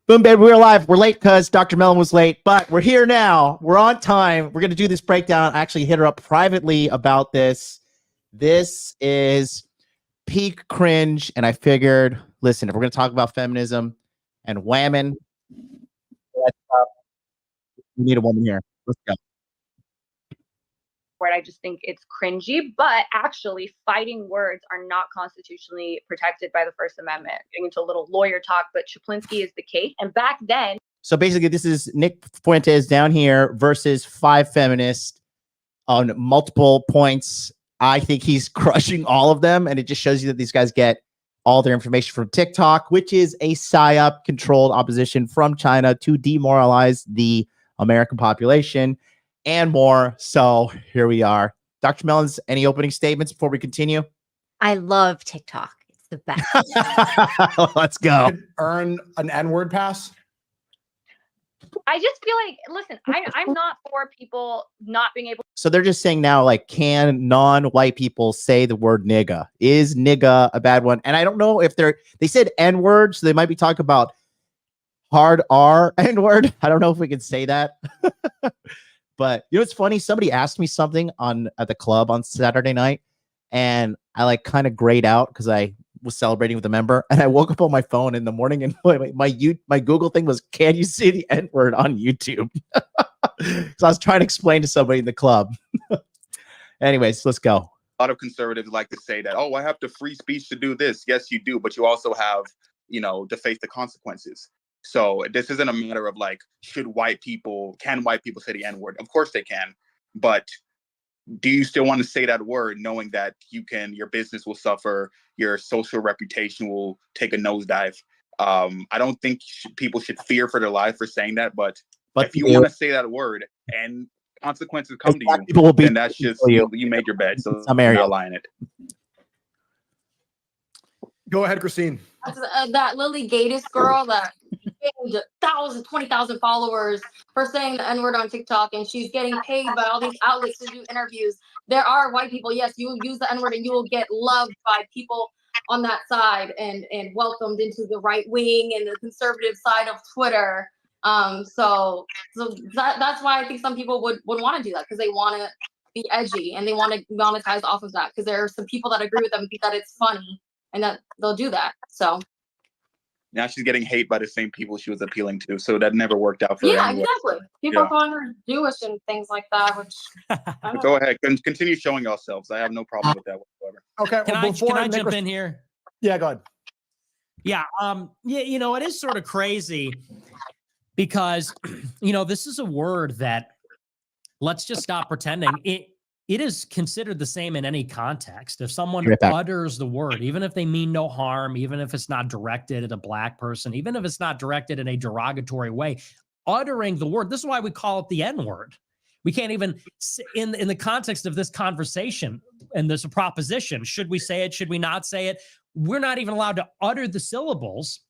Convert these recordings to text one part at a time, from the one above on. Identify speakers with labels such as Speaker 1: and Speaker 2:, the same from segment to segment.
Speaker 1: Boom, baby, we're live. We're late because Dr. Melon was late, but we're here now. We're on time. We're going to do this breakdown. I actually hit her up privately about this. This is peak cringe, and I figured, listen, if we're going to talk about feminism and women, we need a woman here. Let's go.
Speaker 2: I just think it's cringy, but actually fighting words are not constitutionally protected by the First Amendment. Getting into a little lawyer talk, but Chaplinsky is the case. And back then.
Speaker 1: So basically, this is Nick Fuentes down here versus 5 feminists on multiple points. I think he's crushing all of them. And it just shows you that these guys get all their information from TikTok, which is a PSYOP controlled opposition from China to demoralize the American population and more. So here we are. Dr. Melons, any opening statements before we continue?
Speaker 3: I love TikTok. It's the best.
Speaker 1: Let's go.
Speaker 4: Earn an N-word pass.
Speaker 2: I just feel like, listen, I'm not for people not being able.
Speaker 1: So they're just saying now, like, can non-white people say the word nigga? Is nigga a bad one? And I don't know if they said N-word, so they might be talking about hard R N-word. I don't know if we can say that. But you know what's funny? Somebody asked me something at the club on Saturday night, and I like kind of grayed out because I was celebrating with a member, and I woke up on my phone in the morning, and my Google thing was, "Can you say the N-word on YouTube?" So I was trying to explain to somebody in the club. Anyways, let's go.
Speaker 5: A lot of conservatives like to say that, oh, I have the free speech to do this. Yes, you do, but you also have, to face the consequences. So this isn't a matter of like, can white people say the N-word? Of course they can, but do you still want to say that word knowing that your business will suffer, your social reputation will take a nosedive? I don't think people should fear for their life for saying that, but if you want to say that word and consequences come to you, then that's just, you made your bed, so I'm not lying it.
Speaker 4: Go ahead, Christine.
Speaker 6: That Lily Gaddis girl that gained 20,000 followers for saying the N-word on TikTok, and she's getting paid by all these outlets to do interviews. There are white people, yes, you will use the N-word and you will get loved by people on that side and welcomed into the right wing and the conservative side of Twitter. So that's why I think some people would want to do that, because they want to be edgy and they want to monetize off of that, because there are some people that agree with them and think that it's funny and that they'll do that. So
Speaker 5: now she's getting hate by the same people she was appealing to, so that never worked out for her.
Speaker 6: Yeah,
Speaker 5: anyway.
Speaker 6: exactly. People are calling her Jewish and things like that, which
Speaker 5: go ahead, continue showing yourselves. I have no problem with that whatsoever.
Speaker 4: Okay,
Speaker 7: can I jump in here?
Speaker 4: Yeah, go ahead.
Speaker 7: Yeah, it is sort of crazy because this is a word that, let's just stop pretending it is considered the same in any context. If someone utters the word, even if they mean no harm, even if it's not directed at a black person, even if it's not directed in a derogatory way, uttering the word, this is why we call it the N-word. We can't even, in the context of this conversation and this proposition, should we say it? Should we not say it? We're not even allowed to utter the syllables,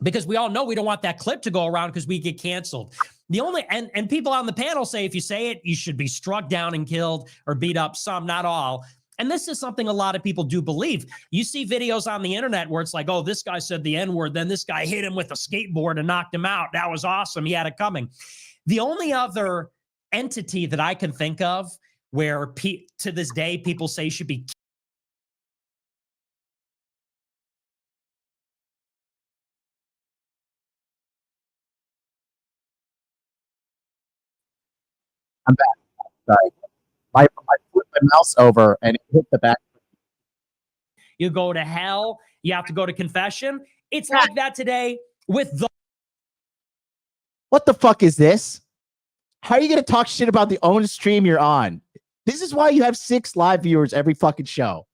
Speaker 7: because we all know we don't want that clip to go around because we get canceled. The only, and people on the panel say, if you say it, you should be struck down and killed or beat up. Some, not all. And this is something a lot of people do believe. You see videos on the internet where it's like, oh, this guy said the N-word, then this guy hit him with a skateboard and knocked him out. That was awesome. He had it coming. The only other entity that I can think of where to this day people say should be
Speaker 1: I'm back. Sorry. I flipped my mouse over and it hit the back.
Speaker 7: You go to hell. You have to go to confession. It's like that today with the.
Speaker 1: What the fuck is this? How are you going to talk shit about the own stream you're on? This is why you have 6 live viewers every fucking show.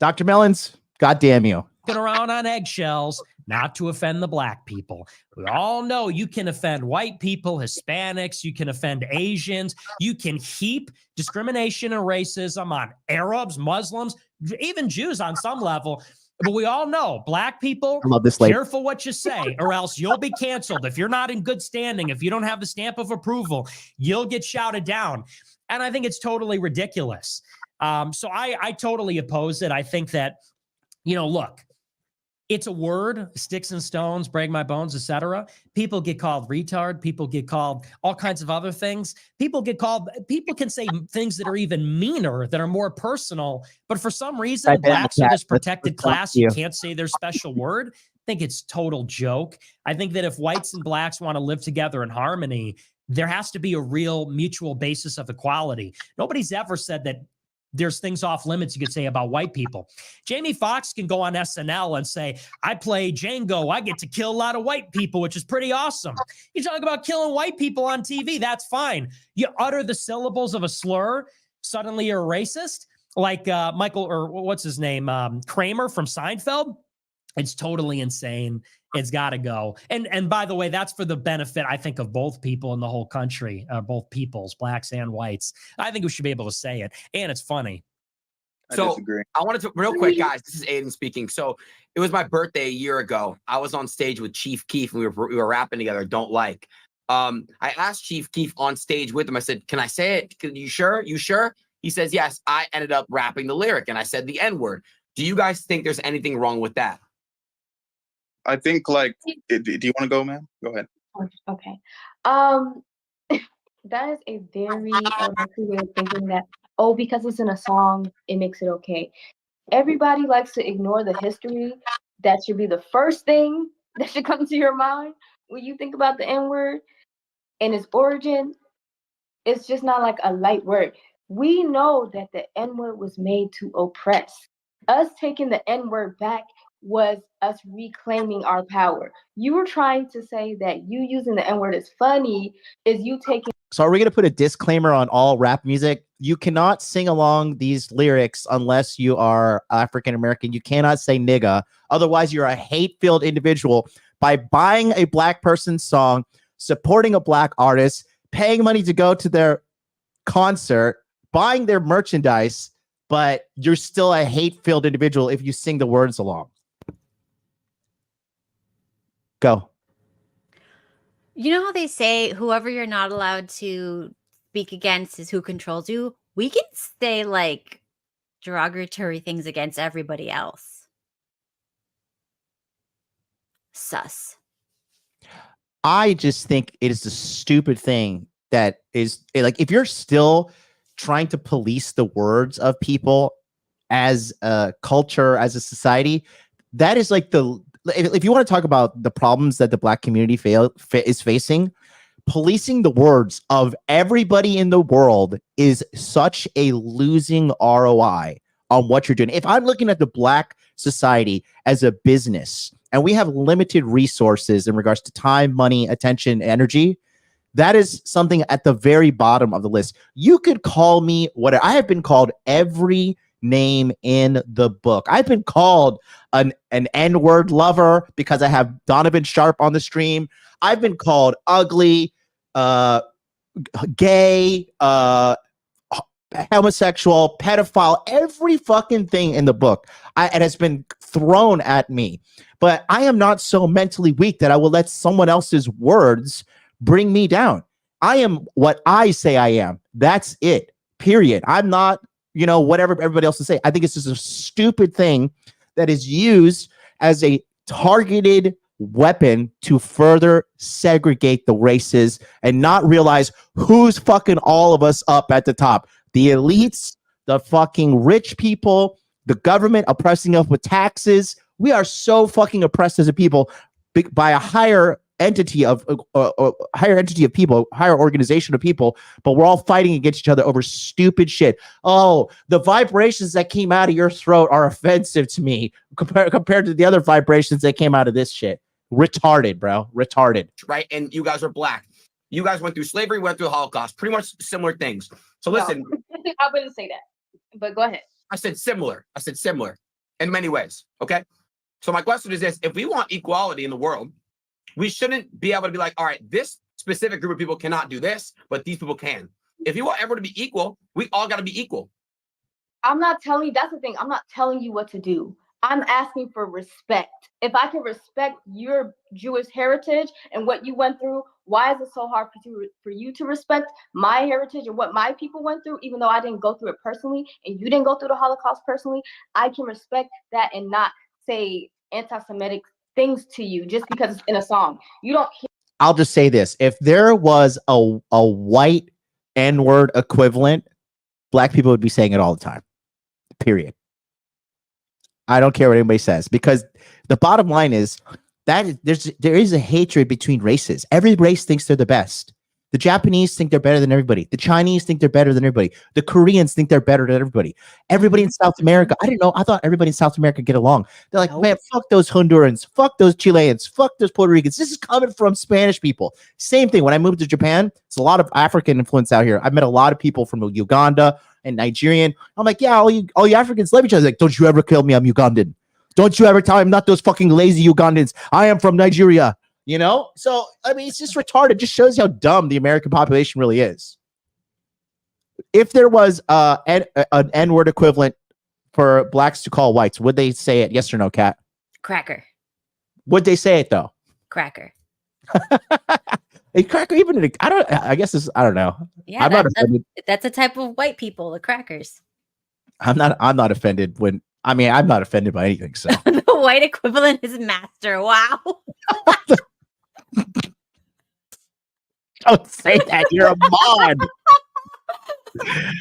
Speaker 1: Dr. Melons, goddamn you.
Speaker 7: Around on eggshells, not to offend the black people. We all know you can offend white people, Hispanics, you can offend Asians, you can heap discrimination and racism on Arabs, Muslims, even Jews on some level. But we all know black people,
Speaker 1: I love this lady.
Speaker 7: Careful what you say, or else you'll be canceled. If you're not in good standing, if you don't have the stamp of approval, you'll get shouted down. And I think it's totally ridiculous. So I totally oppose it. I think that, look, it's a word, sticks and stones, break my bones, etc. People get called retard. People get called all kinds of other things. People can say things that are even meaner, that are more personal. But for some reason,
Speaker 1: Type it in the
Speaker 7: blacks are
Speaker 1: chat.
Speaker 7: this
Speaker 1: Let's
Speaker 7: protected
Speaker 1: talk to
Speaker 7: class. You
Speaker 1: you.
Speaker 7: can't say their special word. I think it's total joke. I think that if whites and blacks want to live together in harmony, there has to be a real mutual basis of equality. Nobody's ever said that there's things off limits you could say about white people. Jamie Foxx can go on SNL and say, I play Django. I get to kill a lot of white people, which is pretty awesome. You talk about killing white people on TV, that's fine. You utter the syllables of a slur, suddenly you're a racist, like Michael, or what's his name, Kramer from Seinfeld. It's totally insane. It's got to go. And by the way, that's for the benefit, I think, of both people in the whole country, both peoples, blacks and whites. I think we should be able to say it. And it's funny.
Speaker 8: So I wanted to, real quick, guys, this is Aiden speaking. So it was my birthday a year ago. I was on stage with Chief Keef and we were rapping together, Don't Like. I asked Chief Keef on stage with him. I said, can I say it? You sure? You sure? He says, yes. I ended up rapping the lyric and I said the N-word. Do you guys think there's anything wrong with that?
Speaker 5: I think, like, do you want to go, man? Go ahead.
Speaker 2: Okay. That is a very elementary way of thinking that, oh, because it's in a song, it makes it okay. Everybody likes to ignore the history. That should be the first thing that should come to your mind when you think about the N-word and its origin. It's just not like a light word. We know that the N-word was made to oppress. Us taking the N-word back was us reclaiming our power. You were trying to say that you using the N-word is funny, is you taking...
Speaker 1: So are we going to put a disclaimer on all rap music? You cannot sing along these lyrics unless you are African-American. You cannot say nigga. Otherwise, you're a hate-filled individual. By buying a black person's song, supporting a black artist, paying money to go to their concert, buying their merchandise, but you're still a hate-filled individual if you sing the words along. Go.
Speaker 3: You know how they say whoever you're not allowed to speak against is who controls you? We can say like derogatory things against everybody else. Sus.
Speaker 1: I just think it is a stupid thing that is like, if you're still trying to police the words of people as a culture, as a society, that is like if you want to talk about the problems that the black community is facing, policing the words of everybody in the world is such a losing ROI on what you're doing. If I'm looking at the black society as a business and we have limited resources in regards to time, money, attention, energy, that is something at the very bottom of the list. You could call me whatever. I have been called every name in the book. I've been called an N-word lover because I have Donovan Sharp on the stream. I've been called ugly, gay, homosexual, pedophile, every fucking thing in the book. It has been thrown at me. But I am not so mentally weak that I will let someone else's words bring me down. I am what I say I am. That's it. Period. I'm not, whatever everybody else is saying. I think it's just a stupid thing that is used as a targeted weapon to further segregate the races and not realize who's fucking all of us up at the top. The elites, the fucking rich people, the government oppressing us with taxes. We are so fucking oppressed as a people by a higher entity of people, higher organization of people, but we're all fighting against each other over stupid shit. Oh, the vibrations that came out of your throat are offensive to me compared to the other vibrations that came out of this shit. Retarded, bro. Retarded.
Speaker 8: Right? And you guys are black. You guys went through slavery, went through the Holocaust, pretty much similar things. So listen.
Speaker 2: No, I wouldn't say that, but go ahead.
Speaker 8: I said similar in many ways. Okay. So my question is this: if we want equality in the world, we shouldn't be able to be like, all right, this specific group of people cannot do this, but these people can. If you want everyone to be equal, we all got to be equal.
Speaker 2: I'm not telling you, that's the thing. I'm not telling you what to do. I'm asking for respect. If I can respect your Jewish heritage and what you went through, why is it so hard for you to respect my heritage and what my people went through, even though I didn't go through it personally and you didn't go through the Holocaust personally? I can respect that and not say anti-Semitic things to you just because it's in a song. You don't hear.
Speaker 1: I'll just say this. If there was a white N-word equivalent, black people would be saying it all the time. Period. I don't care what anybody says, because the bottom line is that there is a hatred between races. Every race thinks they're the best. The Japanese think they're better than everybody. The Chinese think they're better than everybody. The Koreans think they're better than everybody. Everybody in South America. I didn't know. I thought everybody in South America get along. They're like, man, fuck those Hondurans. Fuck those Chileans. Fuck those Puerto Ricans. This is coming from Spanish people. Same thing. When I moved to Japan, it's a lot of African influence out here. I met a lot of people from Uganda and Nigerian. I'm like, yeah, all you Africans love each other. Like, don't you ever kill me. I'm Ugandan. Don't you ever tell me I'm not those fucking lazy Ugandans. I am from Nigeria. You know, so I mean, it's just retarded. It just shows how dumb the American population really is. If there was an N-word equivalent for blacks to call whites, would they say it? Yes or no, Kat?
Speaker 3: Cracker.
Speaker 1: Would they say it though?
Speaker 3: Cracker.
Speaker 1: A cracker, even I don't. I guess I don't know.
Speaker 3: Yeah,
Speaker 1: I'm not offended.
Speaker 3: That's a type of white people, the crackers.
Speaker 1: I'm not offended when. I mean, I'm not offended by anything. So
Speaker 3: The white equivalent is master. Wow.
Speaker 1: Don't say that. You're a mod.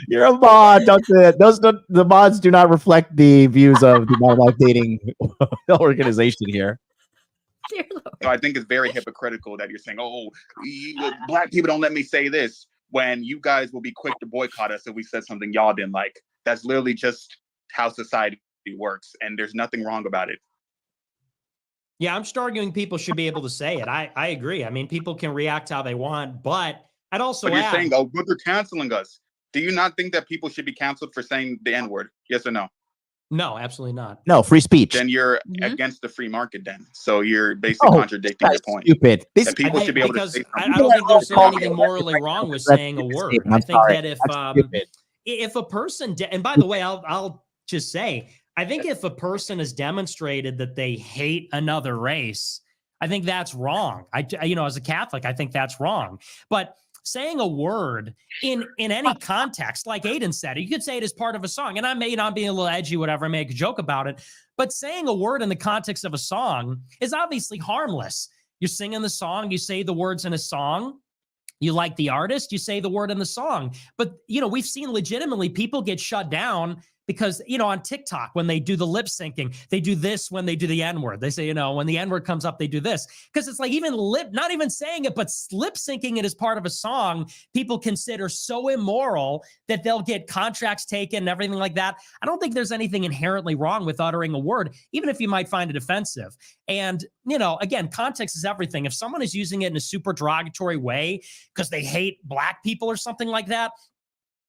Speaker 1: You're a mod. Don't say that. The mods do not reflect the views of the Modern Life Dating organization here.
Speaker 3: Dear Lord.
Speaker 5: So I think it's very hypocritical that you're saying, black people don't let me say this, when you guys will be quick to boycott us if we said something y'all didn't like. That's literally just how society works, and there's nothing wrong about it.
Speaker 7: Yeah, I'm just arguing people should be able to say it. I agree. I mean, people can react how they want, but I'd also
Speaker 5: But you're
Speaker 7: add,
Speaker 5: saying, but they're canceling us. Do you not think that people should be canceled for saying the N-word? Yes or no?
Speaker 7: no, absolutely not.
Speaker 1: No, free speech.
Speaker 5: Then you're
Speaker 3: Mhm.
Speaker 5: against the free market then. So you're basically contradicting your
Speaker 1: That's
Speaker 5: point.
Speaker 1: stupid. This
Speaker 5: That people should be able to say
Speaker 7: I
Speaker 5: something.
Speaker 7: don't think there's
Speaker 1: Call me
Speaker 7: anything
Speaker 1: a
Speaker 7: morally wrong with saying a word. I
Speaker 1: I'm
Speaker 7: think
Speaker 1: sorry.
Speaker 7: that
Speaker 1: That's stupid.
Speaker 7: if a person, and by the way, I'll just say, I think if a person has demonstrated that they hate another race, I think that's wrong. As a Catholic, I think that's wrong. But saying a word in any context, like Aiden said, you could say it as part of a song. And I may not be a little edgy, whatever, I make a joke about it. But saying a word in the context of a song is obviously harmless. You're singing the song, you say the words in a song. You like the artist, you say the word in the song. But, we've seen legitimately people get shut down because, on TikTok, when they do the lip syncing, they do this when they do the N-word. They say, when the N-word comes up, they do this. Because it's like not even saying it, but lip syncing it as part of a song, people consider so immoral that they'll get contracts taken and everything like that. I don't think there's anything inherently wrong with uttering a word, even if you might find it offensive. And, again, context is everything. If someone is using it in a super derogatory way because they hate black people or something like that,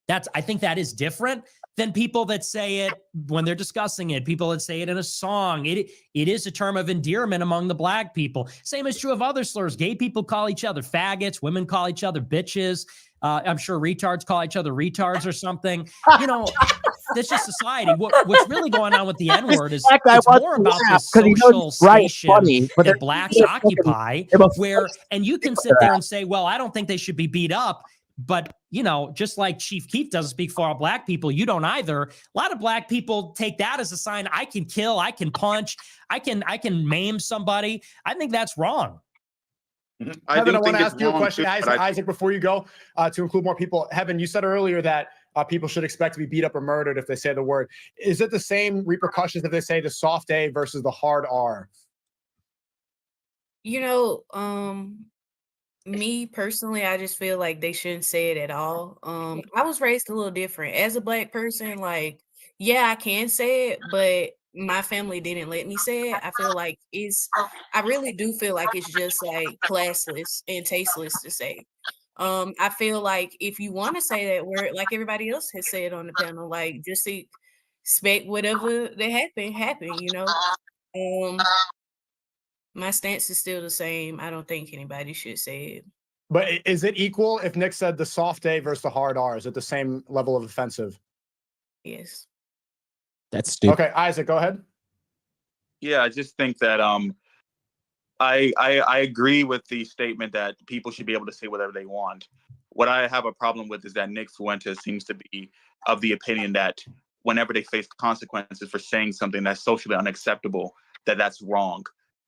Speaker 7: I think that is different than people that say it when they're discussing it, people that say it in a song. It is a term of endearment among the black people. Same is true of other slurs. Gay people call each other faggots. Women call each other bitches. I'm sure retards call each other retards or something. That's just society. What's really going on with the N-word is it's more about this social station that blacks occupy, and you can sit there and say, well, I don't think they should be beat up. But, just like Chief Keef doesn't speak for all black people, you don't either. A lot of black people take that as a sign. I can kill, I can punch, I can maim somebody. I think that's wrong.
Speaker 4: Heaven, I want to ask you a question, Isaac, before you go, to include more people. Heaven, you said earlier that people should expect to be beat up or murdered if they say the word. Is it the same repercussions if they say the soft A versus the hard R?
Speaker 9: Me personally, I just feel like they shouldn't say it at all. I was raised a little different. As a black person, I can say it, but my family didn't let me say it. I feel like I really do feel like it's just classless and tasteless to say. I feel like if you want to say that word, like everybody else has said on the panel, just expect whatever that happen. My stance is still the same. I don't think anybody should say it.
Speaker 4: But is it equal if Nick said the soft A versus the hard R? Is it the same level of offensive?
Speaker 9: Yes.
Speaker 1: That's stupid.
Speaker 4: Okay, Isaac, go ahead.
Speaker 5: Yeah, I just think that I agree with the statement that people should be able to say whatever they want. What I have a problem with is that Nick Fuentes seems to be of the opinion that whenever they face consequences for saying something that's socially unacceptable, that that's wrong.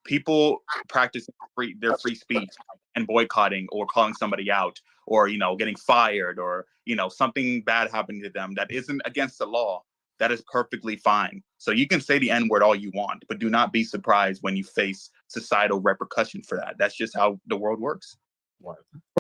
Speaker 5: People practicing their free speech and boycotting or calling somebody out or, getting fired or, something bad happening to them that isn't against the law, that is perfectly fine. So you can say the N-word all you want, but do not be surprised when you face societal repercussion for that. That's just how the world works.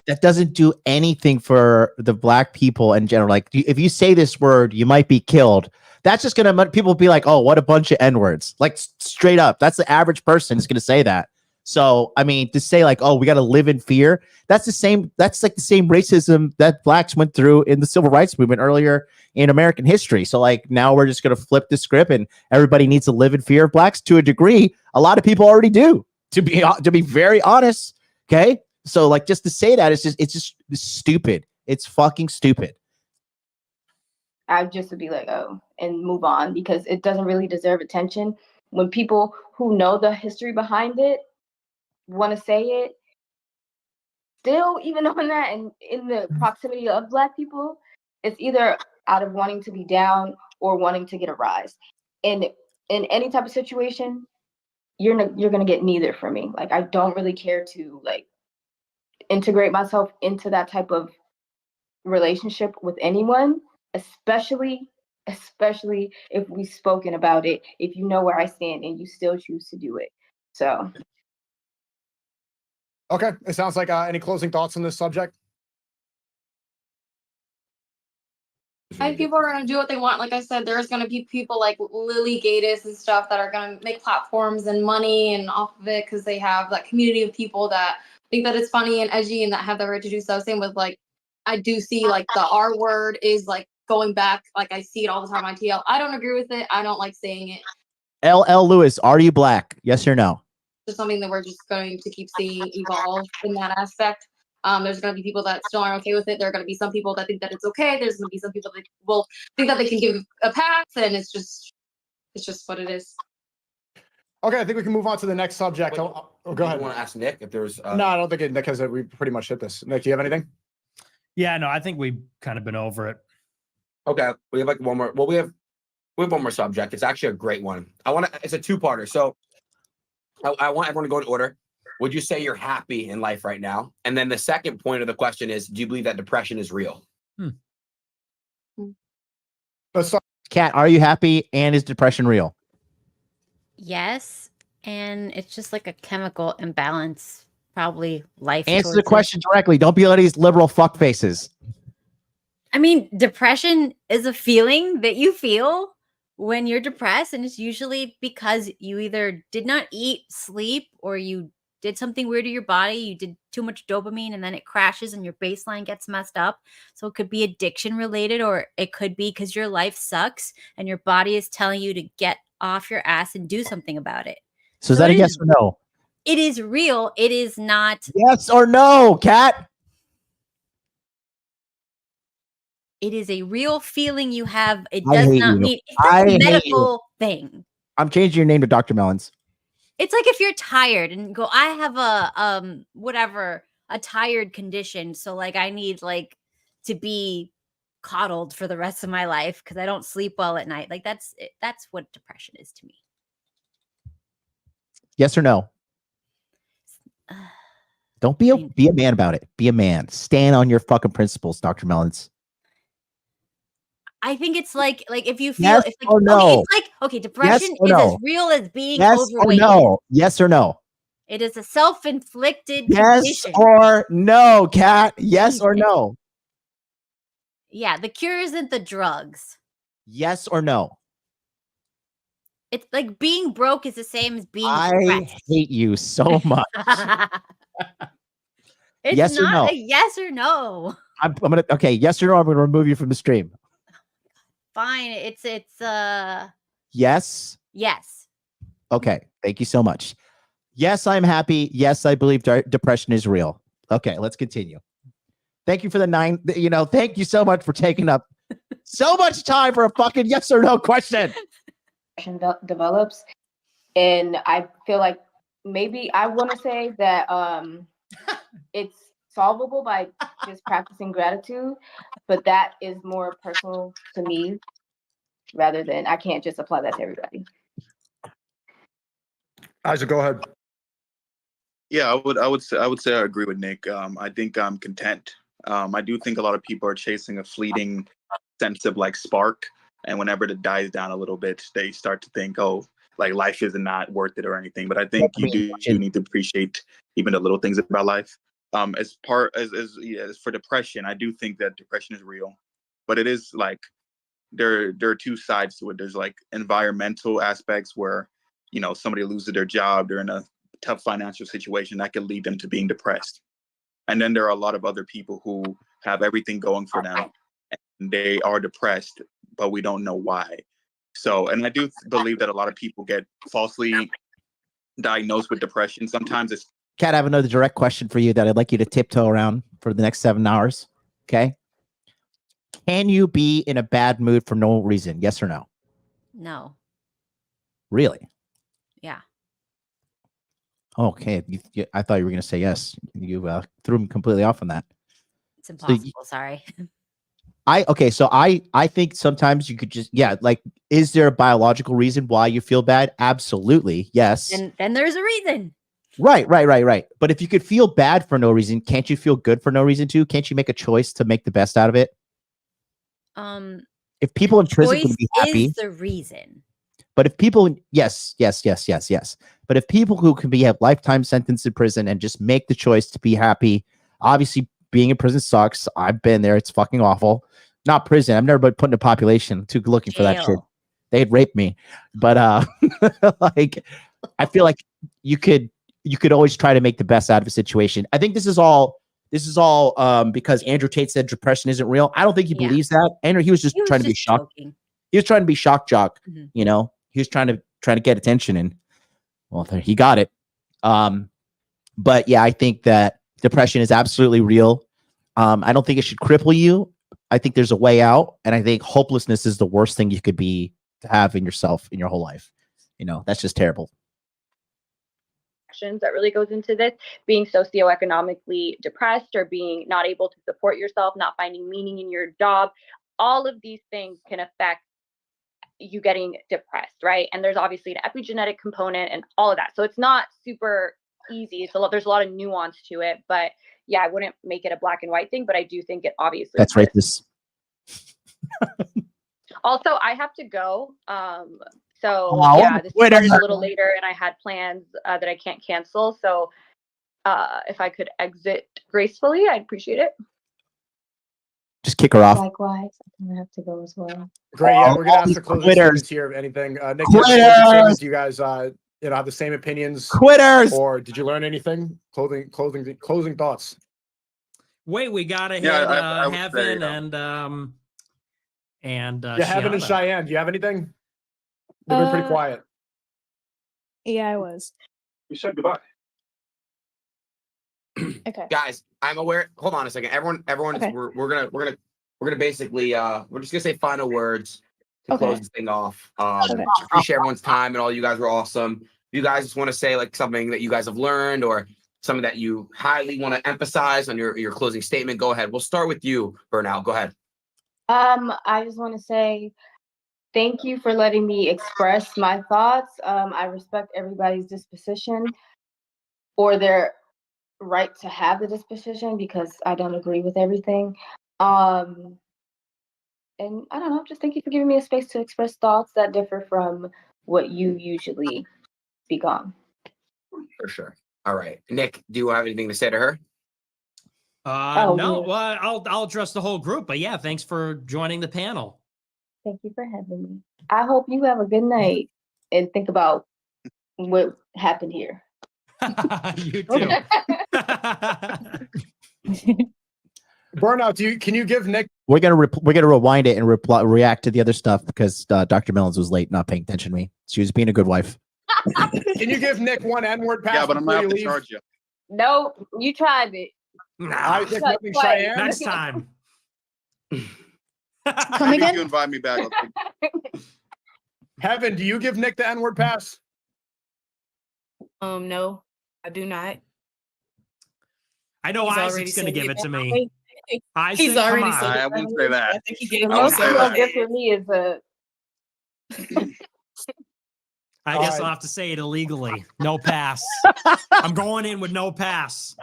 Speaker 1: That doesn't do anything for the Black people in general. Like, if you say this word, you might be killed. That's just gonna people be like, oh, what a bunch of N-words. Like, straight up, that's the average person is gonna say that. So I mean, to say like, oh, we got to live in fear, that's like the same racism that Blacks went through in the civil rights movement earlier in American history. So like, now we're just gonna flip the script and everybody needs to live in fear of Blacks. To a degree, a lot of people already do, to be very honest. Okay. So like, just to say that, it's just stupid. It's fucking stupid.
Speaker 2: I just would be like, oh, and move on, because it doesn't really deserve attention. When people who know the history behind it want to say it, still, even knowing that, and in the proximity of Black people, it's either out of wanting to be down or wanting to get a rise. And in any type of situation, you're gonna get neither from me. Like, I don't really care to like integrate myself into that type of relationship with anyone, especially if we've spoken about it, if you know where I stand and you still choose to do it. So
Speaker 4: okay, it sounds like any closing thoughts on this subject?
Speaker 6: I think people are going to do what they want. Like I said, there's going to be people like Lily Gaddis and stuff that are going to make platforms and money and off of it because they have that community of people that think that it's funny and edgy and that have the right to do so. Same with like, I do see like the R word is like going back. Like I see it all the time on TL. I don't agree with it. I don't like saying it.
Speaker 1: LL Lewis, are you Black? Yes or no?
Speaker 6: It's something that we're just going to keep seeing evolve in that aspect. There's going to be people that still aren't okay with it. There are going to be some people that think that it's okay. There's going to be some people that will think that they can give a pass, and it's just what it is.
Speaker 4: Okay, I think we can move on to the next subject.
Speaker 8: Wait,
Speaker 4: go ahead.
Speaker 8: You want to ask Nick if there's?
Speaker 4: No, I don't think Nick has it. We pretty much hit this. Nick, do you have anything?
Speaker 7: Yeah, no, I think we've kind of been over it.
Speaker 8: Okay, we have like one more. Well, we have one more subject. It's actually a great one. It's a two-parter. So I want everyone to go in order. Would you say you're happy in life right now? And then the second point of the question is, do you believe that depression is real?
Speaker 4: Let's start.
Speaker 1: Kat, are you happy, and is depression real?
Speaker 3: Yes, and it's just like a chemical imbalance. Probably life.
Speaker 1: Answer the question directly. Don't be like these liberal fuck faces.
Speaker 3: I mean, depression is a feeling that you feel when you're depressed, and it's usually because you either did not eat, sleep, or you did something weird to your body. You did too much dopamine, and then it crashes and your baseline gets messed up. So it could be addiction related, or it could be because your life sucks and your body is telling you to get off your ass and do something about it.
Speaker 1: So is that a yes or no?
Speaker 3: It is real. It is not.
Speaker 1: Yes or no, Kat?
Speaker 3: It is a real feeling you have. It does not mean it's a medical thing.
Speaker 1: I'm changing your name to Dr. Melons.
Speaker 3: It's like if you're tired and go, I have a tired condition. So like I need like to be coddled for the rest of my life because I don't sleep well at night. Like that's what depression is to me.
Speaker 1: Yes or no? Don't be a man about it. Be a man. Stand on your fucking principles, Dr. Melons.
Speaker 3: I think it's like if you feel
Speaker 1: yes
Speaker 3: it's like
Speaker 1: or no.
Speaker 3: Depression is as real as being overweight.
Speaker 1: Or no. Yes or no.
Speaker 3: It is a self-inflicted
Speaker 1: yes
Speaker 3: condition.
Speaker 1: Or no, Kat. Yes or no.
Speaker 3: Yeah, the cure isn't the drugs.
Speaker 1: Yes or no.
Speaker 3: It's like being broke is the same as being
Speaker 1: depressed. I hate you so much.
Speaker 3: It's
Speaker 1: yes
Speaker 3: not
Speaker 1: or no.
Speaker 3: a yes or no.
Speaker 1: I'm gonna yes or no, I'm gonna remove you from the stream.
Speaker 3: Fine. It's
Speaker 1: yes.
Speaker 3: Yes.
Speaker 1: Okay. Thank you so much. Yes, I'm happy. Yes, I believe depression is real. Okay, let's continue. Thank you for the 9. Thank you so much for taking up so much time for a fucking yes or no question.
Speaker 2: Develops, and I feel like maybe I want to say that it's solvable by just practicing gratitude, but that is more personal to me rather than I can't just apply that to everybody.
Speaker 4: Isaac, go ahead.
Speaker 5: Yeah, I would say I agree with Nick. I think I'm content. I do think a lot of people are chasing a fleeting sense of like spark, and whenever it dies down a little bit, they start to think, oh, like life is not worth it or anything. But I think you do need to appreciate even the little things about life. As for depression, I do think that depression is real, but it is like there are two sides to it. There's like environmental aspects where, you know, somebody loses their job, they're in a tough financial situation that can lead them to being depressed. And then there are a lot of other people who have everything going for them and they are depressed, but we don't know why. So, and I do believe that a lot of people get falsely diagnosed with depression. Sometimes it's
Speaker 1: Kat, I have another direct question for you that I'd like you to tiptoe around for the next 7 hours. Okay. Can you be in a bad mood for no reason? Yes or no?
Speaker 3: No.
Speaker 1: Really?
Speaker 3: Yeah.
Speaker 1: Okay. I thought you were going to say yes. You threw me completely off on that.
Speaker 3: It's impossible.
Speaker 1: So
Speaker 3: Sorry.
Speaker 1: So I think sometimes you could just, like, is there a biological reason why you feel bad? Absolutely. Yes.
Speaker 3: And then there's a reason.
Speaker 1: Right. But if you could feel bad for no reason, can't you feel good for no reason too? Can't you make a choice to make the best out of it? If people in prison can be happy,
Speaker 3: is the reason.
Speaker 1: but if people, yes. But if people who can have lifetime sentence in prison and just make the choice to be happy, obviously being in prison sucks. I've been there. It's fucking awful. Not prison. I've never been put in a population too looking for that shit. They'd rape me. But like, I feel like you could always try to make the best out of a situation. I think this is all because Andrew Tate said depression isn't real. I don't think he believes that. Andrew, he was just trying to be shocked. He was trying to be shock jock.
Speaker 3: Mm-hmm.
Speaker 1: You know, he was trying to get attention, and well, he got it. But yeah, I think that depression is absolutely real. I don't think it should cripple you. I think there's a way out, and I think hopelessness is the worst thing you could be to have in yourself in your whole life. You know, that's just terrible.
Speaker 2: That really goes into this, being socioeconomically depressed or being not able to support yourself, not finding meaning in your job. All of these things can affect you getting depressed, right? And there's obviously an epigenetic component and all of that. So it's not super easy. There's a lot of nuance to it, but yeah, I wouldn't make it a black and white thing, but I do think it obviously
Speaker 1: that's racist.
Speaker 2: Also, I have to go. So
Speaker 1: yeah,
Speaker 2: this started a little later and I had plans that I can't cancel. So if I could exit gracefully, I'd appreciate it.
Speaker 1: Just kick her off.
Speaker 2: Likewise, I'm gonna have to go as well.
Speaker 4: Great. Yeah, we're gonna ask the closing statements here. If anything, Nick, do you guys have the same opinions?
Speaker 1: Quitters.
Speaker 4: Or did you learn anything? Closing thoughts.
Speaker 7: Wait, we gotta hit Heaven and
Speaker 4: Heaven and Cheyenne. Do you have anything? They've been pretty quiet.
Speaker 10: Yeah, I was.
Speaker 4: You said goodbye.
Speaker 10: Okay.
Speaker 8: Guys, I'm aware. Hold on a second. Everyone
Speaker 10: Okay.
Speaker 8: is, we're gonna basically we're just gonna say final words to close this thing off. Appreciate everyone's time and all. You guys were awesome. If you guys just want to say like something that you guys have learned or something that you highly want to emphasize on your closing statement, go ahead. We'll start with you, Burnout. Go ahead.
Speaker 2: I just want to say thank you for letting me express my thoughts. I respect everybody's disposition or their right to have the disposition because I don't agree with everything. And I don't know, just thank you for giving me a space to express thoughts that differ from what you usually speak on.
Speaker 8: For sure. All right. Nick, do you have anything to say to her?
Speaker 7: No, well, I'll address the whole group, but yeah, thanks for joining the panel.
Speaker 2: Thank you for having me. I hope you have a good night and think about what happened here.
Speaker 7: You too.
Speaker 4: Burnout, can you give Nick?
Speaker 1: We're gonna rewind it and react to the other stuff because Dr. Melons was late, not paying attention to me. She was being a good wife.
Speaker 4: Can you give Nick one N-word pass?
Speaker 5: Yeah, but I'm
Speaker 4: before
Speaker 5: gonna have
Speaker 4: you
Speaker 5: to
Speaker 4: leave?
Speaker 5: charge you.
Speaker 2: No, you tried it.
Speaker 4: Isaac, nothing, Cheyenne?
Speaker 7: Next time.
Speaker 10: Come
Speaker 5: Maybe if
Speaker 10: again?
Speaker 5: you invite me back, I'll take
Speaker 4: Heaven, do you give Nick the N-word pass?
Speaker 9: No, I do not.
Speaker 7: I know
Speaker 9: He's
Speaker 7: Isaac's going to give it to me. Isaac,
Speaker 9: He's already
Speaker 7: come
Speaker 9: said
Speaker 7: on.
Speaker 9: it.
Speaker 5: I wouldn't say that.
Speaker 9: I think he gave
Speaker 2: The
Speaker 5: I would
Speaker 2: most
Speaker 5: say
Speaker 2: people
Speaker 5: that.
Speaker 2: get for me is a
Speaker 7: I guess I'll have to say it illegally. No pass. I'm going in with no pass.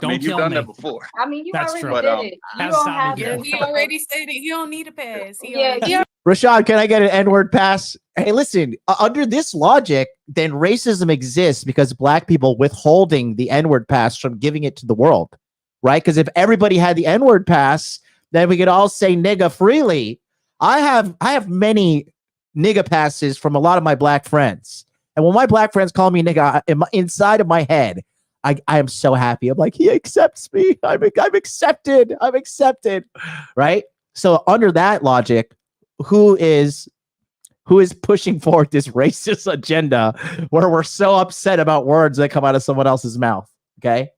Speaker 7: Don't
Speaker 5: you've
Speaker 7: kill
Speaker 5: done
Speaker 7: me.
Speaker 5: that before.
Speaker 2: I mean, you
Speaker 7: That's
Speaker 2: already
Speaker 7: true.
Speaker 2: did it. You
Speaker 7: Hasn't
Speaker 2: don't
Speaker 7: stopped me
Speaker 2: have
Speaker 7: yet.
Speaker 2: to.
Speaker 9: He already stated he don't need a pass.
Speaker 2: Yeah,
Speaker 1: Rashad, can I get an N-word pass? Hey, listen, under this logic, then racism exists because black people withholding the N-word pass from giving it to the world, right? Because if everybody had the N-word pass, then we could all say nigga freely. I have many nigga passes from a lot of my black friends. And when my black friends call me nigga, inside of my head, I am so happy. I'm like, he accepts me. I'm accepted. I'm accepted. Right? So under that logic, who is pushing forward this racist agenda where we're so upset about words that come out of someone else's mouth? Okay.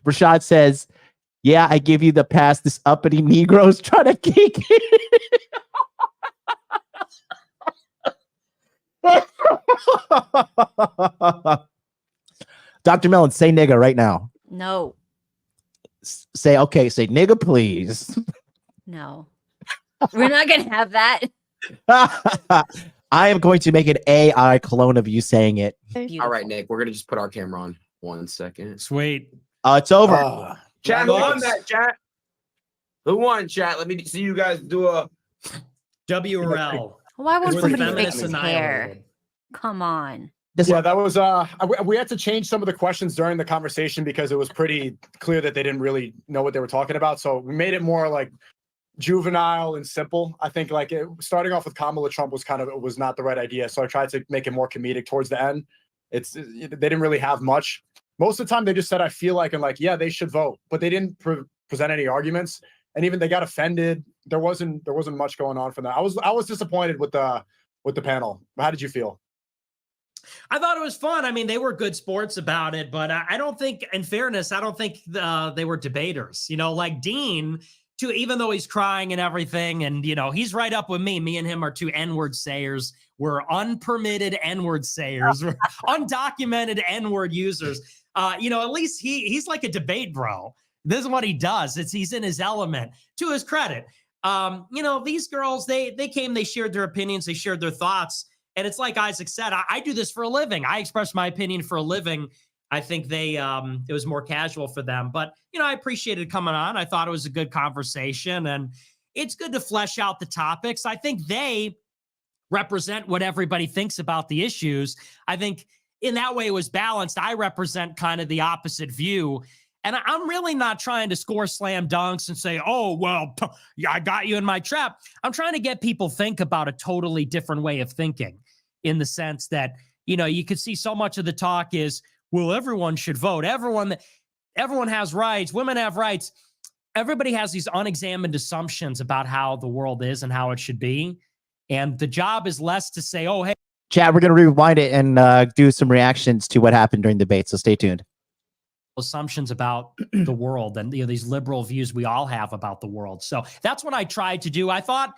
Speaker 1: Rashad says, yeah, I give you the pass. This uppity Negro's trying to kick it. Dr. Melons, say nigga right now.
Speaker 3: No.
Speaker 1: Say nigga, please.
Speaker 3: No. We're not going to have that.
Speaker 1: I am going to make an AI clone of you saying it.
Speaker 3: Beautiful.
Speaker 8: All right, Nick, we're gonna just put our camera on 1 second.
Speaker 7: Sweet.
Speaker 1: It's over.
Speaker 8: Chat, who won that, chat? Who won, chat? Let me see you guys do a
Speaker 7: WRL.
Speaker 3: Why won't
Speaker 7: We're the
Speaker 3: somebody fix
Speaker 7: feminists
Speaker 3: his hair?
Speaker 7: annihilated.
Speaker 3: Come on.
Speaker 4: Yeah, that was we had to change some of the questions during the conversation because it was pretty clear that they didn't really know what they were talking about. So we made it more like juvenile and simple. I think like starting off with Kamala Trump was not the right idea. So I tried to make it more comedic towards the end. They didn't really have much. Most of the time they just said, I feel like, and like, yeah, they should vote, but they didn't present any arguments. And even they got offended. There wasn't much going on from that. I was disappointed with the panel. How did you feel?
Speaker 7: I thought it was fun. I mean, they were good sports about it, but I don't think, in fairness, I don't think they were debaters. You know, like Dean, even though he's crying and everything, and, you know, he's right up with me. Me and him are two N-word sayers. We're unpermitted N-word sayers. We're undocumented N-word users. You know, at least he's like a debate bro. This is what he does. He's in his element. To his credit, you know, these girls, they came, they shared their opinions, they shared their thoughts. And it's like Isaac said, I do this for a living. I express my opinion for a living. I think it was more casual for them. But, you know, I appreciated coming on. I thought it was a good conversation. And it's good to flesh out the topics. I think they represent what everybody thinks about the issues. I think in that way it was balanced. I represent kind of the opposite view. And I'm really not trying to score slam dunks and say, oh, well, I got you in my trap. I'm trying to get people think about a totally different way of thinking, in the sense that, you know, you could see so much of the talk is, well, everyone should vote. Everyone has rights. Women have rights. Everybody has these unexamined assumptions about how the world is and how it should be. And the job is less to say, oh, hey.
Speaker 1: Chad, we're going to rewind it and do some reactions to what happened during the debate. So stay tuned.
Speaker 7: Assumptions about the world and, you know, these liberal views we all have about the world. So that's what I tried to do. I thought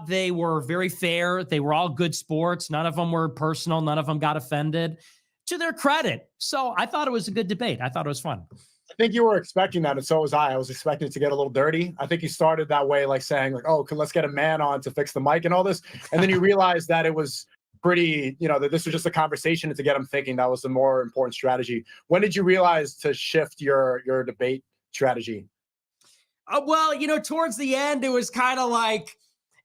Speaker 7: they were very fair. They were all good sports. None of them were personal. None of them got offended, to their credit. So I thought it was a good debate. I thought it was fun.
Speaker 4: I think you were expecting that, and so was I. I was expecting it to get a little dirty. I think you started that way, like saying, like, oh, let's get a man on to fix the mic and all this. And then you realized that it was pretty, you know, that this was just a conversation, and to get them thinking. That was the more important strategy. When did you realize to shift your debate strategy?
Speaker 7: Well, you know, towards the end, it was kind of like,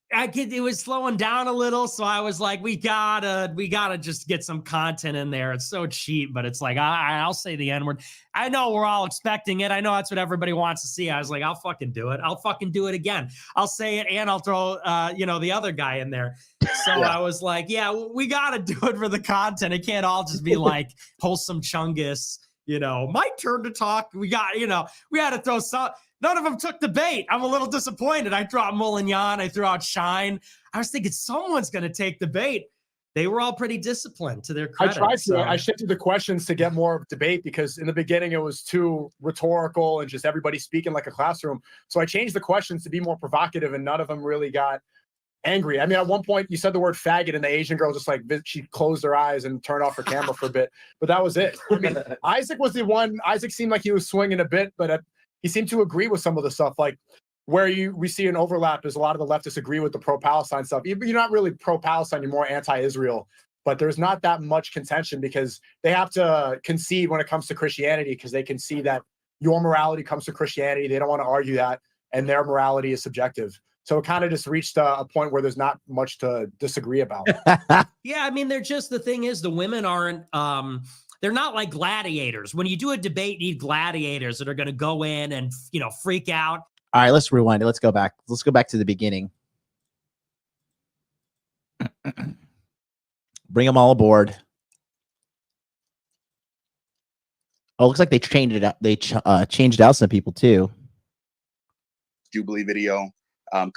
Speaker 7: it was slowing down a little. So I was like, we gotta just get some content in there. It's so cheap, but it's like, I'll say the N-word. I know we're all expecting it. I know that's what everybody wants to see. I was like, I'll fucking do it. I'll fucking do it again. I'll say it, and I'll throw, you know, the other guy in there. So I was like, yeah, we gotta do it for the content. It can't all just be like wholesome Chungus, you know, my turn to talk. We got, you know, we had to throw some. None of them took the bait. I'm a little disappointed. I threw out Molignan. I threw out Shine. I was thinking someone's going to take the bait. They were all pretty disciplined, to their credit.
Speaker 4: I shifted the questions to get more debate, because in the beginning it was too rhetorical and just everybody speaking like a classroom. So I changed the questions to be more provocative, and none of them really got angry. I mean, at one point you said the word faggot, and the Asian girl just like, she closed her eyes and turned off her camera for a bit. But that was it. I mean, Isaac was the one. Isaac seemed like he was swinging a bit, but he seemed to agree with some of the stuff. Like, where we see an overlap is a lot of the leftists agree with the pro-Palestine stuff. You're not really pro-Palestine, you're more anti-Israel. But there's not that much contention because they have to concede when it comes to Christianity because they can see that your morality comes to Christianity. They don't want to argue that, and their morality is subjective. So it kind of just reached a point where there's not much to disagree about.
Speaker 7: Yeah, I mean, the thing is, the women aren't, they're not like gladiators. When you do a debate, you need gladiators that are going to go in and, freak out.
Speaker 1: All right, let's rewind it. Let's go back. Let's go back to the beginning. Bring them all aboard. Oh, it looks like they changed it out. They changed out some people too.
Speaker 5: Jubilee video.
Speaker 1: Let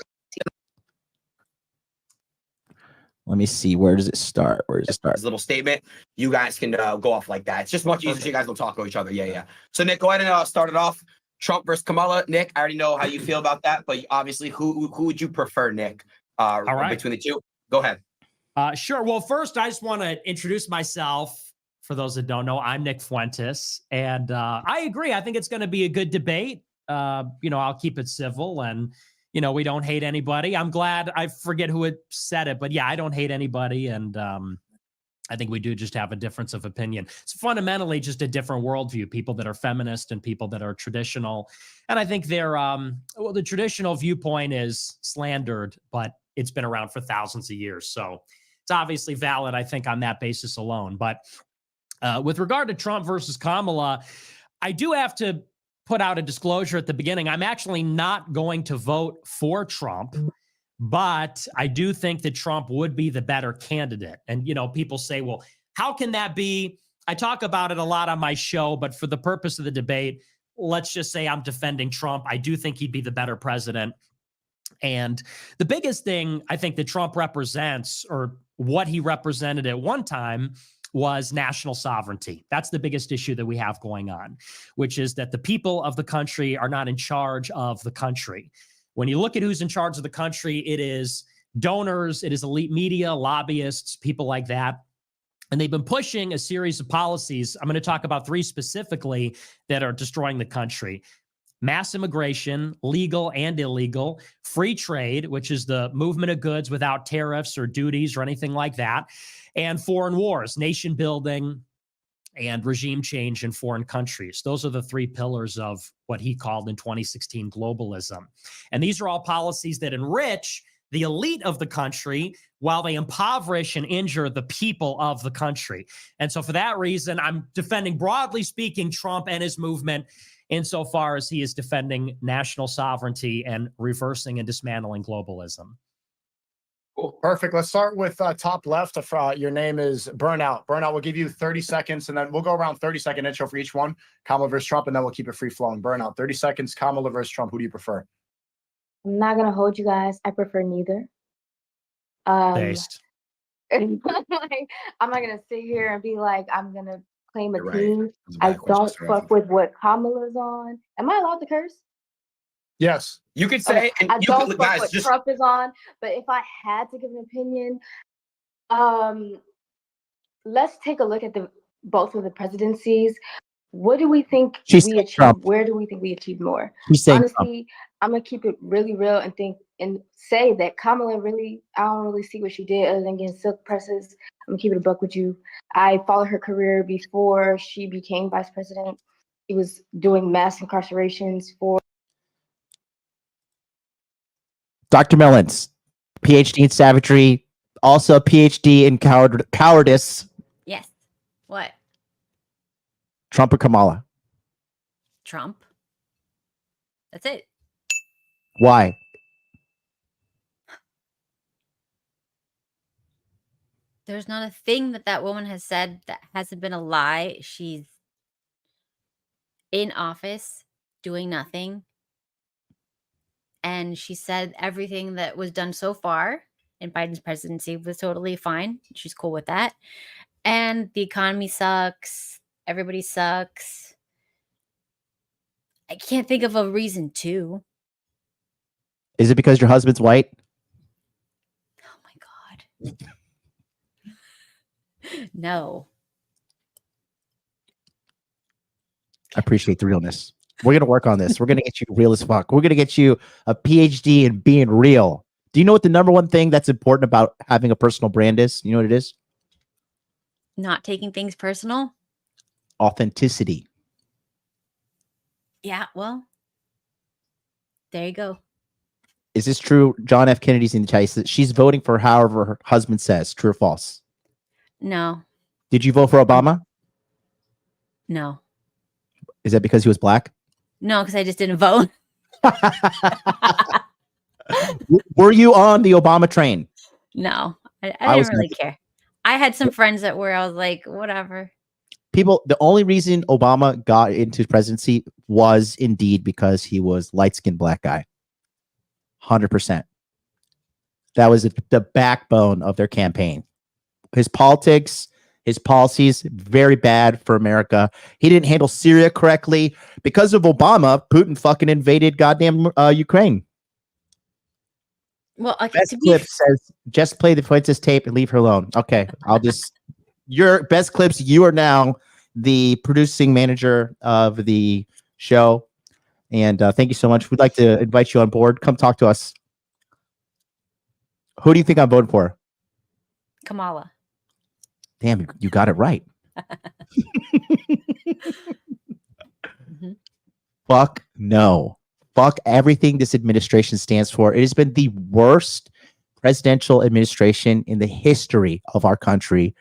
Speaker 1: me see. Where does it start? Where does it start?
Speaker 8: This little statement. You guys can go off like that. It's just much easier so you guys don't talk to each other. Yeah. So Nick, go ahead and start it off. Trump versus Kamala. Nick, I already know how you feel about that, but obviously, who would you prefer, Nick?
Speaker 7: All right.
Speaker 8: Between the two, go ahead.
Speaker 7: Sure. Well, first, I just want to introduce myself. For those that don't know, I'm Nick Fuentes, and I agree. I think it's going to be a good debate. I'll keep it civil, and we don't hate anybody. I'm glad. I forget who had said it, but yeah, I don't hate anybody, and I think we do just have a difference of opinion. It's fundamentally just a different worldview. People that are feminist and people that are traditional, and I think they're the traditional viewpoint is slandered, but it's been around for thousands of years, so it's obviously valid. I think on that basis alone, but. With regard to Trump versus Kamala, I do have to put out a disclosure at the beginning. I'm actually not going to vote for Trump, but I do think that Trump would be the better candidate. And, people say, well, how can that be? I talk about it a lot on my show, but for the purpose of the debate, let's just say I'm defending Trump. I do think he'd be the better president. And the biggest thing I think that Trump represents, or what he represented at one time, was national sovereignty. That's the biggest issue that we have going on, which is that the people of the country are not in charge of the country. When you look at who's in charge of the country, it is donors, it is elite media, lobbyists, people like that. And they've been pushing a series of policies. I'm going to talk about 3 specifically that are destroying the country. Mass immigration, legal and illegal, free trade, which is the movement of goods without tariffs or duties or anything like that, and foreign wars, nation building, and regime change in foreign countries. Those are the 3 pillars of what he called in 2016 globalism. And these are all policies that enrich the elite of the country while they impoverish and injure the people of the country. And so for that reason, I'm defending, broadly speaking, Trump and his movement insofar as he is defending national sovereignty and reversing and dismantling globalism.
Speaker 4: Cool. Perfect. Let's start with top left. Your name is Burnout. Burnout, we'll give you 30 seconds, and then we'll go around 30-second intro for each one. Kamala versus Trump, and then we'll keep it free-flowing. Burnout, 30 seconds, Kamala versus Trump. Who do you prefer?
Speaker 2: I'm not going to hold you guys. I prefer neither.
Speaker 7: Based.
Speaker 2: I'm not going to sit here and be like, I'm going to claim a team. I don't fuck with what Kamala's on. Am I allowed to curse?
Speaker 4: Yes.
Speaker 8: You could say,
Speaker 2: okay.
Speaker 8: and
Speaker 2: I
Speaker 8: you
Speaker 2: don't
Speaker 8: could,
Speaker 2: fuck
Speaker 8: guys,
Speaker 2: what
Speaker 8: just
Speaker 2: Trump is on, but if I had to give an opinion, let's take a look at both of the presidencies. What do we think we achieved?
Speaker 1: Trump.
Speaker 2: Where do we think we achieved more?
Speaker 1: Honestly,
Speaker 2: Trump. I'm gonna keep it really real and say that Kamala really, I don't really see what she did other than getting silk presses. I'm gonna keep it a buck with you. I followed her career before she became vice president. She was doing mass incarcerations for
Speaker 1: Dr. Melons, PhD in savagery, also a PhD in cowardice.
Speaker 3: Yes. What?
Speaker 1: Trump or Kamala?
Speaker 3: Trump. That's it.
Speaker 1: Why?
Speaker 3: There's not a thing that woman has said that hasn't been a lie. She's in office doing nothing. And she said everything that was done so far in Biden's presidency was totally fine. She's cool with that. And the economy sucks. Everybody sucks. I can't think of a reason to.
Speaker 1: Is it because your husband's white?
Speaker 3: Oh my God. No.
Speaker 1: I appreciate the realness. We're gonna work on this. We're gonna get you real as fuck. We're gonna get you a PhD in being real. Do you know what the number one thing that's important about having a personal brand is? You know what it is?
Speaker 3: Not taking things personal.
Speaker 1: Authenticity.
Speaker 3: Yeah, well, there you go.
Speaker 1: Is this true? John F. Kennedy's in the chat. He says she's voting for however her husband says. True or false?
Speaker 3: No,
Speaker 1: Did you vote for Obama?
Speaker 3: no,
Speaker 1: Is that because he was black?
Speaker 3: no, because I just didn't vote.
Speaker 1: Were you on the Obama train?
Speaker 3: No, I
Speaker 1: I was
Speaker 3: didn't really care. I had some friends that were, I was like, whatever.
Speaker 1: People, the only reason Obama got into presidency was indeed because he was light-skinned black guy. 100%. That was the backbone of their campaign. His politics, his policies, very bad for America. He didn't handle Syria correctly. Because of Obama, Putin fucking invaded goddamn Ukraine.
Speaker 3: Well,
Speaker 1: Best clip says, just play the Fuentes tape and leave her alone. Okay, I'll just... Your best clips, you are now the producing manager of the show. And thank you so much. We'd like to invite you on board. Come talk to us. Who do you think I'm voting for?
Speaker 3: Kamala.
Speaker 1: Damn, you got it right. Fuck no. Fuck everything this administration stands for. It has been the worst presidential administration in the history of our country.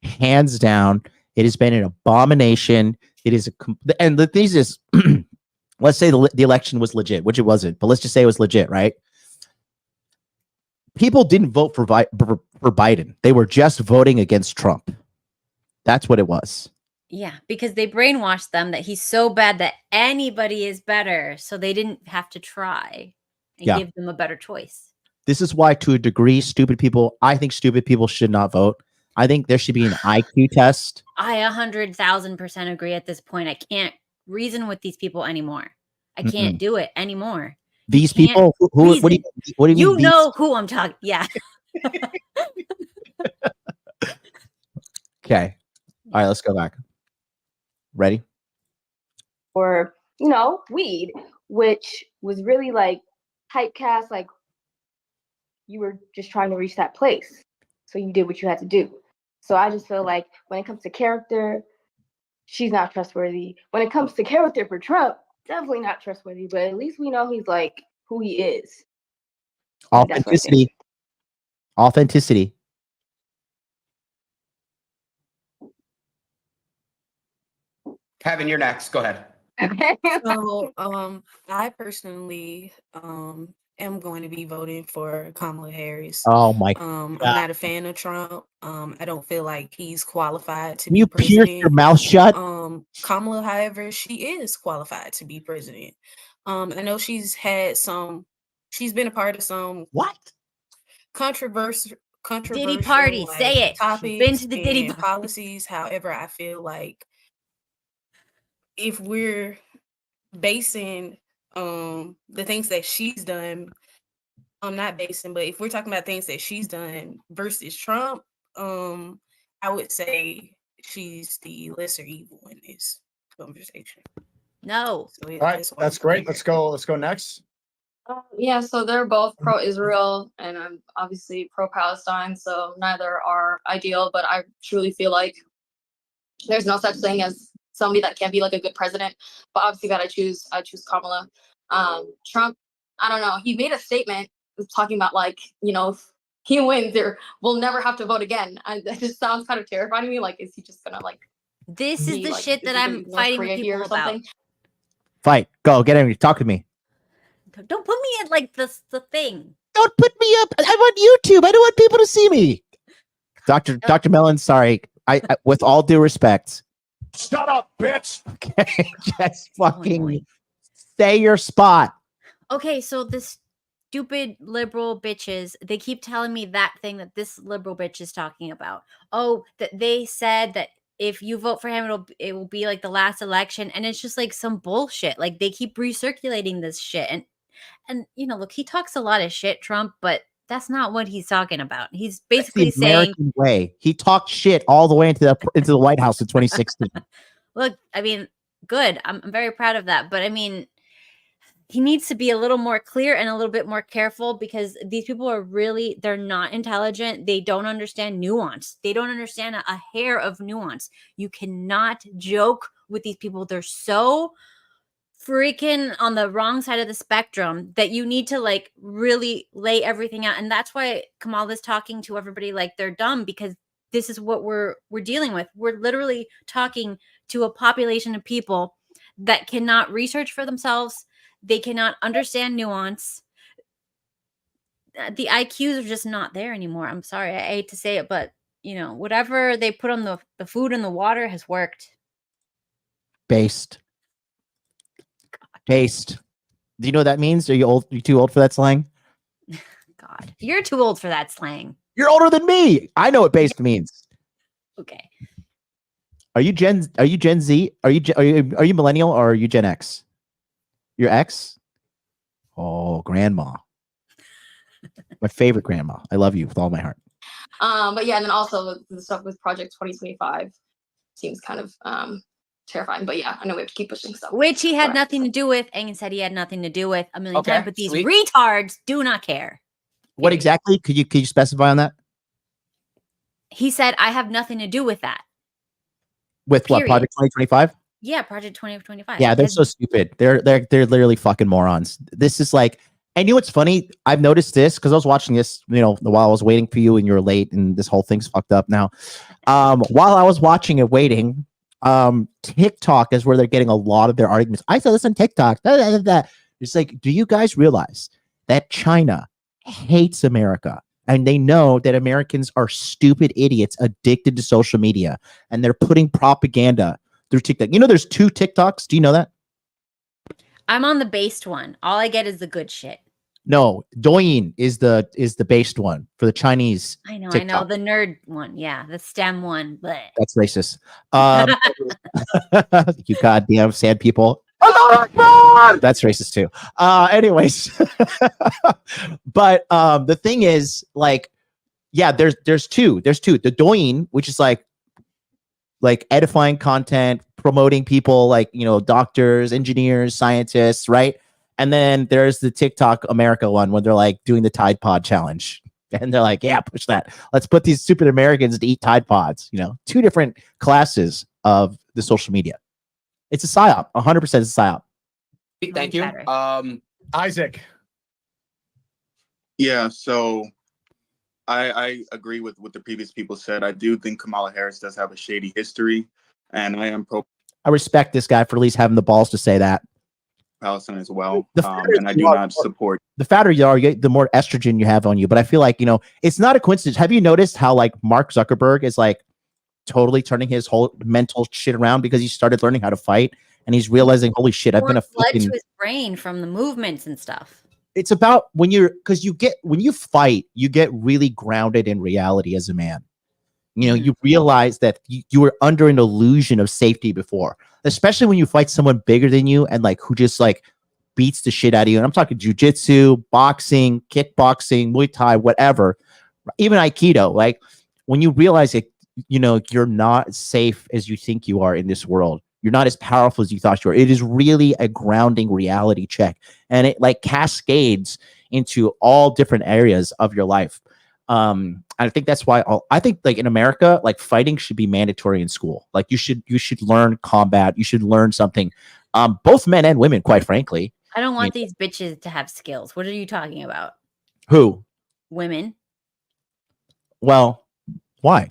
Speaker 1: Hands down. It has been an abomination. It is and the thing is, let's say the election was legit, which it wasn't, but let's just say it was legit, right? People didn't vote for Biden. They were just voting against Trump. That's what it was.
Speaker 3: Yeah, because they brainwashed them that he's so bad that anybody is better. So they didn't have to try and give them a better choice.
Speaker 1: This is why, to a degree, I think stupid people should not vote. I think there should be an IQ test.
Speaker 3: I 100,000% agree at this point. I can't reason with these people anymore. I can't do it anymore.
Speaker 1: These people? What do you mean?
Speaker 3: You know who I'm talking. Yeah.
Speaker 1: Okay. All right, let's go back. Ready?
Speaker 2: Or, weed, which was really like typecast, like you were just trying to reach that place. So you did what you had to do. So I just feel like when it comes to character, she's not trustworthy. When it comes to character for Trump, definitely not trustworthy, but at least we know he's like who he is.
Speaker 1: Authenticity. Authenticity.
Speaker 8: Kevin, you're next. Go ahead.
Speaker 9: So, I personally am going to be voting for Kamala Harris.
Speaker 1: Oh my
Speaker 9: I'm not a fan of Trump. I don't feel like he's qualified to
Speaker 1: Can
Speaker 9: be
Speaker 1: you
Speaker 9: president.
Speaker 1: pierce your mouth shut?
Speaker 9: Kamala, however, she is qualified to be president. I know she's been a part of some controversial
Speaker 3: Diddy party,
Speaker 9: like,
Speaker 3: say it.
Speaker 9: topics
Speaker 3: Been to the Diddy
Speaker 9: and policies. However, I feel like if we're basing the things that she's done, not basing, but if we're talking about things that she's done versus Trump, I would say she's the lesser evil in this conversation.
Speaker 3: No.
Speaker 4: So, all right, that's great. Let's go next.
Speaker 6: Yeah, so they're both pro-Israel, and I'm obviously pro-Palestine, so neither are ideal, but I truly feel like there's no such thing as somebody that can be like a good president, but obviously I choose Kamala. Trump, I don't know, he made a statement talking about like, if he wins, we'll never have to vote again. That just sounds kind of terrifying to me. Like, is he just gonna like?
Speaker 3: This is the shit that I'm fighting with people about.
Speaker 1: Fight. Go. Get in. Talk to me.
Speaker 3: Don't put me in like the thing.
Speaker 1: Don't put me up. I'm on YouTube. I don't want people to see me. Dr. Melons, sorry. I with all due respect.
Speaker 4: Shut up, bitch.
Speaker 1: Okay. Just fucking say your spot.
Speaker 3: Okay, so this stupid liberal bitches, they keep telling me that thing that this liberal bitch is talking about. Oh, that they said that if you vote for him, it will be like the last election, and it's just like some bullshit. Like they keep recirculating this shit, and look, he talks a lot of shit, Trump, but that's not what he's talking about. He's basically
Speaker 1: saying American way. He talked shit all the way into the White House in 2016.
Speaker 3: Look, I mean, good. I'm very proud of that. But I mean, he needs to be a little more clear and a little bit more careful, because these people are really, they're not intelligent. They don't understand nuance. They don't understand a hair of nuance. You cannot joke with these people. They're so freaking on the wrong side of the spectrum that you need to like really lay everything out. And that's why Kamala's talking to everybody like they're dumb, because this is what we're dealing with. We're literally talking to a population of people that cannot research for themselves. They cannot understand nuance. The IQs are just not there anymore. I'm sorry. I hate to say it, but you know, whatever they put on the food and the water has worked.
Speaker 1: Based. Do you know what that means? Are you old? Are you too old for that slang?
Speaker 3: God, you're too old for that slang.
Speaker 1: You're older than me. I know what based means.
Speaker 3: Okay.
Speaker 1: Are you Gen Z? Are you millennial, or are you Gen X? You're X? Oh, grandma. My favorite grandma. I love you with all my heart.
Speaker 6: But yeah, and then also the stuff with Project 2025 seems kind of terrifying. But yeah, I know we have to keep pushing stuff.
Speaker 3: Which he had nothing to do with, and said he had nothing to do with a million
Speaker 8: Okay,
Speaker 3: times, but these
Speaker 8: sweet.
Speaker 3: retards do not care.
Speaker 1: What exactly? Could you specify on that?
Speaker 3: He said, I have nothing to do with that.
Speaker 1: With what,
Speaker 3: Period.
Speaker 1: Project 2025?
Speaker 3: Yeah, Project 2025.
Speaker 1: Yeah, they're so stupid. They're literally fucking morons. This is like, and you know what's funny? I've noticed this because I was watching this, you know, while I was waiting for you, and you're late, and this whole thing's fucked up now. While I was watching it, waiting, TikTok is where they're getting a lot of their arguments. I saw this on TikTok. It's like, do you guys realize that China hates America? And they know that Americans are stupid idiots addicted to social media, and they're putting propaganda through TikTok. You know, there's 2 TikToks. Do you know that?
Speaker 3: I'm on the based one. All I get is the good shit.
Speaker 1: No, Douyin is the based one for the Chinese.
Speaker 3: I know,
Speaker 1: TikTok.
Speaker 3: the nerd one. Yeah, the STEM one. Bleh.
Speaker 1: That's racist. You goddamn sad people. That's racist too. Anyways, but the thing is, like, yeah, there's two. The Douyin, which is like edifying content, promoting people like, you know, doctors, engineers, scientists, right? And then there's the TikTok America one where they're like doing the Tide Pod challenge. And they're like, yeah, push that. Let's put these stupid Americans to eat Tide Pods. You know, 2 different classes of the social media. It's a psyop. 100% a psyop.
Speaker 8: Thank you.
Speaker 4: Isaac.
Speaker 5: Yeah, so I agree with what the previous people said. I do think Kamala Harris does have a shady history, and I am
Speaker 1: I respect this guy for at least having the balls to say that.
Speaker 5: Palestine as well, and I do not support.
Speaker 1: The fatter you are, the more estrogen you have on you. But I feel like, you know, it's not a coincidence. Have you noticed how like Mark Zuckerberg is like totally turning his whole mental shit around because he started learning how to fight, and he's realizing, holy shit, I've been a
Speaker 3: blood
Speaker 1: fucking...
Speaker 3: to his brain from the movements and stuff.
Speaker 1: It's about when you fight, you get really grounded in reality as a man. You know, you realize that you were under an illusion of safety before, especially when you fight someone bigger than you and like who just like beats the shit out of you. And I'm talking jujitsu, boxing, kickboxing, Muay Thai, whatever, even Aikido. Like when you realize that, you know, you're not as safe as you think you are in this world. You're not as powerful as you thought you were. It is really a grounding reality check. And it like cascades into all different areas of your life. I think that's why I think like in America, like fighting should be mandatory in school. Like you should learn combat. You should learn something. Both men and women, quite frankly.
Speaker 3: I don't want these bitches to have skills. What are you talking about?
Speaker 1: Who?
Speaker 3: Women.
Speaker 1: Well, why?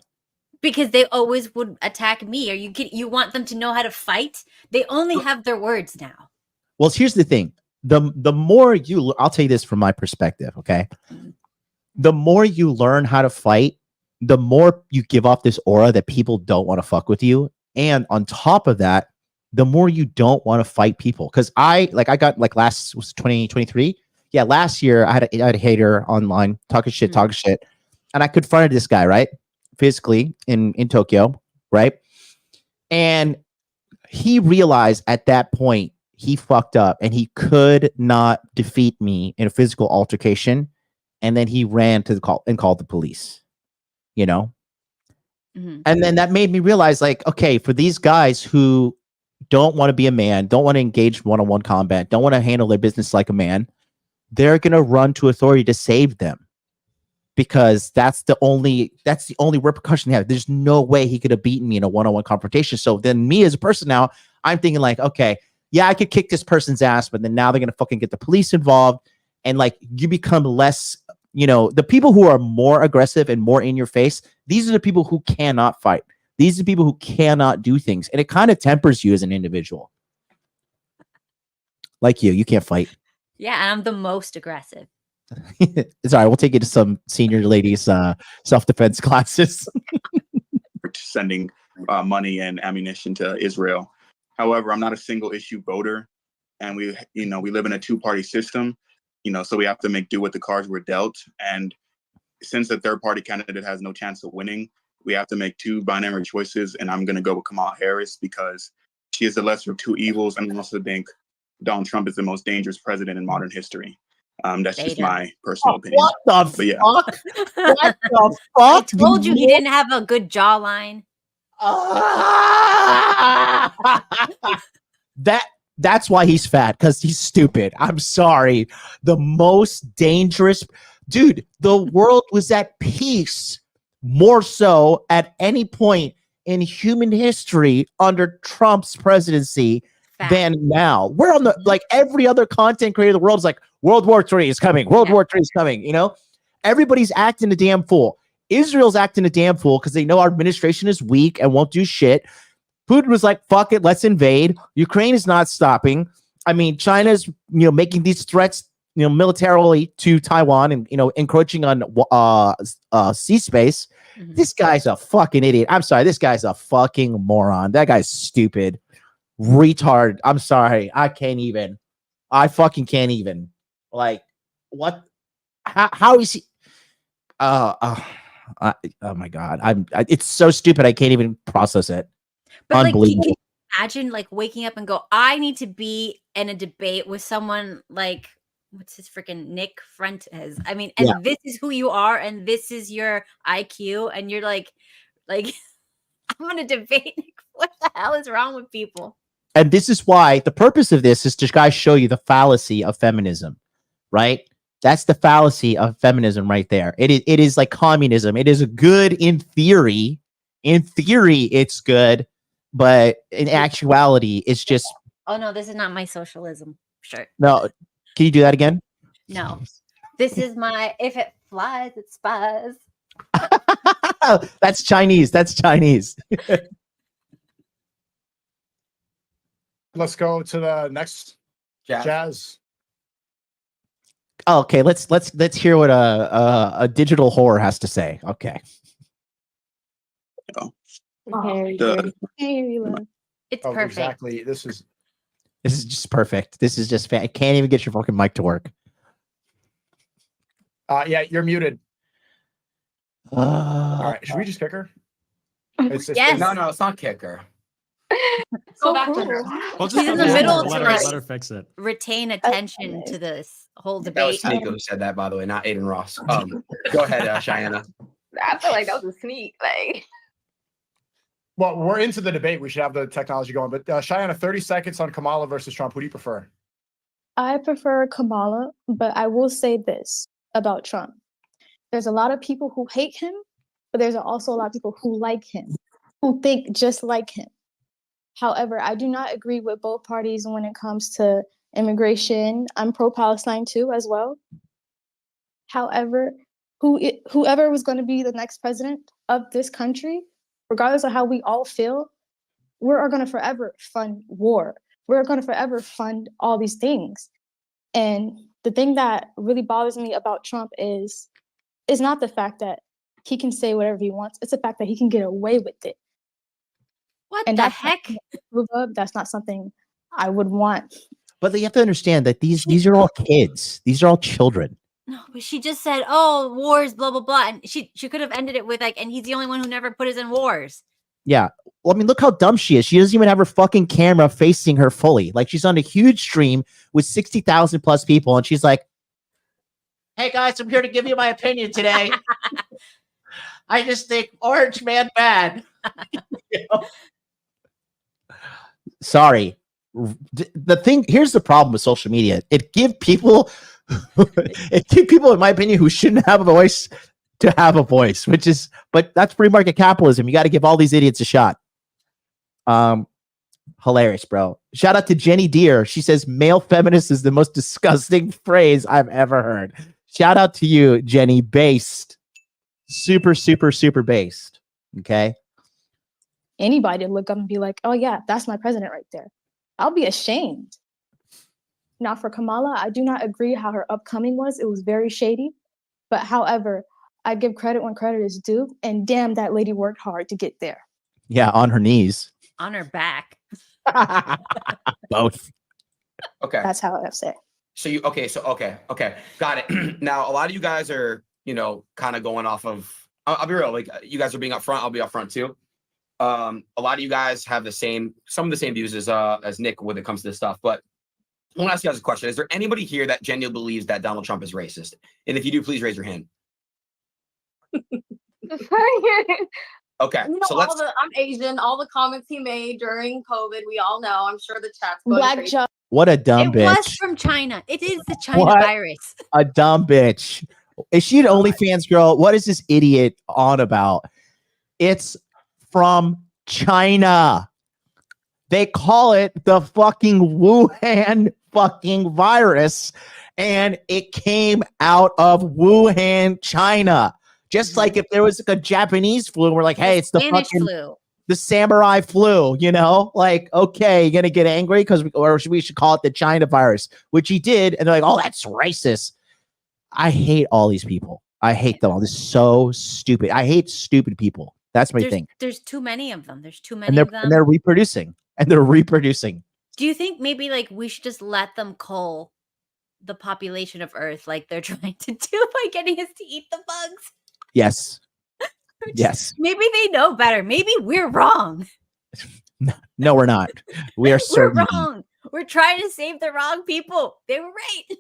Speaker 3: Because they always would attack me. Are you want them to know how to fight? They only have their words now.
Speaker 1: Well, here's the thing. The more you, I'll tell you this from my perspective, okay? The more you learn how to fight, the more you give off this aura that people don't want to fuck with you. And on top of that, the more you don't want to fight people. Because I got like last was 2023. Yeah, last year I had a hater online talking shit. And I confronted this guy, right? Physically in Tokyo, right? And he realized at that point he fucked up and he could not defeat me in a physical altercation. And then he ran to the call and called the police, you know? And then that made me realize, like, okay, for these guys who don't want to be a man, don't want to engage one-on-one combat, don't want to handle their business like a man, they're going to run to authority to save them, because that's the only repercussion they have. There's no way he could have beaten me in a one-on-one confrontation. So then me as a person now, I'm thinking like, okay, yeah, I could kick this person's ass, but then now they're going to fucking get the police involved. And like, you become less, the people who are more aggressive and more in your face, these are the people who cannot fight. These are the people who cannot do things. And it kind of tempers you as an individual. Like you can't fight.
Speaker 3: Yeah, and I'm the most aggressive.
Speaker 1: It's all right. We'll take you to some senior ladies' self-defense classes.
Speaker 5: Sending money and ammunition to Israel. However, I'm not a single issue voter, and we live in a two-party system. So we have to make do with the cards we're dealt. And since the third party candidate has no chance of winning, we have to make two binary choices. And I'm going to go with Kamala Harris because she is the lesser of two evils. And I also think Donald Trump is the most dangerous president in modern history. That's just my personal opinion.
Speaker 1: What the fuck?
Speaker 5: Yeah.
Speaker 1: What the fuck?
Speaker 3: I told you he didn't have a good jawline.
Speaker 1: That's why he's fat, because he's stupid. I'm sorry. The most dangerous dude, the world was at peace more so at any point in human history under Trump's presidency than now. We're on the, like, every other content creator in the world is like, World War III is coming. World War III is coming. Everybody's acting a damn fool. Israel's acting a damn fool because they know our administration is weak and won't do shit. Putin was like, fuck it, let's invade. Ukraine is not stopping. I mean, China's, making these threats, militarily to Taiwan and, encroaching on sea space. Mm-hmm. This guy's a fucking idiot. I'm sorry. This guy's a fucking moron. That guy's stupid. Retard. I'm sorry. I fucking can't even. Like, what? How is he? Oh my God. It's so stupid. I can't even process it.
Speaker 3: But
Speaker 1: unbelievable.
Speaker 3: Like, can you imagine like waking up and go, I need to be in a debate with someone like, what's his freaking Nick Fuentes? I mean, and this is who you are, and this is your IQ, and you're like, I'm gonna debate Nick. What the hell is wrong with people?
Speaker 1: And this is why the purpose of this is to guys show you the fallacy of feminism, right? That's the fallacy of feminism right there. It is like communism. It is good in theory. In theory, it's good, but in actuality, it's just.
Speaker 3: Oh no, this is not my socialism shirt.
Speaker 1: No, can you do that again?
Speaker 3: No, this is my. If it flies, it spies.
Speaker 1: That's Chinese. That's Chinese.
Speaker 4: Let's go to the next jazz.
Speaker 1: Okay, let's hear what a digital whore has to say. Okay.
Speaker 3: It's perfect.
Speaker 4: Exactly. This is
Speaker 1: just perfect. This is just I can't even get your fucking mic to work.
Speaker 4: Yeah, you're muted. All right, should we just kick her?
Speaker 3: Yes.
Speaker 8: No, it's not kick her.
Speaker 6: Go back to her.
Speaker 7: Well,
Speaker 3: He's in the middle to
Speaker 7: let her fix it.
Speaker 3: Retain attention to this whole
Speaker 8: That
Speaker 3: debate.
Speaker 8: was Sneeko who said that, by the way, not Aiden Ross. Go ahead, Cheyenne.
Speaker 2: I feel like that was a sneak. Like,
Speaker 4: well, we're into the debate. We should have the technology going. But Cheyenne, 30 seconds on Kamala versus Trump. Who do you prefer?
Speaker 10: I prefer Kamala, but I will say this about Trump. There's a lot of people who hate him, but there's also a lot of people who like him, who think just like him. However, I do not agree with both parties when it comes to immigration. I'm pro-Palestine too, as well. However, whoever was going to be the next president of this country, regardless of how we all feel, we're going to forever fund war. We're going to forever fund all these things. And the thing that really bothers me about Trump is not the fact that he can say whatever he wants. It's the fact that he can get away with it.
Speaker 3: What
Speaker 10: and
Speaker 3: the heck?
Speaker 10: That's not something I would want.
Speaker 1: But you have to understand that these are all kids. These are all children.
Speaker 3: No, but she just said, "Oh, wars, blah blah blah," and she could have ended it with like, "And he's the only one who never put us in wars."
Speaker 1: Yeah. Well, I mean, look how dumb she is. She doesn't even have her fucking camera facing her fully. Like, she's on a huge stream with 60,000 plus people, and she's like, "Hey guys, I'm here to give you my opinion today. I just think Orange Man bad." You know? Sorry. The thing, here's the problem with social media. It give people, in my opinion, who shouldn't have a voice to have a voice, but that's free market capitalism. You got to give all these idiots a shot. Hilarious, bro. Shout out to Jenny Deere. She says male feminist is the most disgusting phrase I've ever heard. Shout out to you, Jenny. Based. Super, super, super based. Okay.
Speaker 10: Anybody to look up and be like, oh yeah, that's my president right there. I'll be ashamed. Now for Kamala, I do not agree how her upcoming was. It was very shady. But however, I give credit when credit is due. And damn, that lady worked hard to get there.
Speaker 1: Yeah, on her knees.
Speaker 3: On her back.
Speaker 1: Both.
Speaker 8: Okay.
Speaker 10: That's how I say it.
Speaker 8: So okay. Got it. Now, a lot of you guys are, kind of going off of, I'll be real, like you guys are being upfront. I'll be upfront too. A lot of you guys have some of the same views as Nick when it comes to this stuff. But I want to ask you guys a question. Is there anybody here that genuinely believes that Donald Trump is racist? And if you do, please raise your hand. Okay, so
Speaker 6: I'm Asian. All the comments he made during COVID, we all know. I'm sure the chat's going
Speaker 10: Black
Speaker 6: crazy.
Speaker 10: job.
Speaker 1: What a dumb
Speaker 3: It
Speaker 1: bitch.
Speaker 3: was from China. It is the China
Speaker 1: What?
Speaker 3: virus.
Speaker 1: A dumb bitch. Is she an OnlyFans girl? What is this idiot on about? It's from China. They call it the fucking Wuhan fucking virus, and it came out of Wuhan, China. Just like if there was like a Japanese flu, we're like, hey, it's the
Speaker 3: Spanish
Speaker 1: fucking
Speaker 3: flu.
Speaker 1: the samurai flu, like, okay, you're gonna get angry or we should call it the China virus, which he did, and they're like, oh, that's racist. I hate all these people. I hate them all. This is so stupid. I hate stupid people. That's my thing.
Speaker 3: There's too many of them. There's too many
Speaker 1: And
Speaker 3: of them.
Speaker 1: they're reproducing.
Speaker 3: Do you think maybe like we should just let them cull the population of Earth like they're trying to do by getting us to eat the bugs?
Speaker 1: Yes. Yes.
Speaker 3: Maybe they know better. Maybe we're wrong.
Speaker 1: No, we're not. We are
Speaker 3: We're
Speaker 1: certainly
Speaker 3: wrong. We're trying to save the wrong people. They were right.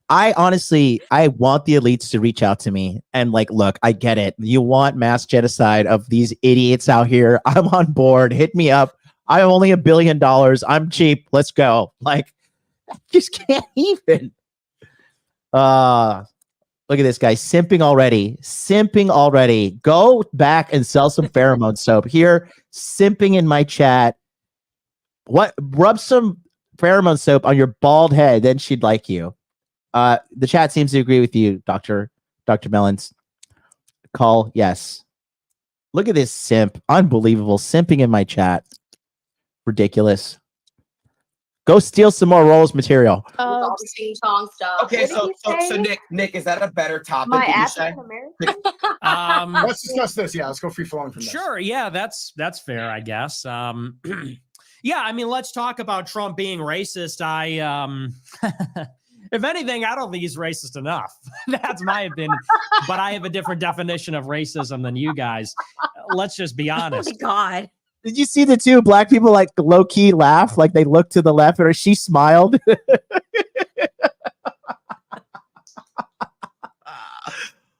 Speaker 1: I want the elites to reach out to me and like, look, I get it. You want mass genocide of these idiots out here. I'm on board. Hit me up. I'm only $1 billion. I'm cheap. Let's go. Like, I just can't even. Look at this guy simping already. Go back and sell some pheromone soap here. Simping in my chat. Rub some pheromone soap on your bald head. Then she'd like you. The chat seems to agree with you, Dr. Melons. Call yes. Look at this simp. Unbelievable. Simping in my chat. Ridiculous. Go steal some more Rolls material.
Speaker 6: All the sing song stuff.
Speaker 8: Okay, so Nick, is that a better topic?
Speaker 2: My
Speaker 8: would you say?
Speaker 2: African American.
Speaker 4: Let's discuss this. Yeah, let's go free flowing from this.
Speaker 7: Sure. Yeah, that's fair, I guess. Yeah, I mean, let's talk about Trump being racist. If anything, I don't think he's racist enough. That's my opinion. But I have a different definition of racism than you guys. Let's just be honest.
Speaker 3: Oh my God.
Speaker 1: Did you see the two black people like low key laugh? Like they looked to the left or she smiled.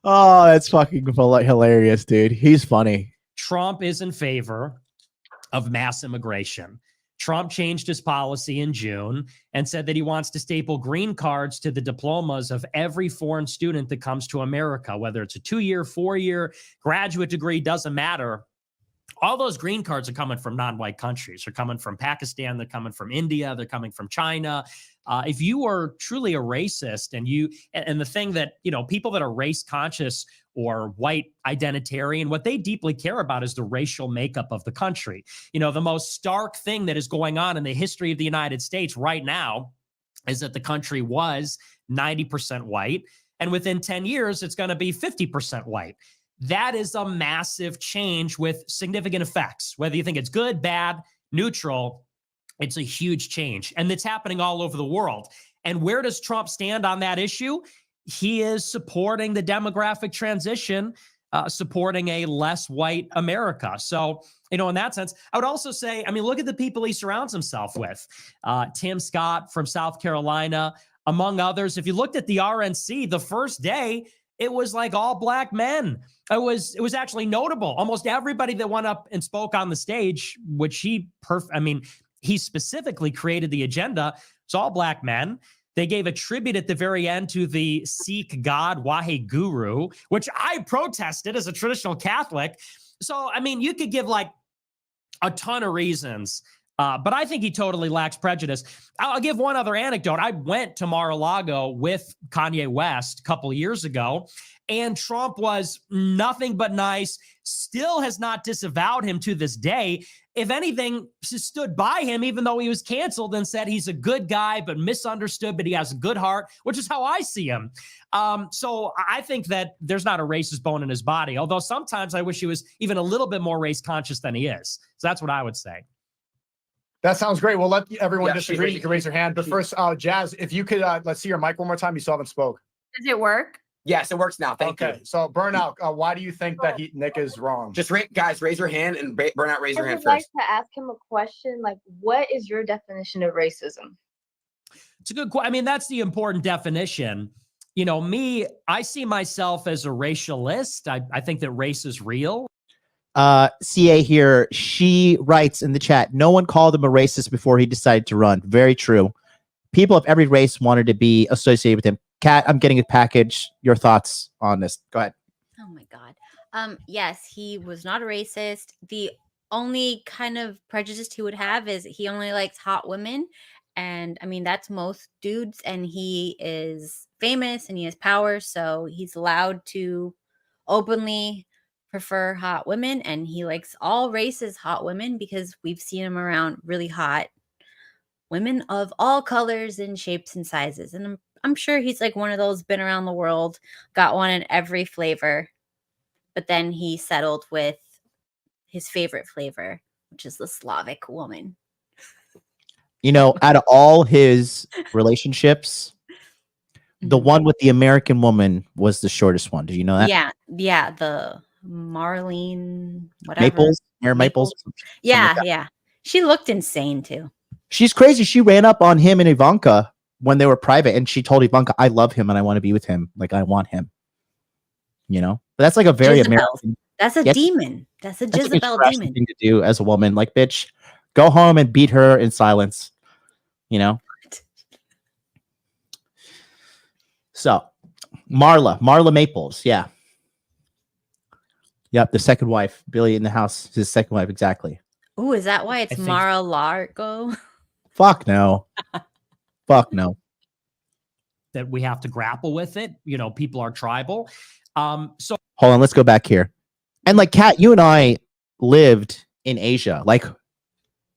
Speaker 1: Oh, that's fucking hilarious, dude. He's funny.
Speaker 7: Trump is in favor of mass immigration. Trump changed his policy in June and said that he wants to staple green cards to the diplomas of every foreign student that comes to America, whether it's a 2-year, 4-year graduate degree, doesn't matter. All those green cards are coming from non-white countries. They're coming from Pakistan. They're coming from India. They're coming from China. If you are truly a racist and the thing that, people that are race conscious or white identitarian, what they deeply care about is the racial makeup of the country. The most stark thing that is going on in the history of the United States right now is that the country was 90% white. And within 10 years, it's going to be 50% white. That is a massive change with significant effects. Whether you think it's good, bad, neutral, it's a huge change. And it's happening all over the world. And where does Trump stand on that issue? He is supporting the demographic transition, supporting a less white America. So, in that sense, I would also say, look at the people he surrounds himself with. Tim Scott from South Carolina, among others. If you looked at the RNC, the first day, it was like all black men. It was actually notable. Almost everybody that went up and spoke on the stage, which he he specifically created the agenda. It's all black men. They gave a tribute at the very end to the Sikh god Waheguru, which I protested as a traditional Catholic. So, I mean, you could give like a ton of reasons, but I think he totally lacks prejudice. I'll give one other anecdote. I went to Mar-a-Lago with Kanye West a couple of years ago, and Trump was nothing but nice, still has not disavowed him to this day. If anything, stood by him, even though he was canceled, and said he's a good guy, but misunderstood, but he has a good heart, which is how I see him. So I think that there's not a racist bone in his body, although sometimes I wish he was even a little bit more race conscious than he is. So that's what I would say.
Speaker 4: That sounds great. We'll let everyone disagree. You can raise your hand. But first, Jazz, if you could, let's see your mic one more time. You still haven't spoke.
Speaker 2: Does it work?
Speaker 8: Yes, it works now. Thank you.
Speaker 4: So Burnout, why do you think that Nick is wrong?
Speaker 8: Just guys, raise your hand, and Burnout, raise your hand
Speaker 2: I would like
Speaker 8: first.
Speaker 2: to ask him a question. Like, what is your definition of racism?
Speaker 7: It's a good question. I mean, that's the important definition. You know, me, I see myself as a racialist. I think that race is real.
Speaker 1: CA here, she writes in the chat, no one called him a racist before he decided to run. Very true. People of every race wanted to be associated with him. Kat, I'm getting a package. Your thoughts on this? Go ahead.
Speaker 3: Oh my God. Yes, he was not a racist. The only kind of prejudice he would have is he only likes hot women. And I mean, that's most dudes, and he is famous and he has power. So he's allowed to openly prefer hot women, and he likes all races hot women because we've seen him around really hot women of all colors and shapes and sizes. And I'm sure he's like one of those, been around the world, got one in every flavor, but then he settled with his favorite flavor, which is the Slavic woman.
Speaker 1: You know, out of all his relationships, the one with the American woman was the shortest one. Did you know that?
Speaker 3: Yeah. The Marlene, whatever.
Speaker 1: Maples.
Speaker 3: Yeah, yeah. She looked insane too.
Speaker 1: She's crazy. She ran up on him and Ivanka when they were private, and she told Ivanka, I love him and I want to be with him. Like, I want him. You know? But that's like a very
Speaker 3: Jezebel.
Speaker 1: American.
Speaker 3: That's a demon. That's a Jezebel demon
Speaker 1: thing to do as a woman. Like, bitch, go home and beat her in silence. You know? So, Marla Maples. Yeah. Yep. The second wife. Billy in the house. His second wife. Exactly.
Speaker 3: Oh, is that why it's Mar-a-Lago?
Speaker 1: Fuck no. Fuck no.
Speaker 7: That we have to grapple with it. You know, people are tribal. So
Speaker 1: hold on, let's go back here. And like, Kat, you and I lived in Asia. Like,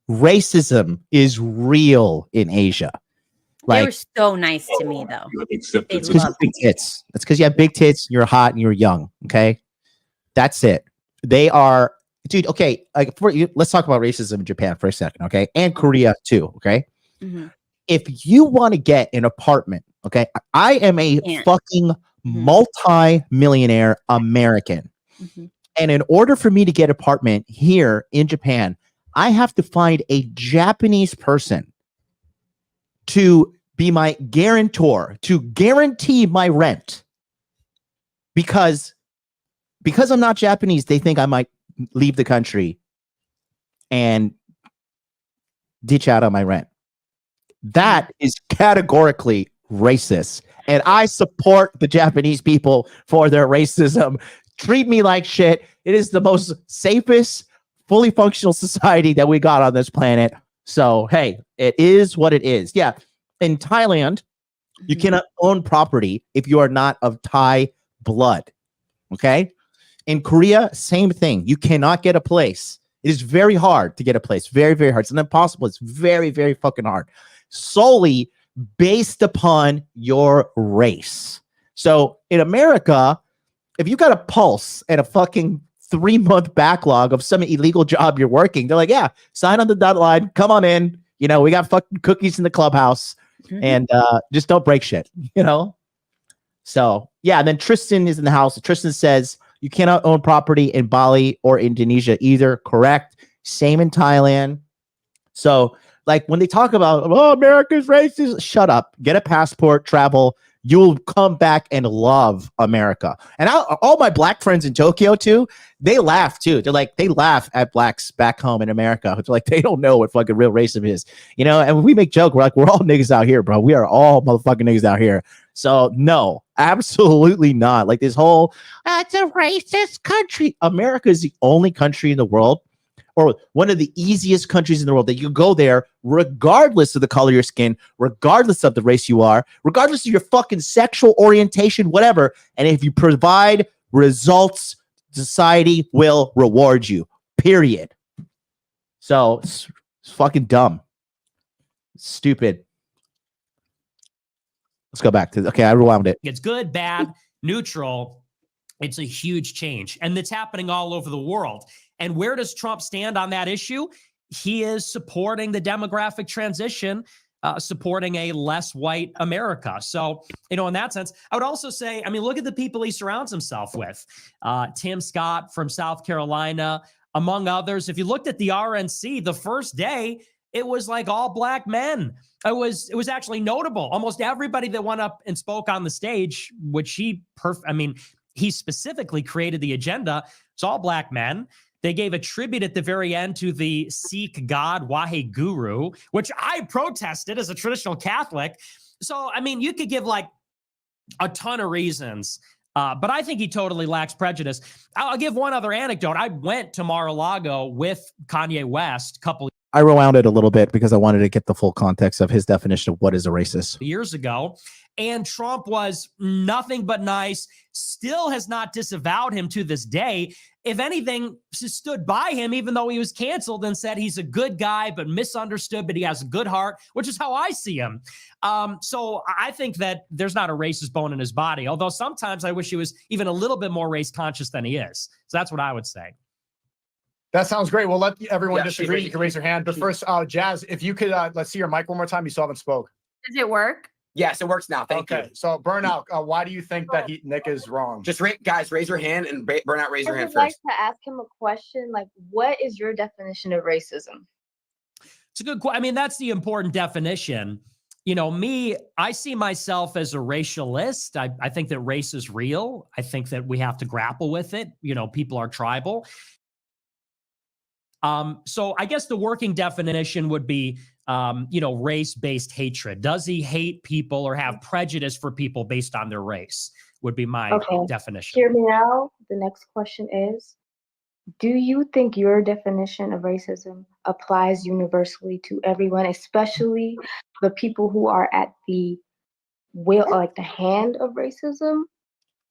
Speaker 1: racism is real in Asia. Like,
Speaker 3: they were so nice to me, though.
Speaker 1: It's because you have big tits. It's because you have big tits, you're hot, and you're young. Okay, that's it. They are, dude. Okay, like let's talk about racism in Japan for a second, okay, and Korea too. Okay, if you want to get an apartment, okay, I am a fucking multi-millionaire American, and in order for me to get an apartment here in Japan, I have to find a Japanese person to be my guarantor, to guarantee my rent, because I'm not Japanese, they think I might leave the country and ditch out on my rent. That is categorically racist, and I support the Japanese people for their racism. Treat me like shit. It is the most safest, fully functional society that we got on this planet. So, hey, it is what it is. Yeah. In Thailand, you cannot own property if you are not of Thai blood. Okay. In Korea, same thing. You cannot get a place. It is very hard to get a place. Very, very hard. It's not impossible. It's very, very fucking hard. Solely based upon your race. So in America, if you got a pulse and a fucking 3-month backlog of some illegal job you're working, they're like, yeah, sign on the dotted line. Come on in. You know, we got fucking cookies in the clubhouse. And just don't break shit, you know? So, yeah, and then Tristan is in the house. Tristan says, you cannot own property in Bali or Indonesia either. Correct. Same in Thailand. So, like, when they talk about, oh, America's racist, shut up. Get a passport, travel. you'll come back and love America. And all my black friends in Tokyo too, they laugh too. They laugh at blacks back home in America. It's like, they don't know what fucking real racism is, you know? And when we make joke, we're like, we're all niggas out here, bro. We are all motherfucking niggas out here. So no, absolutely not. Like this whole, it's a racist country. America is the only country in the world, or one of the easiest countries in the world, that you go there regardless of the color of your skin, regardless of the race you are, regardless of your fucking sexual orientation, whatever. And if you provide results, society will reward you, period. So it's fucking dumb. Stupid. Let's go back to, okay, I rewound it.
Speaker 7: It's good, bad, neutral. It's a huge change. And it's happening all over the world. And where does Trump stand on that issue? He is supporting the demographic transition, supporting a less white America. So, you know, in that sense, I would also say, I mean, look at the people he surrounds himself with. Tim Scott from South Carolina, among others. If you looked at the RNC, the first day, it was like all black men. It was actually notable. Almost everybody that went up and spoke on the stage, which he specifically created the agenda. It's all black men. They gave a tribute at the very end to the Sikh god Waheguru, which I protested as a traditional Catholic. So, I mean, you could give like a ton of reasons, but I think he totally lacks prejudice. I'll give one other anecdote. I went to Mar-a-Lago with Kanye West a couple
Speaker 1: I rewound it a little bit because I wanted to get the full context of his definition of what is a racist.
Speaker 7: years ago, and Trump was nothing but nice, still has not disavowed him to this day. If anything, stood by him, even though he was canceled, and said he's a good guy, but misunderstood, but he has a good heart, which is how I see him. So I think that there's not a racist bone in his body, although sometimes I wish he was even a little bit more race conscious than he is. So that's what I would say.
Speaker 4: That sounds great. We'll let everyone disagree. You can raise your hand. But first, Jazz, if you could, let's see your mic one more time. You still haven't spoke.
Speaker 6: Does it work?
Speaker 8: Yes, it works now. Thank you.
Speaker 4: So Burnout, why do you think that Nick is wrong?
Speaker 8: Just guys, raise your hand, and Burnout, raise your hand
Speaker 2: I would like
Speaker 8: first.
Speaker 2: to ask him a question. Like, what is your definition of racism?
Speaker 7: It's a good question. I mean, that's the important definition. You know, I see myself as a racialist. I think that race is real. I think that we have to grapple with it. You know, people are tribal. So I guess the working definition would be, race-based hatred. Does he hate people or have prejudice for people based on their race? Would be my definition.
Speaker 2: Hear me now. The next question is, do you think your definition of racism applies universally to everyone, especially the people who are at the the hand of racism,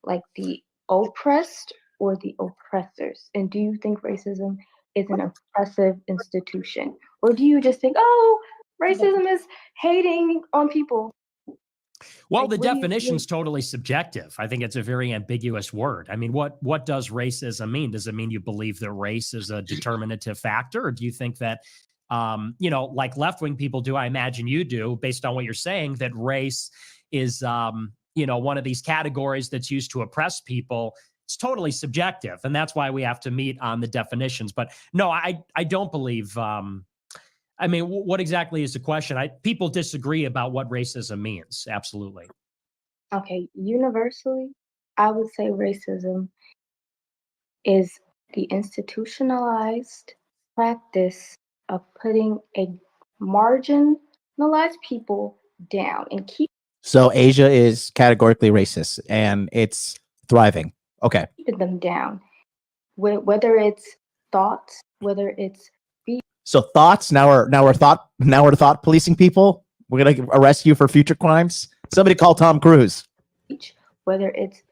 Speaker 2: like the oppressed or the oppressors? And do you think racism is an oppressive institution? Or do you just think, oh, racism is hating on people?
Speaker 7: Well, the definition's totally subjective. I think it's a very ambiguous word. I mean, what does racism mean? Does it mean you believe that race is a determinative factor? Or do you think that, like left-wing people do, I imagine you do, based on what you're saying, that race is, one of these categories that's used to oppress people? It's totally subjective. And that's why we have to meet on the definitions. But no, I don't believe, what exactly is the question? People disagree about what racism means. Absolutely.
Speaker 2: Okay, universally, I would say racism is the institutionalized practice of putting a marginalized people down and keep.
Speaker 1: So Asia is categorically racist and it's thriving. Okay.
Speaker 2: Keeping them down, whether it's thoughts, whether it's
Speaker 1: so thoughts. Now we're thought policing people. We're gonna arrest you for future crimes. Somebody call Tom Cruise.
Speaker 2: Whether it's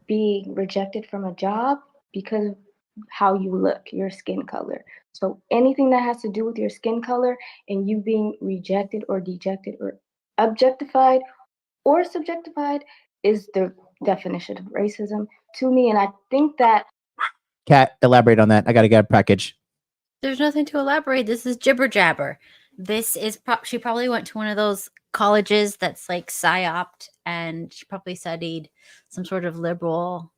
Speaker 2: being rejected from a job because of how you look, your skin color. So anything that has to do with your skin color and you being rejected or dejected or objectified or subjectified is the definition of racism to me. And I think that
Speaker 1: Kat, elaborate on that. I gotta get a package.
Speaker 3: There's nothing to elaborate. This is jibber jabber. This is she probably went to one of those colleges that's like psyoped, and she probably studied some sort of liberal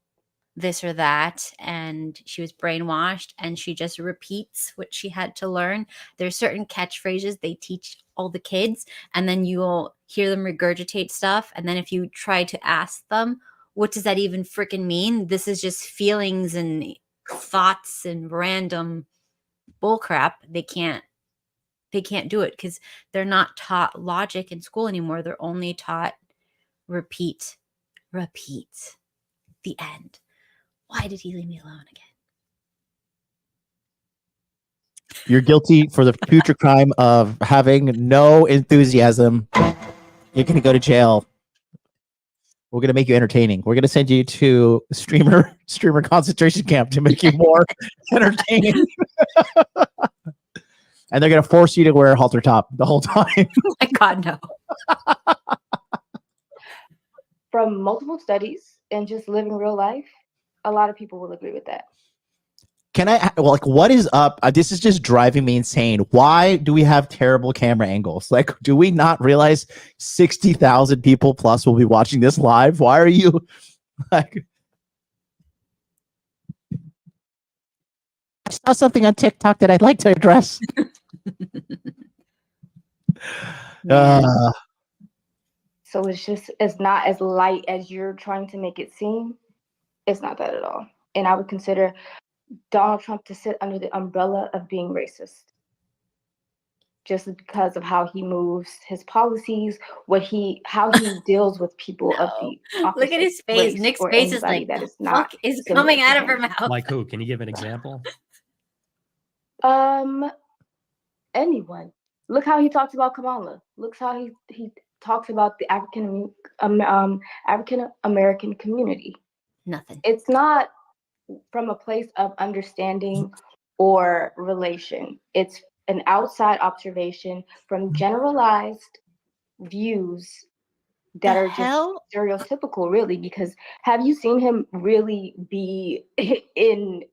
Speaker 3: this or that, and she was brainwashed, and she just repeats what she had to learn. There's certain catchphrases they teach all the kids, and then you'll hear them regurgitate stuff, and then if you try to ask them, what does that even freaking mean? This is just feelings and thoughts and random bullcrap. They can't do it because they're not taught logic in school anymore. They're only taught repeat. The end. Why did he leave me alone again?
Speaker 1: You're guilty for the future crime of having no enthusiasm. You're going to go to jail. We're going to make you entertaining. We're going to send you to streamer concentration camp to make you more entertaining. And they're going to force you to wear a halter top the whole time.
Speaker 3: Oh my God, no.
Speaker 2: From multiple studies and just living real life, a lot of people will agree with that.
Speaker 1: Can I, well, like, what is up? This is just driving me insane. Why do we have terrible camera angles? Like, do we not realize 60,000 people plus will be watching this live? Why are you like? I saw something on TikTok that I'd like to address.
Speaker 2: So it's not as light as you're trying to make it seem. It's not that at all. And I would consider Donald Trump to sit under the umbrella of being racist. Just because of how he moves, his policies, how he deals with people of the opposite
Speaker 3: Look at his face.
Speaker 2: race
Speaker 3: Nick's
Speaker 2: or
Speaker 3: face is
Speaker 2: anybody
Speaker 3: like,
Speaker 2: that is
Speaker 3: the
Speaker 2: not
Speaker 3: fuck is
Speaker 2: similar
Speaker 3: coming
Speaker 2: to
Speaker 3: out of
Speaker 2: him.
Speaker 3: her mouth.
Speaker 7: Like who? Can you give an example?
Speaker 2: Anyone. Look how he talks about Kamala. Look how he talks about the African American community.
Speaker 3: Nothing.
Speaker 2: It's not from a place of understanding or relation. It's an outside observation from generalized views that are just stereotypical, really. Because have you seen him really be in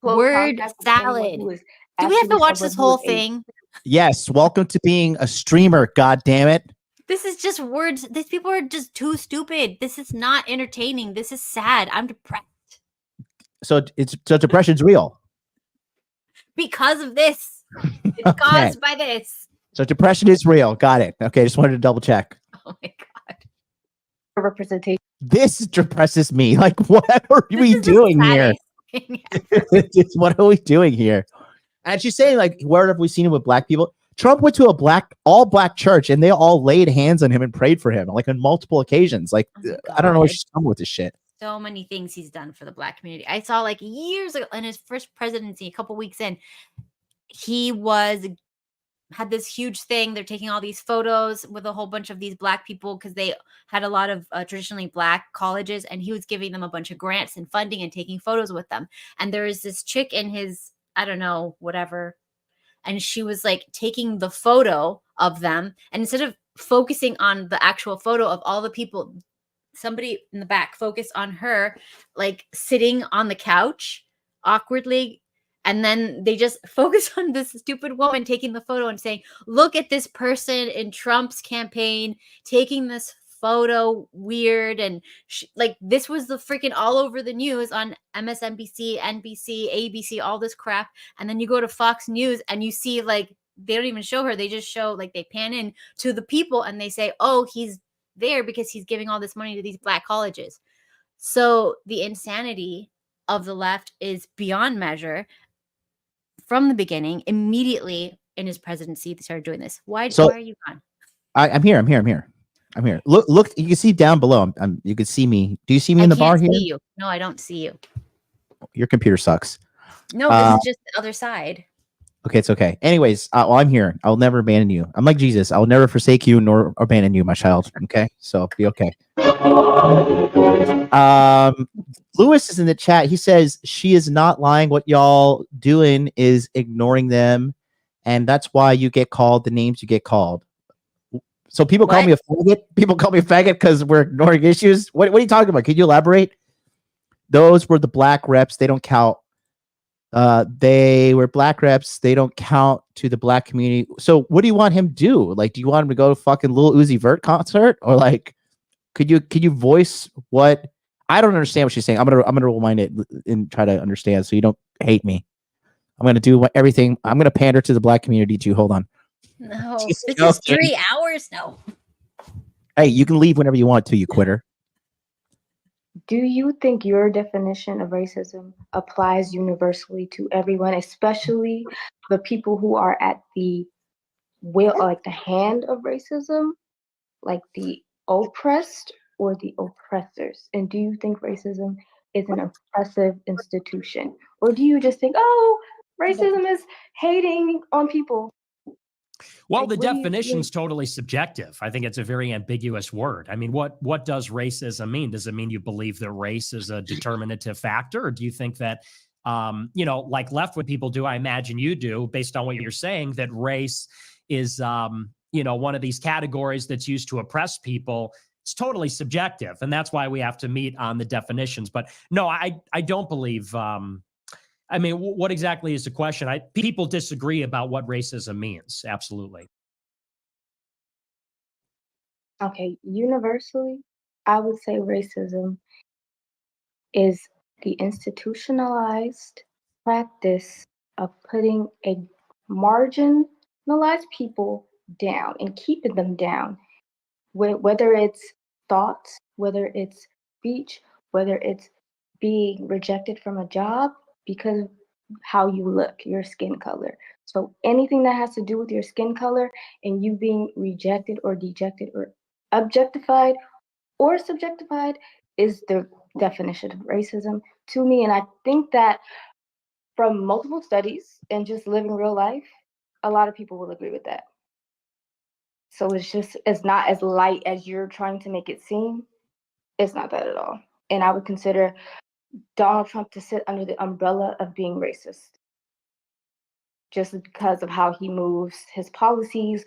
Speaker 2: close
Speaker 3: word
Speaker 2: contact with
Speaker 3: salad?
Speaker 2: anyone who is
Speaker 3: Do we have to
Speaker 2: actually
Speaker 3: watch
Speaker 2: someone
Speaker 3: this
Speaker 2: who
Speaker 3: whole
Speaker 2: is a
Speaker 3: thing?
Speaker 1: Yes. Welcome to being a streamer. God damn it.
Speaker 3: This is just words. These people are just too stupid. This is not entertaining. This is sad. I'm depressed
Speaker 1: So depression's real.
Speaker 3: because of this. It's
Speaker 1: Okay.
Speaker 3: caused by this.
Speaker 1: So depression is real. Got it. Okay. Just wanted to double check.
Speaker 3: Oh my God.
Speaker 2: representation.
Speaker 1: This depresses me. Like, what are
Speaker 3: This
Speaker 1: we
Speaker 3: is the
Speaker 1: doing here?
Speaker 3: saddest thing ever.
Speaker 1: What are we doing here? And she's saying, like, where have we seen it with black people? Trump went to all black church and they all laid hands on him and prayed for him, like on multiple occasions. Like,
Speaker 3: Oh
Speaker 1: I don't know where
Speaker 3: God.
Speaker 1: she's coming with this shit.
Speaker 3: So many things he's done for the black community. I saw like years ago in his first presidency, a couple weeks in, he had this huge thing. They're taking all these photos with a whole bunch of these black people because they had a lot of traditionally black colleges, and he was giving them a bunch of grants and funding and taking photos with them. And there is this chick in his, I don't know, whatever, and she was like taking the photo of them, and instead of focusing on the actual photo of all the people, somebody in the back focused on her like sitting on the couch awkwardly, and then they just focus on this stupid woman taking the photo and saying, look at this person in Trump's campaign taking this photo weird. And like, this was the freaking all over the news on MSNBC, NBC, ABC, all this crap. And then you go to Fox News and you see like they don't even show her, they just show like they pan in to the people and they say, oh, he's there because he's giving all this money to these black colleges. So the insanity of the left is beyond measure. From the beginning, immediately in his presidency, they started doing this. Why are you gone?
Speaker 1: I'm here. Look, you can see down below. You can see me. Do you see me in the bar here?
Speaker 3: You. No, I don't see you.
Speaker 1: Your computer sucks.
Speaker 3: No, this is just the other side.
Speaker 1: Okay, it's okay. Anyways, well, I'm here. I will never abandon you. I'm like Jesus. I will never forsake you nor abandon you, my child. Okay, so be okay. Lewis is in the chat. He says she is not lying. What y'all doing is ignoring them, and that's why you get called the names you get called. So people call me a faggot. People call me a faggot because we're ignoring issues. What are you talking about? Can you elaborate? Those were the black reps. They don't count. They were black reps. They don't count to the black community. So what do you want him to do? Like, do you want him to go to fucking Lil Uzi Vert concert? Or like, could you voice what? I don't understand what she's saying. I'm gonna rewind it and try to understand so you don't hate me. I'm gonna do everything. I'm gonna pander to the black community too. Hold on.
Speaker 3: No,
Speaker 1: Just
Speaker 3: this is
Speaker 1: joking.
Speaker 3: 3 hours. No.
Speaker 1: Hey, you can leave whenever you want to, you quitter.
Speaker 2: Do you think your definition of racism applies universally to everyone, especially the people who are at the the hand of racism, like the oppressed or the oppressors? And do you think racism is an oppressive institution? Or do you just think, oh, racism is hating on people?
Speaker 7: Well,
Speaker 2: Like,
Speaker 7: the
Speaker 2: what do you
Speaker 7: definition's
Speaker 2: think?
Speaker 7: totally subjective. I think it's a very ambiguous word. I mean, what does racism mean? Does it mean you believe that race is a determinative factor? Or do you think that, like left-wing people do, I imagine you do, based on what you're saying, that race is, one of these categories that's used to oppress people? It's totally subjective. And that's why we have to meet on the definitions. But no, I don't believe... I mean, what exactly is the question? People disagree about what racism means. Absolutely.
Speaker 2: Okay, universally, I would say racism is the institutionalized practice of putting a marginalized people down and keeping them down, whether it's thoughts, whether it's speech, whether it's being rejected from a job because of how you look, your skin color. So anything that has to do with your skin color and you being rejected or dejected or objectified or subjectified is the definition of racism to me. And I think that from multiple studies and just living real life, a lot of people will agree with that. So it's not as light as you're trying to make it seem. It's not that at all. And I would consider Donald Trump to sit under the umbrella of being racist, just because of how he moves, his policies,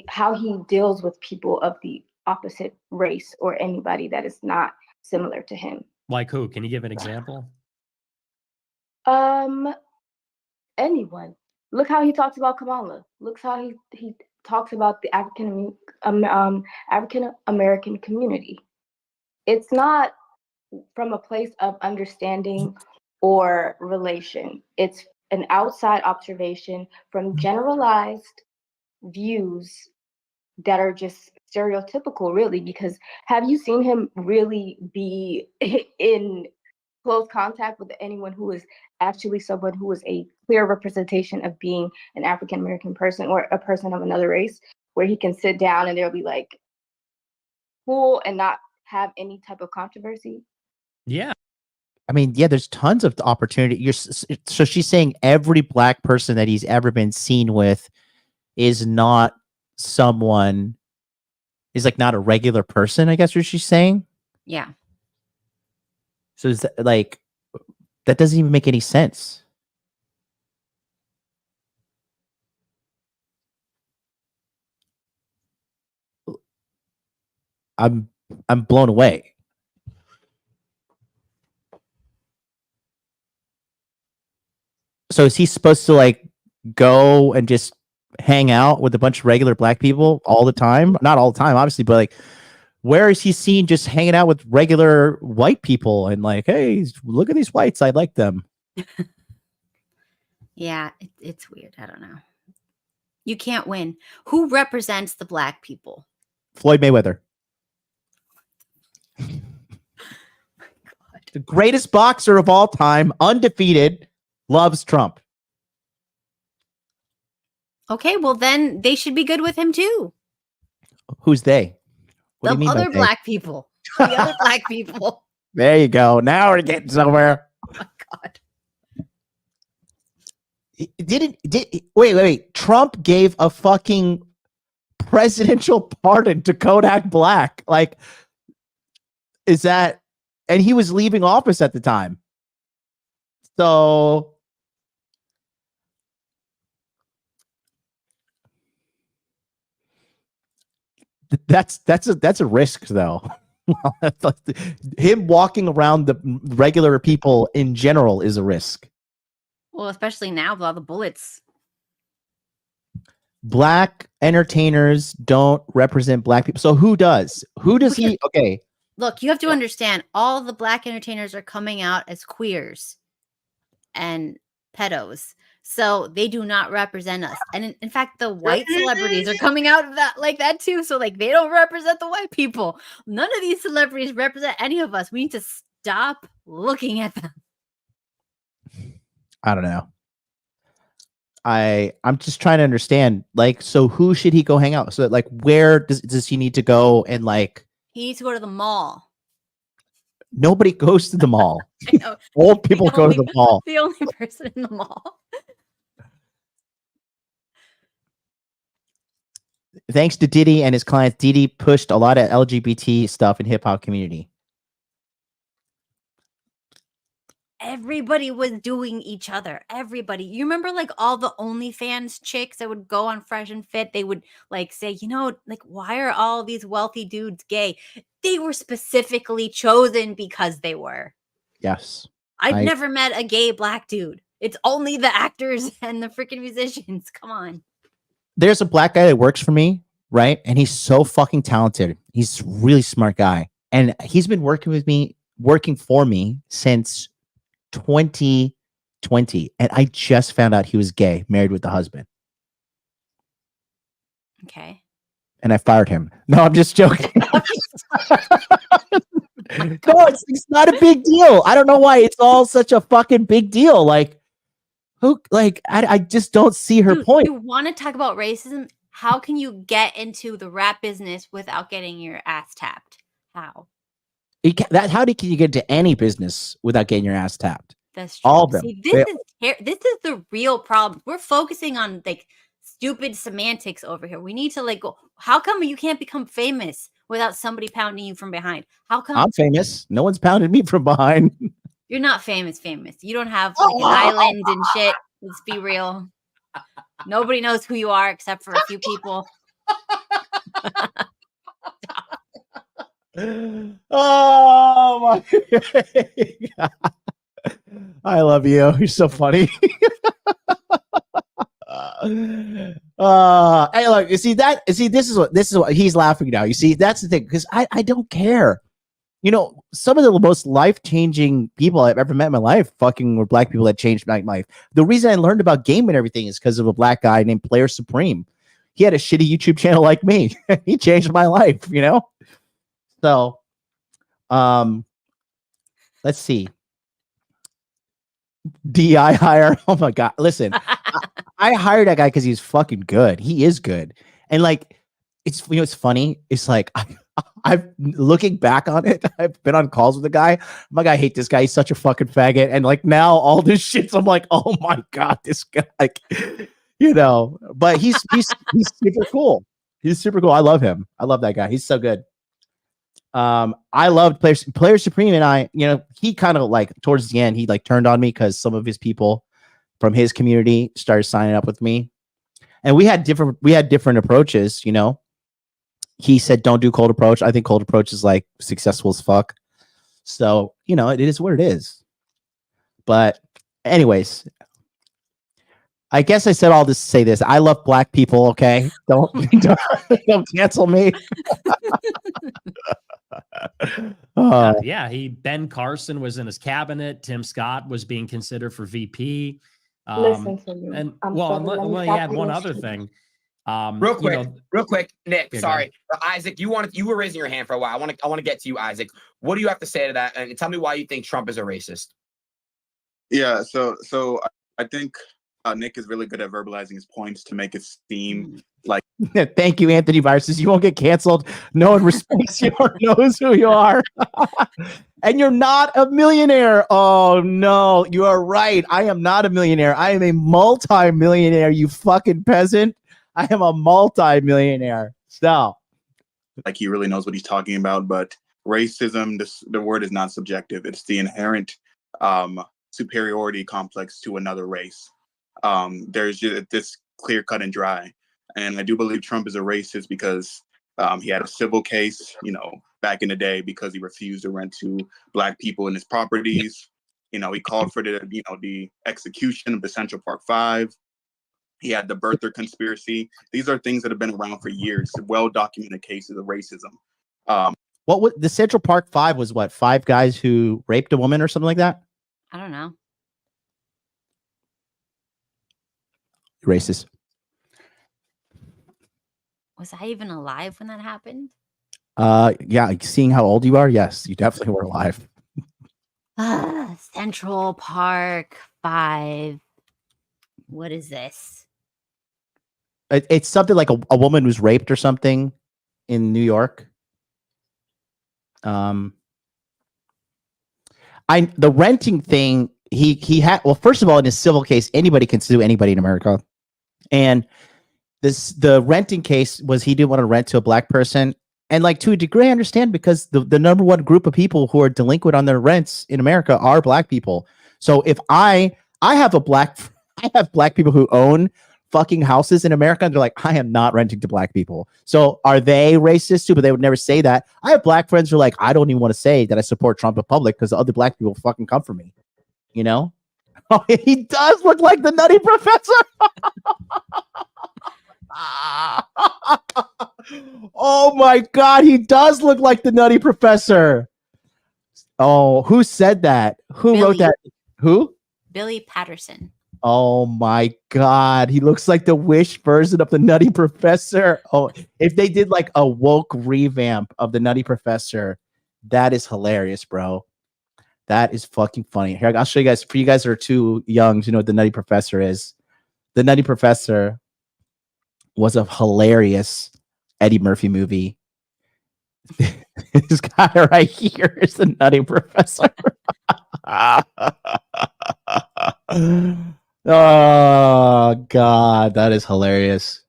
Speaker 2: how he deals with people of the opposite race or anybody that is not similar to him.
Speaker 7: Like who? Can you give an example?
Speaker 2: Anyone. Look how he talks about Kamala. Look how he talks about the African American community. It's not from a place of understanding or relation. It's an outside observation from generalized views that are just stereotypical, really, because have you seen him really be in close contact with anyone who is actually someone who is a clear representation of being an African American person or a person of another race, where he can sit down and they'll be like cool and not have any type of controversy?
Speaker 7: Yeah.
Speaker 1: I mean, yeah, there's tons of opportunity. So she's saying every black person that he's ever been seen with is not someone, is like not a regular person, I guess what she's saying.
Speaker 3: Yeah.
Speaker 1: So is that, like, that doesn't even make any sense. I'm blown away. So is he supposed to like go and just hang out with a bunch of regular black people all the time? Not all the time, obviously, but like, where is he seen just hanging out with regular white people and like, hey, look at these whites, I like them?
Speaker 3: Yeah, it's weird. I don't know. You can't win. Who represents the black people?
Speaker 1: Floyd Mayweather. The greatest boxer of all time, undefeated, loves Trump.
Speaker 3: Okay, well then they should be good with him too.
Speaker 1: Who's they? What do
Speaker 3: The
Speaker 1: you mean by
Speaker 3: other
Speaker 1: they?
Speaker 3: black people. The other black people.
Speaker 1: There you go. Now we're getting somewhere.
Speaker 3: Oh my God.
Speaker 1: Wait. Trump gave a fucking presidential pardon to Kodak Black. Like, is that, and he was leaving office at the time. So that's a risk though. Him walking around the regular people in general is a risk.
Speaker 3: Well, especially now with all the bullets.
Speaker 1: Black entertainers don't represent black people. So who does? Who does he? Okay.
Speaker 3: Look, you have to understand, all the black entertainers are coming out as queers and pedos. So they do not represent us. And in fact, the white celebrities are coming out of that like that too. So like they don't represent the white people. None of these celebrities represent any of us. We need to stop looking at them.
Speaker 1: I don't know. I'm just trying to understand, like, so who should he go hang out? So like, where does he need to go? And like,
Speaker 3: He needs to go to the mall.
Speaker 1: Nobody goes to the mall.
Speaker 3: I know.
Speaker 1: Old people go to the mall.
Speaker 3: The only person in the mall.
Speaker 1: Thanks to Diddy and his clients, Diddy pushed a lot of LGBT stuff in hip hop community.
Speaker 3: Everybody was doing each other. Everybody. You remember like all the OnlyFans chicks that would go on Fresh and Fit? They would like say, you know, like, why are all these wealthy dudes gay? They were specifically chosen because they were.
Speaker 1: Yes.
Speaker 3: I've never met a gay black dude. It's only the actors and the freaking musicians. Come on.
Speaker 1: There's a black guy that works for me, right? And he's so fucking talented. He's a really smart guy. And he's been working for me since 2020. And I just found out he was gay, married with a husband.
Speaker 3: Okay.
Speaker 1: And I fired him. No, I'm just joking. No, it's not a big deal. I don't know why it's all such a fucking big deal. Like, who? Like, I just don't see her point.
Speaker 3: You want to talk about racism? How can you get into the rap business without getting your ass tapped? How?
Speaker 1: How can you get into any business without getting your ass tapped?
Speaker 3: That's true.
Speaker 1: All of them.
Speaker 3: See, this is the real problem. We're focusing on like stupid semantics over here. We need to like go. How come you can't become famous without somebody pounding you from behind? How come
Speaker 1: I'm famous? No one's pounded me from behind.
Speaker 3: you're not famous? You don't have like an island and shit. Let's be real. Nobody knows who you are except for a few people.
Speaker 1: Oh my God. I love you. You're so funny. Hey, look, this is what he's laughing now. You see, that's the thing, because I don't care. You know, some of the most life-changing people I've ever met in my life fucking were black people that changed my life. The reason I learned about gaming and everything is because of a black guy named Player Supreme. He had a shitty YouTube channel like me. He changed my life, you know? So, let's see. DI hire. Oh my God. Listen, I hired that guy because he's fucking good. He is good. And like, it's, you know, it's funny. It's like, I've looking back on it. I've been on calls with the guy. I'm like, I hate this guy. He's such a fucking faggot. And like now all this shit's, I'm like, oh my God, this guy, like, you know, but he's super cool. He's super cool. I love him. I love that guy. He's so good. I loved Player Supreme, and I, you know, he kind of like towards the end, he like turned on me because some of his people from his community started signing up with me, and we had different approaches. You know, he said don't do cold approach. I think cold approach is like successful as fuck. So you know, it is what it is. But anyways, I guess I said all this to say this. I love black people. Okay, don't cancel me.
Speaker 7: Yeah, Ben Carson was in his cabinet. Tim Scott was being considered for VP.
Speaker 2: Listen to me.
Speaker 7: And
Speaker 2: I'm
Speaker 7: well,
Speaker 2: sorry, let me
Speaker 7: he
Speaker 2: stop
Speaker 7: had
Speaker 2: you.
Speaker 7: one other thing.
Speaker 8: Real quick, Nick.
Speaker 7: Yeah,
Speaker 8: sorry, Isaac. You were raising your hand for a while. I want to get to you, Isaac. What do you have to say to that? And tell me why you think Trump is a racist.
Speaker 5: Yeah. So I think Nick is really good at verbalizing his points to make it seem like.
Speaker 1: Thank you, Anthony Viruses. You won't get canceled. No one respects you or knows who you are. And you're not a millionaire. Oh, no, you are right. I am not a millionaire. I am a multi-millionaire, you fucking peasant. I am a multi-millionaire. So.
Speaker 5: Like he really knows what he's talking about. But racism, the word is not subjective. It's the inherent superiority complex to another race. There's just this clear cut and dry. And I do believe Trump is a racist because he had a civil case, you know, back in the day because he refused to rent to black people in his properties. You know, he called for the execution of the Central Park Five. He had the birther conspiracy. These are things that have been around for years, well-documented cases of racism.
Speaker 1: Well, What was the Central Park 5 was what? 5 guys who raped a woman or something like that?
Speaker 3: I don't know.
Speaker 1: Racist.
Speaker 3: Was I even alive when that happened?
Speaker 1: Yeah, seeing how old you are, yes, you definitely were alive.
Speaker 3: Central Park 5. What is this?
Speaker 1: It's something like a woman was raped or something in New York. The renting thing, he had, well, first of all, in a civil case, anybody can sue anybody in America. And the renting case was he didn't want to rent to a black person. And like to a degree, I understand, because the number one group of people who are delinquent on their rents in America are black people. So if I have black people who own fucking houses in America, and they're like, I am not renting to black people. So are they racist too? But they would never say that. I have black friends who are like, I don't even want to say that I support Trump in public because the other black people fucking come for me. You know? Oh, he does look like the Nutty Professor. Oh my God, he does look like the Nutty Professor. Oh, who said that? Who wrote that? Who?
Speaker 3: Billy Patterson.
Speaker 1: Oh my God, he looks like the Wish version of the Nutty Professor. Oh, if they did like a woke revamp of the Nutty Professor, that is hilarious, bro. That is fucking funny. Here, I'll show you guys. For you guys that are too young to know what the Nutty Professor is. The Nutty Professor was a hilarious Eddie Murphy movie. This guy right here is the Nutty Professor. Oh God, that is hilarious.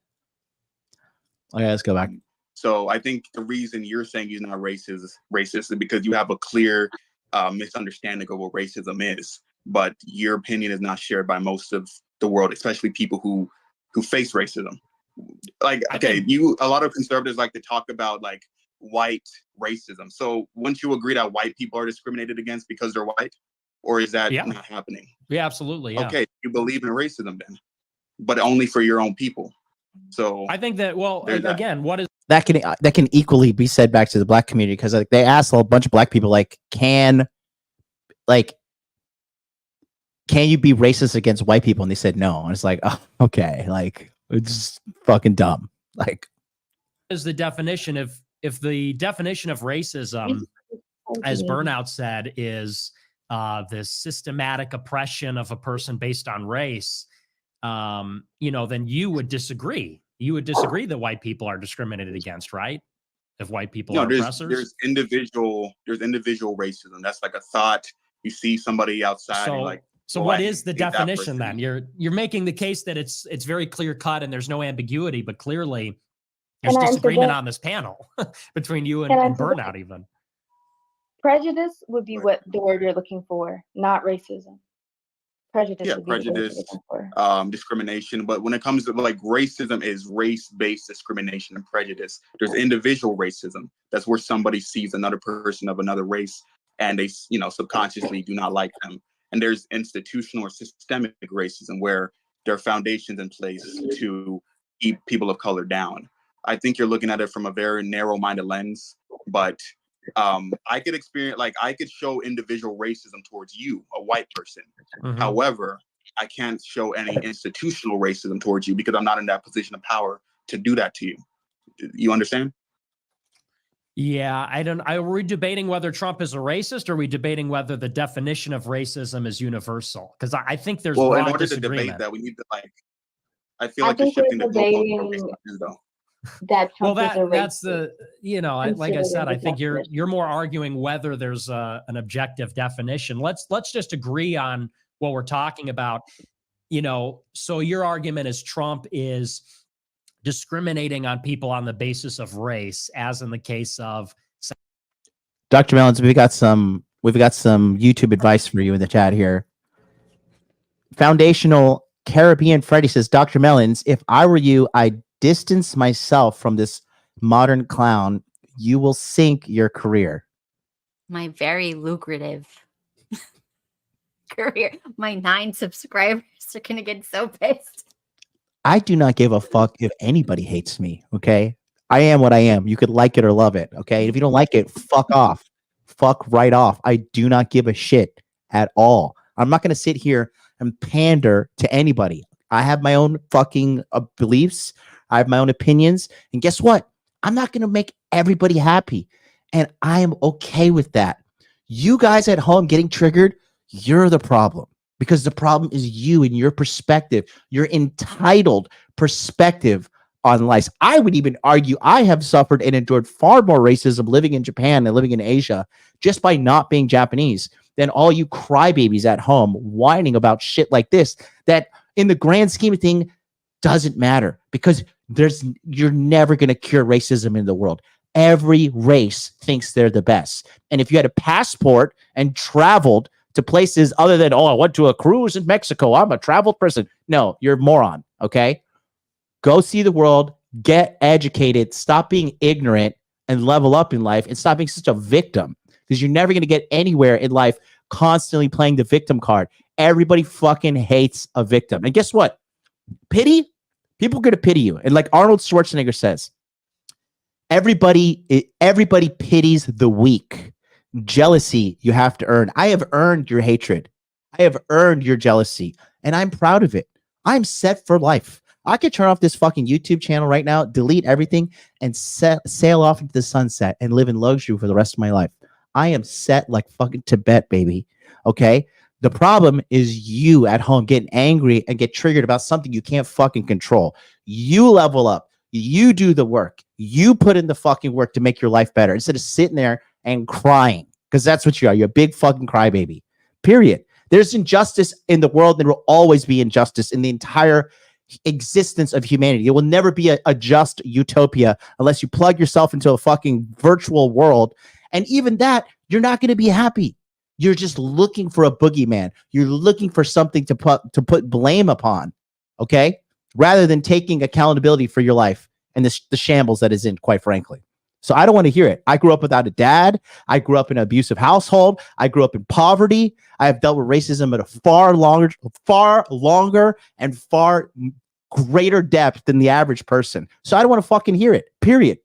Speaker 1: Okay, let's go back.
Speaker 5: So I think the reason you're saying he's not racist is because you have a clear misunderstanding of what racism is, but your opinion is not shared by most of the world, especially people who face racism. Like, okay, a lot of conservatives like to talk about like white racism. So wouldn't you agree that white people are discriminated against because they're white? Or is that not happening?
Speaker 7: Yeah, absolutely. Yeah.
Speaker 5: Okay, you believe in racism then, but only for your own people. So
Speaker 7: I think that, well, again, what is
Speaker 1: that can equally be said back to the black community, because like they asked a bunch of black people like, can you be racist against white people? And they said no. And it's like, oh, okay, like it's fucking dumb. Like,
Speaker 7: is the definition if the definition of racism, as Burnout said, is the systematic oppression of a person based on race, then you would disagree. You would disagree that white people are discriminated against, right? If white people are oppressors?
Speaker 5: There's individual racism. That's like a thought. You see somebody outside and like,
Speaker 7: so what is the definition then? You're making the case that it's very clear cut and there's no ambiguity, but clearly there's disagreement on this panel between you and Burnout even.
Speaker 2: Prejudice would be what the word you're looking for, not racism. Prejudice. Yeah,
Speaker 5: prejudice, discrimination. But when it comes to like racism is race-based discrimination and prejudice. There's individual racism. That's where somebody sees another person of another race and they, subconsciously do not like them. And there's institutional or systemic racism where there are foundations in place to keep people of color down. I think you're looking at it from a very narrow-minded lens, but I could show individual racism towards you, a white person. Mm-hmm. However, I can't show any institutional racism towards you because I'm not in that position of power to do that to you. You understand?
Speaker 7: Yeah, are we debating whether Trump is a racist, or are we debating whether the definition of racism is universal? Because I think there's
Speaker 5: in order to debate that, we need to I feel like you're shifting the goalpost though.
Speaker 7: That's the like I said, I think you're more arguing whether there's an objective definition. Let's just agree on what we're talking about. So your argument is Trump is discriminating on people on the basis of race, as in the case of
Speaker 1: Dr. Melons. We've got some YouTube advice for you in the chat here. Foundational Caribbean Freddy says, Dr. Melons, if I were you, I'd distance myself from this modern clown. You will sink your career.
Speaker 3: My very lucrative career. My 9 subscribers are gonna get so pissed.
Speaker 1: I do not give a fuck if anybody hates me. Okay, I am what I am. You could like it or love it. Okay. If you don't like it, fuck off. Fuck right off. I do not give a shit at all. I'm not going to sit here and pander to anybody. I have my own fucking beliefs. I have my own opinions. And guess what? I'm not going to make everybody happy. And I am okay with that. You guys at home getting triggered, you're the problem. Because the problem is you and your perspective, your entitled perspective on life. I would even argue I have suffered and endured far more racism living in Japan and living in Asia just by not being Japanese than all you crybabies at home whining about shit like this that in the grand scheme of things doesn't matter because you're never going to cure racism in the world. Every race thinks they're the best. And if you had a passport and traveled to places other than, I went to a cruise in Mexico, I'm a traveled person. No, you're a moron, okay? Go see the world, get educated, stop being ignorant, and level up in life, and stop being such a victim because you're never going to get anywhere in life constantly playing the victim card. Everybody fucking hates a victim. And guess what? Pity? People are going to pity you. And like Arnold Schwarzenegger says, everybody pities the weak. Jealousy you have to earn. I have earned your hatred. I have earned your jealousy, and I'm proud of it. I'm set for life. I could turn off this fucking YouTube channel right now, delete everything, and sail off into the sunset and live in luxury for the rest of my life. I am set like fucking Tibet, baby. Okay? The problem is you at home getting angry and get triggered about something you can't fucking control. You level up. You do the work. You put in the fucking work to make your life better instead of sitting there and crying, because that's what you are. You're a big fucking crybaby. Period. There's injustice in the world. There will always be injustice in the entire existence of humanity. It will never be a just utopia unless you plug yourself into a fucking virtual world. And even that, you're not going to be happy. You're just looking for a boogeyman. You're looking for something to put blame upon, okay? Rather than taking accountability for your life and the shambles that is in, quite frankly. So I don't want to hear it. I grew up without a dad. I grew up in an abusive household. I grew up in poverty. I have dealt with racism at a far longer and far greater depth than the average person. So I don't want to fucking hear it, period.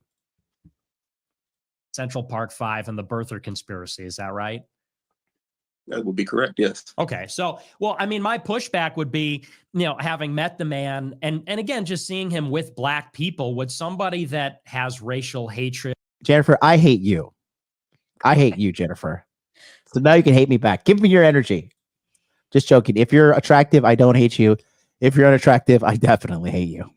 Speaker 7: Central Park 5 and the birther conspiracy. Is that right?
Speaker 5: That would be correct. Yes.
Speaker 7: Okay. So, well, I mean, my pushback would be, having met the man and again, just seeing him with black people, would somebody that has racial hatred.
Speaker 1: Jennifer, I hate you. I hate you, Jennifer. So now you can hate me back. Give me your energy. Just joking. If you're attractive, I don't hate you. If you're unattractive, I definitely hate you.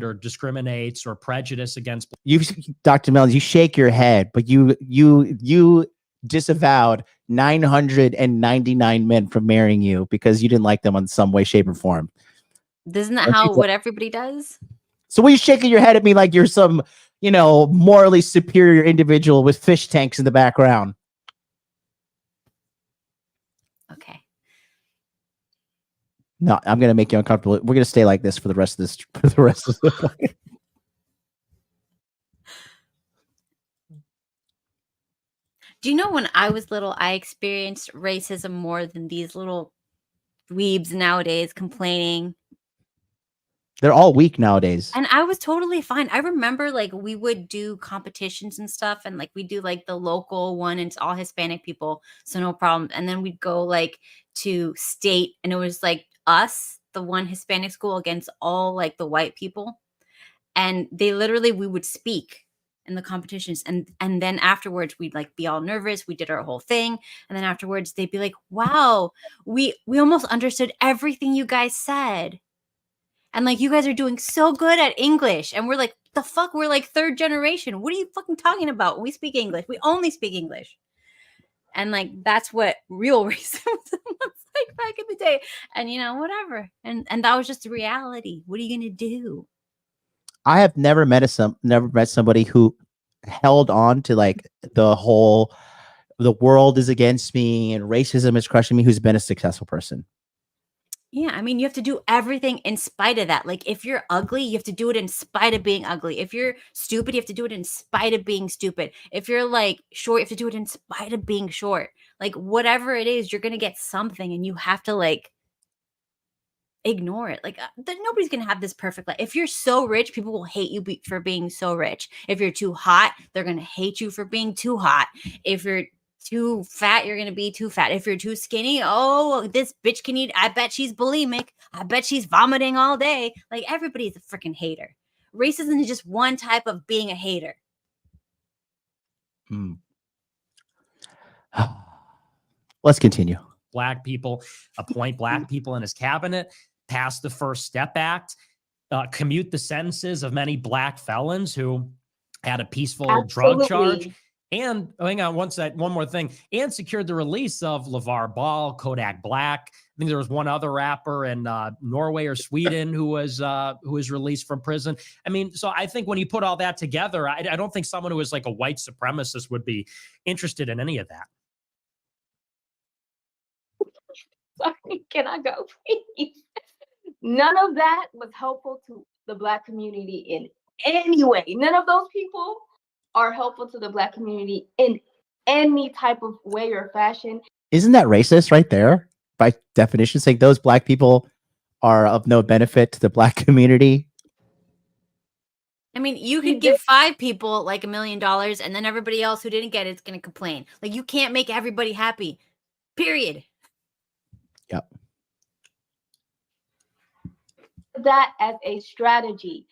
Speaker 7: Or discriminates or prejudice against
Speaker 1: you, Dr. Melons, you shake your head, but you disavowed 999 men from marrying you because you didn't like them in some way, shape, or form.
Speaker 3: Isn't that what everybody does?
Speaker 1: So what are you shaking your head at me like you're some, morally superior individual with fish tanks in the background?
Speaker 3: Okay.
Speaker 1: No, I'm gonna make you uncomfortable. We're gonna stay like this for the rest of the
Speaker 3: Do you know when I was little, I experienced racism more than these little dweebs nowadays complaining?
Speaker 1: They're all weak nowadays.
Speaker 3: And I was totally fine. I remember we would do competitions and stuff, and we do the local one, and it's all Hispanic people, so no problem. And then we'd go to state, and it was us, the one Hispanic school, against all the white people. And we would speak in the competitions, and then afterwards we'd be all nervous. We did our whole thing, and then afterwards they'd be like, wow, we almost understood everything you guys said, and you guys are doing so good at English. And we're like, the fuck, we're third generation, what are you fucking talking about? We speak English, we only speak English. And that's what real racism was back in the day. And whatever, and that was just the reality. What are you gonna do?
Speaker 1: I have never met somebody who held on to the world is against me and racism is crushing me, who's been a successful person.
Speaker 3: Yeah, I mean, you have to do everything in spite of that. If you're ugly, you have to do it in spite of being ugly. If you're stupid, you have to do it in spite of being stupid. If you're short, you have to do it in spite of being short. Whatever it is, you're gonna get something, and you have to ignore it. Like nobody's gonna have this perfect life. If you're so rich, people will hate you for being so rich. If you're too hot, they're gonna hate you for being too hot. If you're too fat, you're gonna be too fat. If you're too skinny, oh, this bitch can eat. I bet she's bulimic. I bet she's vomiting all day. Like everybody's a freaking hater. Racism is just one type of being a hater.
Speaker 1: Let's continue.
Speaker 7: Black people, appoint Black people in his cabinet, pass the First Step Act, commute the sentences of many Black felons who had a peaceful drug charge. And hang on one more thing, and secured the release of LeVar Ball, Kodak Black. I think there was one other rapper in Norway or Sweden who was released from prison. I mean, so I think when you put all that together, I don't think someone who is like a white supremacist would be interested in any of that.
Speaker 2: Sorry, can I go, please? None of that was helpful to the Black community in any way. None of those people are helpful to the Black community in any type of way or fashion.
Speaker 1: Isn't that racist right there? By definition, saying those Black people are of no benefit to the Black community.
Speaker 3: I mean, you could give 5 people like $1 million and then everybody else who didn't get it's going to complain. Like, you can't make everybody happy, period.
Speaker 1: Yep.
Speaker 2: That as a strategy.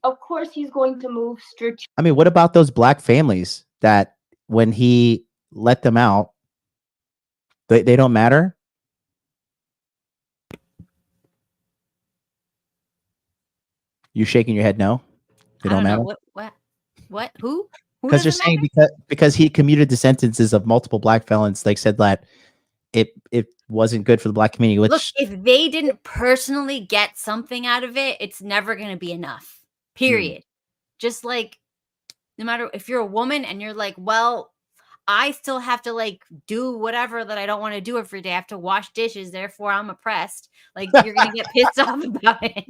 Speaker 2: Of course, he's going to move strategically.
Speaker 1: I mean, what about those Black families that when he let them out, they don't matter? You shaking your head no? They don't matter?
Speaker 3: What? Who?
Speaker 1: Because they're saying because he commuted the sentences of multiple Black felons, like said that it wasn't good for the Black community. Which,
Speaker 3: look, if they didn't personally get something out of it, it's never going to be enough. Period. Just like, no matter if you're a woman and you're like, well, I still have to like do whatever that I don't want to do every day. I have to wash dishes. Therefore, I'm oppressed. Like, you're going to get pissed off about it.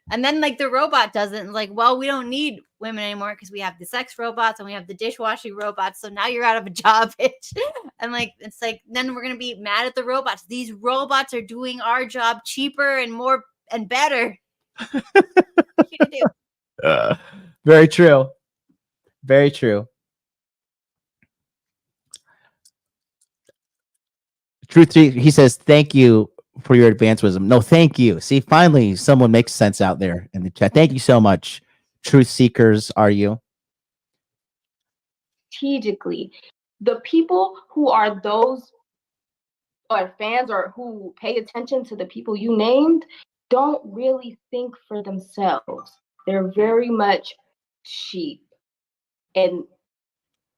Speaker 3: And then like the robot does it. And like, well, we don't need women anymore because we have the sex robots and we have the dishwashing robots. So now you're out of a job, bitch. And like, it's like, then we're going to be mad at the robots. These robots are doing our job cheaper and more and better. What you gonna do?
Speaker 1: Very true. Very true. Truth, he says, thank you for your advanced wisdom. No, thank you. See, finally, someone makes sense out there in the chat. Thank you so much. Truth seekers, are you?
Speaker 2: Strategically, the people who are those or fans or who pay attention to the people you named don't really think for themselves. They're very much sheep. And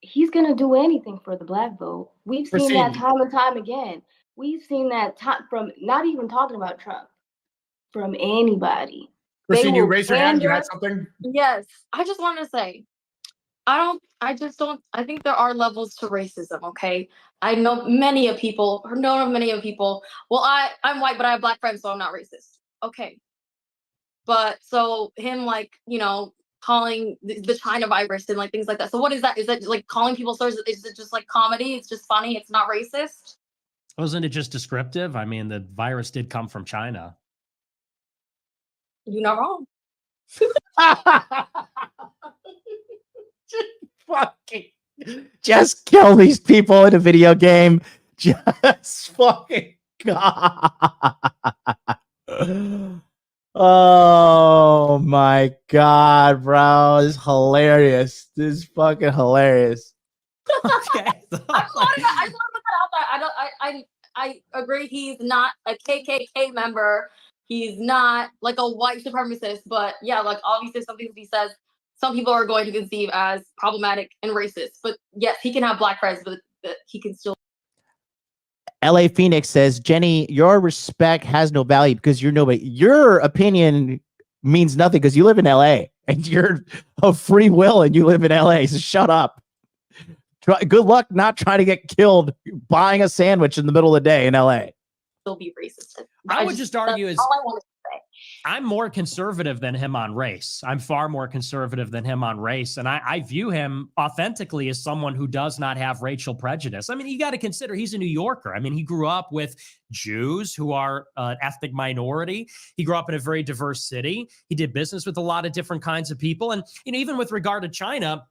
Speaker 2: he's going to do anything for the Black vote. We've seen that time and time again. We've seen that time from not even talking about Trump, from anybody.
Speaker 4: Christine, you raised your hand. You had something?
Speaker 6: Yes. I just wanted to say, I think there are levels to racism, okay? I know many of people. Well, I'm white, but I have Black friends, so I'm not racist. Okay. But so him, like, you know, calling the China virus and like things like that. So what is that? Is that like calling people slurs? Is it just like comedy? It's just funny. It's not racist.
Speaker 7: Wasn't it just descriptive? I mean, the virus did come from China.
Speaker 6: You're not wrong.
Speaker 1: Just kill these people in a video game. Just fucking God. Oh my God, bro. This is hilarious. This is fucking hilarious.
Speaker 7: Okay.
Speaker 6: I just want to put that out there. I agree he's not a KKK member. He's not like a white supremacist, but yeah, like obviously some things he says, some people are going to conceive as problematic and racist. But yes, he can have Black friends, but he can still.
Speaker 1: LA Phoenix says, Jenny, your respect has no value because you're nobody. Your opinion means nothing because you live in LA and you're of free will and you live in LA. So shut up. Good luck not trying to get killed buying a sandwich in the middle of the day in LA.
Speaker 6: Still be racist.
Speaker 7: I would just argue is
Speaker 6: all I wanted to say.
Speaker 7: I'm more conservative than him on race. I'm far more conservative than him on race. And I view him authentically as someone who does not have racial prejudice. I mean, you got to consider he's a New Yorker. I mean, he grew up with Jews who are an ethnic minority. He grew up in a very diverse city. He did business with a lot of different kinds of people. And, even with regard to China,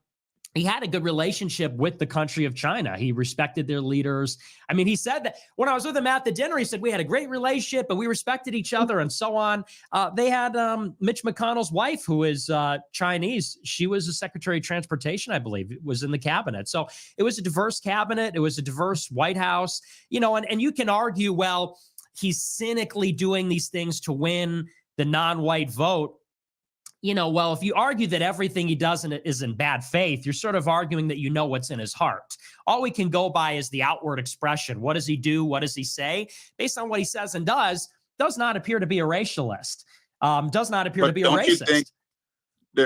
Speaker 7: he had a good relationship with the country of China. He respected their leaders. I mean, he said that when I was with him at the dinner, he said, we had a great relationship and we respected each other and so on. They had Mitch McConnell's wife, who is Chinese. She was the Secretary of Transportation, I believe, was in the cabinet. So it was a diverse cabinet. It was a diverse White House, and you can argue, well, he's cynically doing these things to win the non-white vote. Well, if you argue that everything he does is in bad faith, you're sort of arguing that what's in his heart. All we can go by is the outward expression. What does he do? What does he say? Based on what he says and does not appear to be a racialist, does not appear to be a racist. You think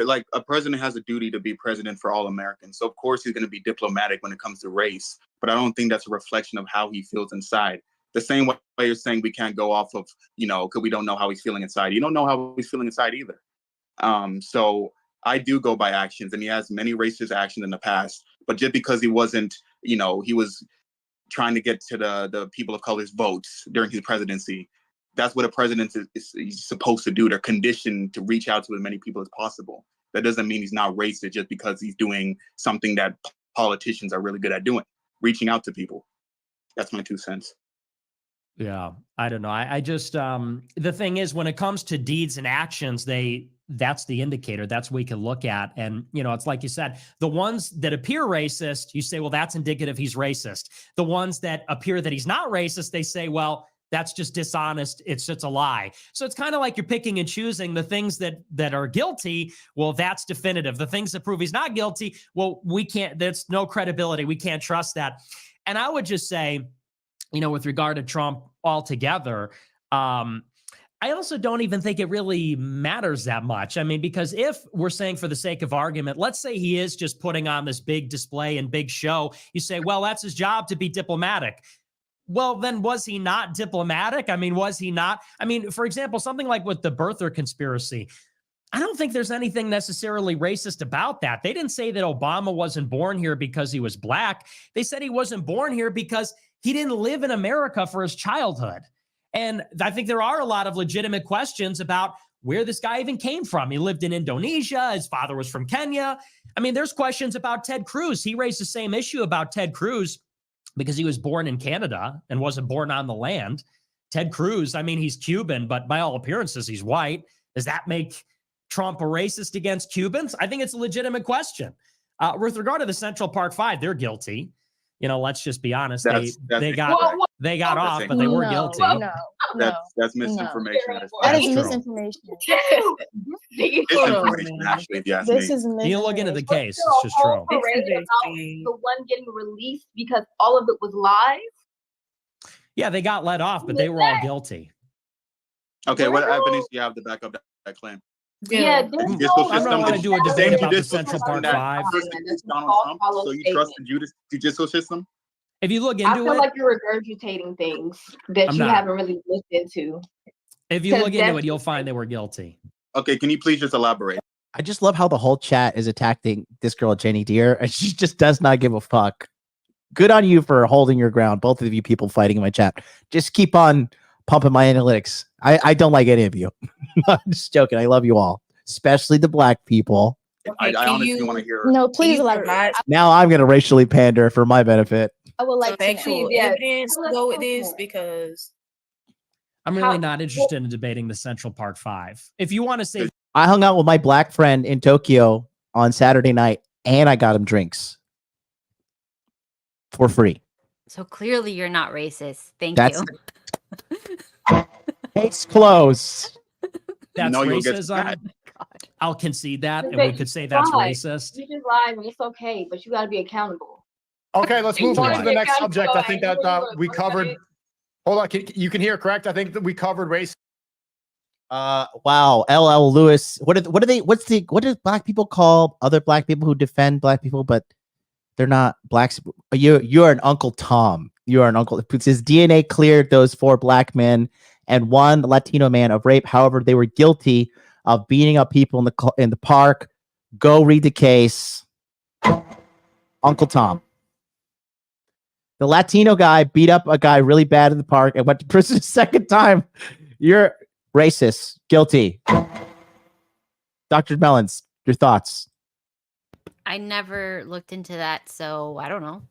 Speaker 5: like a president has a duty to be president for all Americans? So, of course, he's going to be diplomatic when it comes to race, but I don't think that's a reflection of how he feels inside. The same way you're saying we can't go off of, because we don't know how he's feeling inside. You don't know how he's feeling inside either. So I do go by actions, and he has many racist actions in the past, but just because he wasn't, he was trying to get to the people of color's votes during his presidency. That's what a president is supposed to do. They're conditioned to reach out to as many people as possible. That doesn't mean he's not racist just because he's doing something that politicians are really good at doing, reaching out to people. That's my 2 cents.
Speaker 7: Yeah, I don't know. I just, the thing is, when it comes to deeds and actions, that's the indicator. That's what we can look at. And, it's like you said, the ones that appear racist, you say, well, that's indicative he's racist. The ones that appear that he's not racist, they say, well, that's just dishonest. It's just a lie. So it's kind of like you're picking and choosing the things that are guilty. Well, that's definitive. The things that prove he's not guilty, well, we can't, there's no credibility. We can't trust that. And I would just say, with regard to Trump altogether, I also don't even think it really matters that much. I mean, because if we're saying for the sake of argument, let's say he is just putting on this big display and big show, you say, well, that's his job to be diplomatic. Well, then was he not diplomatic? I mean, was he not? I mean, for example, something like with the birther conspiracy, I don't think there's anything necessarily racist about that. They didn't say that Obama wasn't born here because he was black. They said he wasn't born here because he didn't live in America for his childhood. And I think there are a lot of legitimate questions about where this guy even came from. He lived in Indonesia. His father was from Kenya. I mean, there's questions about Ted Cruz. He raised the same issue about Ted Cruz because he was born in Canada and wasn't born on the land. Ted Cruz, I mean, he's Cuban, but by all appearances, he's white. Does that make Trump a racist against Cubans? I think it's a legitimate question. With regard to the Central Park Five, they're guilty. Let's just be honest. They got off, but they were guilty.
Speaker 5: That's misinformation.
Speaker 10: That is misinformation.
Speaker 5: Misinformation, actually, yes.
Speaker 10: This is misinformation.
Speaker 7: You look into the case. It's just true.
Speaker 2: The one getting released because all of it was lies.
Speaker 7: Yeah, they got let off, but they were all guilty.
Speaker 5: Okay, what evidence do you have to back up that claim?
Speaker 2: Yeah,
Speaker 7: I'm not going to do a debate about the Central Park Five.
Speaker 5: Donald Trump, so you trust the judicial system?
Speaker 7: If you look into it,
Speaker 2: I feel like you're regurgitating things that you haven't really looked into.
Speaker 7: If you look into it, you'll find they were guilty.
Speaker 5: Okay, can you please just elaborate?
Speaker 1: I just love how the whole chat is attacking this girl, Jenny Deere, and she just does not give a fuck. Good on you for holding your ground, both of you people fighting in my chat. Just keep on pumping my analytics. I don't like any of you. I'm just joking. I love you all, especially the black people.
Speaker 5: I honestly want to hear.
Speaker 10: No, please elaborate.
Speaker 1: Now I'm going to racially pander for my benefit.
Speaker 10: I would like
Speaker 9: actual evidence to go with this because
Speaker 7: I'm really not interested in debating the Central Park Five. If you want to say,
Speaker 1: I hung out with my black friend in Tokyo on Saturday night, and I got him drinks for free.
Speaker 3: So clearly you're not racist. Thank
Speaker 1: That's
Speaker 3: you.
Speaker 1: Case closed.
Speaker 7: That's racism. I'll concede that, and we could say that's racist.
Speaker 2: You just lied, and it's okay, but you got to be accountable.
Speaker 4: Okay, let's move on to the next subject. I think that we covered. Hold on, you can hear, correct? I think that we covered race.
Speaker 1: Wow, LL Lewis. What do black people call other black people who defend black people, but they're not blacks? You're an Uncle Tom. You are an uncle. His DNA cleared those 4 black men, and one Latino man of rape. However, they were guilty of beating up people in the park. Go read the case. Uncle Tom. The Latino guy beat up a guy really bad in the park and went to prison a second time. You're racist. Guilty. Dr. Melons, your thoughts?
Speaker 3: I never looked into that, so I don't know.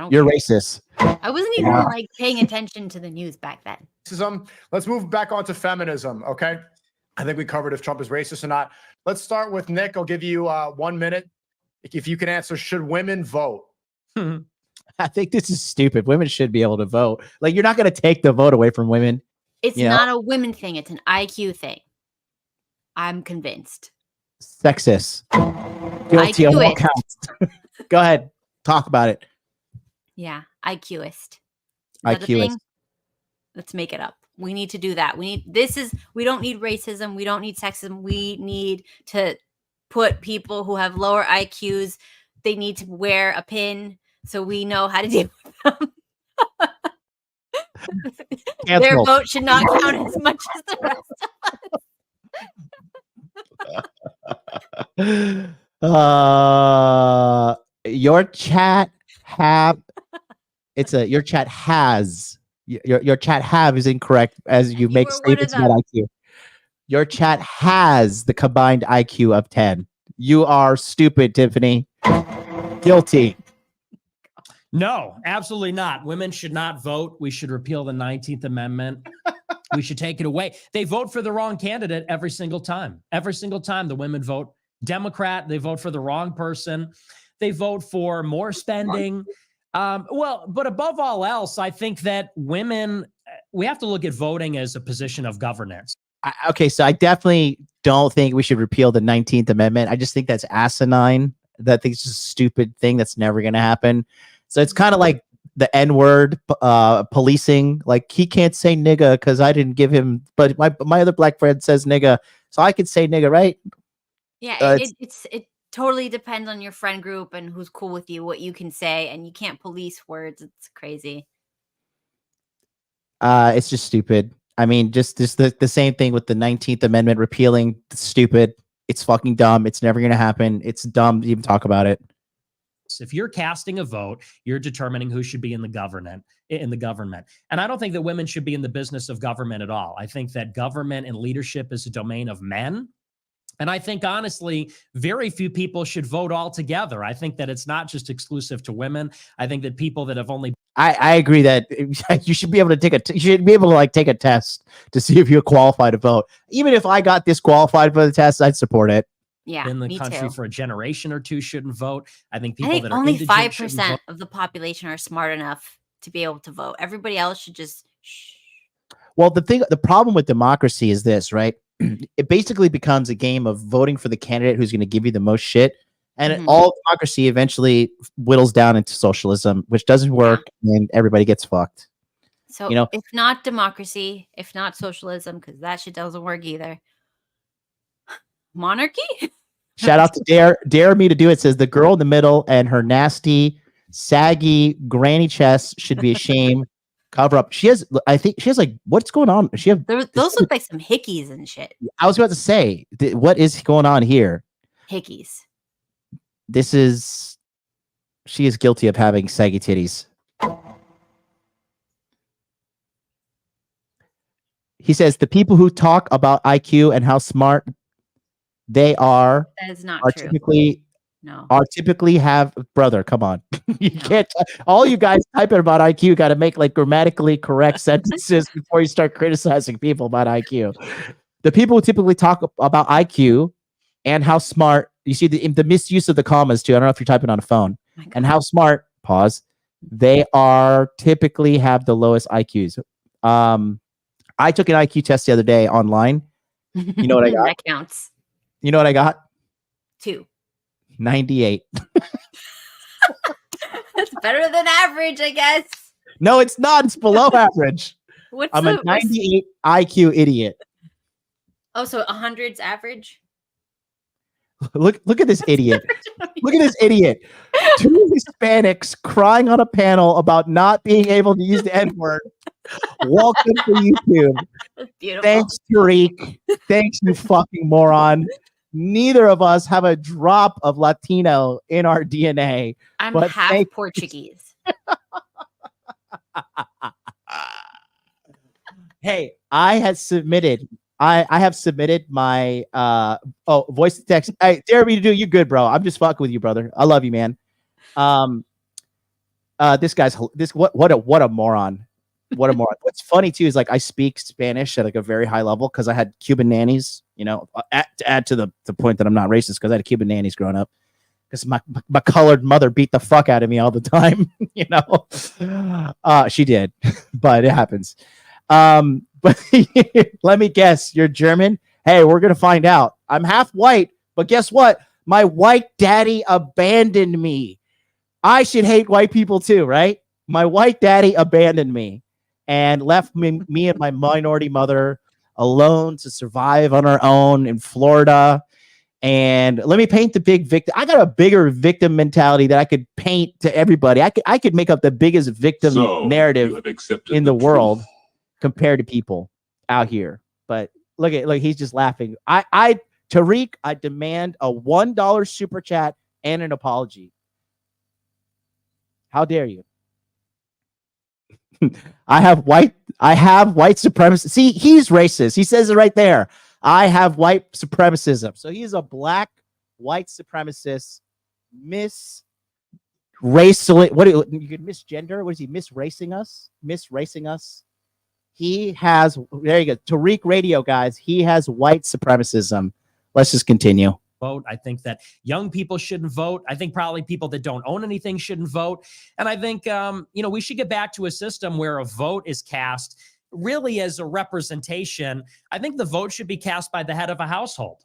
Speaker 1: You're
Speaker 3: care.
Speaker 1: racist.
Speaker 3: I wasn't even like paying attention to the news back then.
Speaker 4: Let's move back on to feminism, okay? I think we covered if Trump is racist or not. Let's start with Nick. I'll give you 1 minute. If you can answer, should women vote?
Speaker 1: I think this is stupid. Women should be able to vote. Like, you're not going to take the vote away from women.
Speaker 3: It's not a women thing. It's an IQ thing. I'm convinced.
Speaker 1: Sexist. Guilty on all counts. Go ahead. Talk about it.
Speaker 3: Yeah. IQist.
Speaker 1: IQist.
Speaker 3: Let's make it up. We need to do that. We don't need racism. We don't need sexism. We need to put people who have lower IQs, they need to wear a pin so we know how to deal with them. Their vote should not count as much as the rest of us.
Speaker 1: Your chat your chat has your chat have is incorrect as you make statements about IQ. Your chat has the combined IQ of 10. You are stupid, Tiffany. Guilty.
Speaker 7: No, absolutely not. Women should not vote. We should repeal the 19th Amendment. We should take it away. They vote for the wrong candidate every single time. Every single time the women vote Democrat, they vote for the wrong person. They vote for more spending. But above all else, I think that we have to look at voting as a position of governance.
Speaker 1: Okay, so I definitely don't think we should repeal the 19th Amendment. I just think that's asinine. That thing's just a stupid thing that's never going to happen. So it's kind of like the N-word policing. Like, he can't say nigga because I didn't give him, but my other black friend says nigga, so I could say nigga, right?
Speaker 3: Yeah, it totally depends on your friend group and who's cool with you, what you can say, and you can't police words. It's crazy.
Speaker 1: It's just stupid. I mean, just the same thing with the 19th Amendment repealing. It's stupid. It's fucking dumb. It's never going to happen. It's dumb to even talk about it.
Speaker 7: If you're casting a vote, you're determining who should be in the government. And I don't think that women should be in the business of government at all. I think that government and leadership is a domain of men. And I think, honestly, very few people should vote altogether. I think that it's not just exclusive to women. I think that people that have only...
Speaker 1: I agree that you should be able to take a test to see if you're qualified to vote. Even if I got disqualified for the test, I'd support it.
Speaker 3: Yeah,
Speaker 7: in the country
Speaker 3: too.
Speaker 7: For a generation or two shouldn't vote. I think people that are
Speaker 3: only 5% of the population are smart enough to be able to vote. Everybody else should just shh.
Speaker 1: Well, the problem with democracy is this, right? It basically becomes a game of voting for the candidate who's going to give you the most shit. And all democracy eventually whittles down into socialism, which doesn't work, and everybody gets fucked.
Speaker 3: So, if not democracy, if not socialism, because that shit doesn't work either. Monarchy?
Speaker 1: Shout out to Dare Me to Do It says the girl in the middle and her nasty, saggy granny chest should be a shame. Cover up. I think she has like, what's going on?
Speaker 3: Those look like some hickeys and shit.
Speaker 1: I was about to say, what is going on here?
Speaker 3: Hickeys.
Speaker 1: She is guilty of having saggy titties. He says the people who talk about IQ and how smart they are
Speaker 3: that is not true.
Speaker 1: Typically have brother. Come on, you can't. All you guys typing about IQ got to make like grammatically correct sentences before you start criticizing people about IQ. The people who typically talk about IQ and how smart. You see the misuse of the commas too. I don't know if you're typing on a phone. And how smart. Pause. They are typically have the lowest IQs. I took an IQ test the other day online. You know what I got?
Speaker 3: That counts.
Speaker 1: You know what I got?
Speaker 3: 2.
Speaker 1: 98.
Speaker 3: That's better than average, I guess.
Speaker 1: No, it's not. It's below average. I'm a 98 IQ idiot.
Speaker 3: Oh, so 100's average?
Speaker 1: Look at this idiot. Look at this idiot. two Hispanics crying on a panel about not being able to use the N-word. Welcome to YouTube.
Speaker 3: That's beautiful.
Speaker 1: Thanks, Tariq. Thanks, you fucking moron. Neither of us have a drop of Latino in our DNA.
Speaker 3: I'm
Speaker 1: but
Speaker 3: half
Speaker 1: thank-
Speaker 3: Portuguese.
Speaker 1: Hey, I have submitted my voice to text. Hey, dare me to do you good, bro. I'm just fucking with you, brother. I love you, man. This guy's what a moron. What a moron. What's funny too is like I speak Spanish at like a very high level because I had Cuban nannies, you know, to add to the point that I'm not racist because I had Cuban nannies growing up. Because my colored mother beat the fuck out of me all the time, you know. She did, but it happens. But let me guess, you're German? Hey, we're gonna find out. I'm half white, but guess what? My white daddy abandoned me. I should hate white people too, right? My white daddy abandoned me and left me and my minority mother alone to survive on our own in Florida. And let me paint the big victim. I got a bigger victim mentality that I could paint to everybody. I could make up the biggest victim narrative in the world compared to people out here. But look, he's just laughing. Tariq, I demand a $1 super chat and an apology. How dare you? I have white supremacy. See, he's racist. He says it right there. I have white supremacism. So he's a black white supremacist, racially. You could misgender? What is he? Misracing us? Misracing us? He has, there you go. Tariq Radio, guys. He has white supremacism. Let's just continue.
Speaker 7: Vote. I think that young people shouldn't vote. I think probably people that don't own anything shouldn't vote. And I think, we should get back to a system where a vote is cast really as a representation. I think the vote should be cast by the head of a household.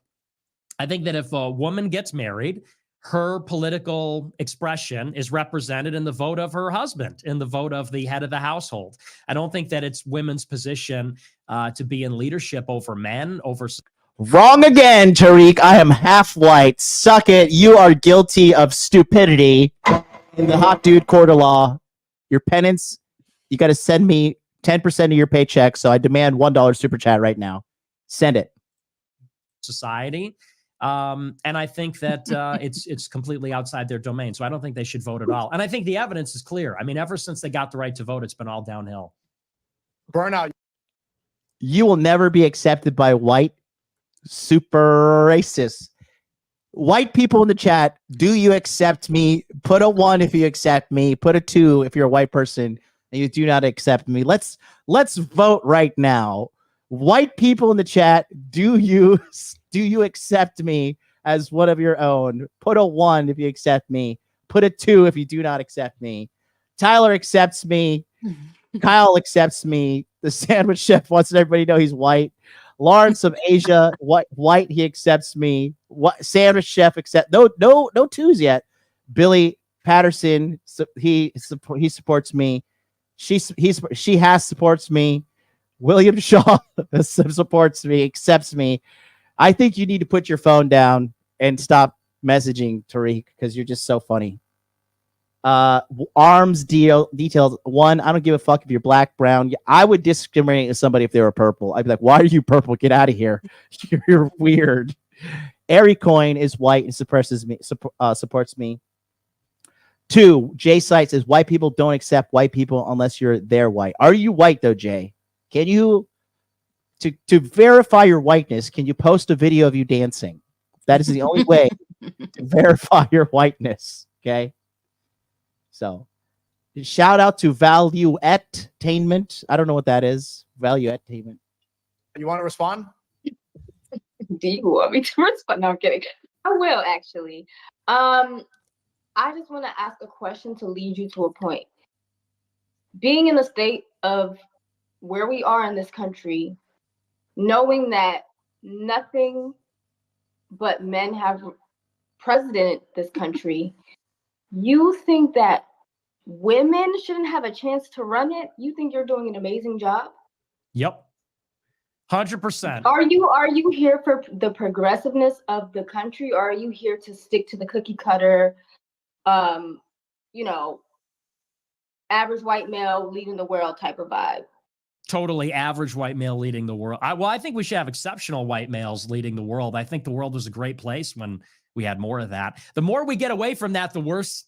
Speaker 7: I think that if a woman gets married, her political expression is represented in the vote of her husband, in the vote of the head of the household. I don't think that it's women's position to be in leadership over men, over...
Speaker 1: Wrong again, Tariq. I am half white. Suck it. You are guilty of stupidity in the hot dude court of law. Your penance, you got to send me 10% of your paycheck. So I demand $1 super chat right now. Send it.
Speaker 7: Society. And I think that it's completely outside their domain. So I don't think they should vote at all. And I think the evidence is clear. I mean, ever since they got the right to vote, it's been all downhill.
Speaker 4: Burnout.
Speaker 1: You will never be accepted by white super racist. White people in the chat, do you accept me? Put a 1 if you accept me. Put a 2 if you're a white person and you do not accept me. Let's vote right now. White people in the chat, do you accept me as one of your own? Put a 1 if you accept me. Put a 2 if you do not accept me. Tyler accepts me. Kyle accepts me. The sandwich chef wants everybody to know he's white. Lawrence of Asia, white, he accepts me. What sandwich chef accept? No 2s yet. Billy Patterson, he supports me. She supports me. William Shaw supports me, accepts me. I think you need to put your phone down and stop messaging Tariq because you're just so funny. Arms details. 1, I don't give a fuck if you're black, brown. I would discriminate with somebody if they were purple. I'd be like, why are you purple? Get out of here. You're weird. Airy Coin is white and supports me. 2, Jay Sight says white people don't accept white people unless they're white. Are you white though, Jay? Can you to verify your whiteness, can you post a video of you dancing? That is the only way to verify your whiteness. Okay. So, shout out to Value-Attainment. I don't know what that is. Value-Attainment.
Speaker 4: You want to respond?
Speaker 2: Do you want me to respond? No, I'm kidding. I will actually. I just want to ask a question to lead you to a point. Being in the state of where we are in this country, knowing that nothing but men have president this country, you think that women shouldn't have a chance to run it? You think you're doing an amazing job?
Speaker 7: Yep. 100%.
Speaker 2: Are you here for the progressiveness of the country, or are you here to stick to the cookie cutter you know, average white male leading the world type of vibe.
Speaker 7: Totally average white male leading the world. I think we should have exceptional white males leading the world. I think the world was a great place when we had more of that. The more we get away from that, the worse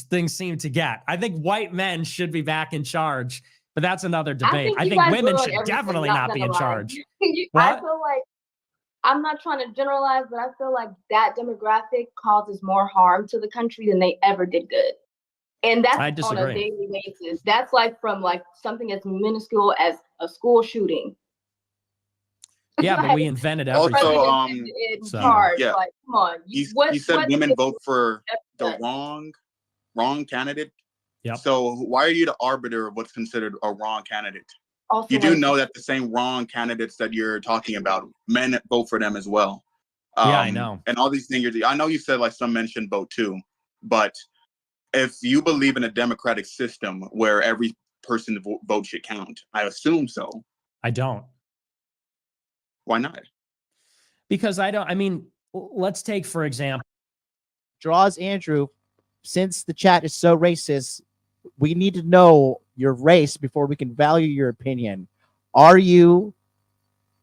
Speaker 7: things seem to get. I think white men should be back in charge, but that's another debate. I think women should definitely not be in charge.
Speaker 2: I feel like, I'm not trying to generalize, but I feel like that demographic causes more harm to the country than they ever did good. And that's on a daily basis. That's like from like something as minuscule as a school shooting.
Speaker 7: Yeah, but we invented everything.
Speaker 5: Also,
Speaker 2: charge.
Speaker 5: Yeah.
Speaker 2: Like, come on.
Speaker 5: You said women vote for the wrong candidate.
Speaker 7: Yep.
Speaker 5: So why are you the arbiter of what's considered a wrong candidate?
Speaker 2: Also,
Speaker 5: you do know that the same wrong candidates that you're talking about, men vote for them as well.
Speaker 7: Yeah, I know.
Speaker 5: And all these things, I know you said like some men shouldn't vote too, but if you believe in a democratic system where every person's vote should count, I assume so.
Speaker 7: I don't.
Speaker 5: Why not?
Speaker 7: Because I mean, let's take, for example.
Speaker 1: Draws Andrew, since the chat is so racist, we need to know your race before we can value your opinion. Are you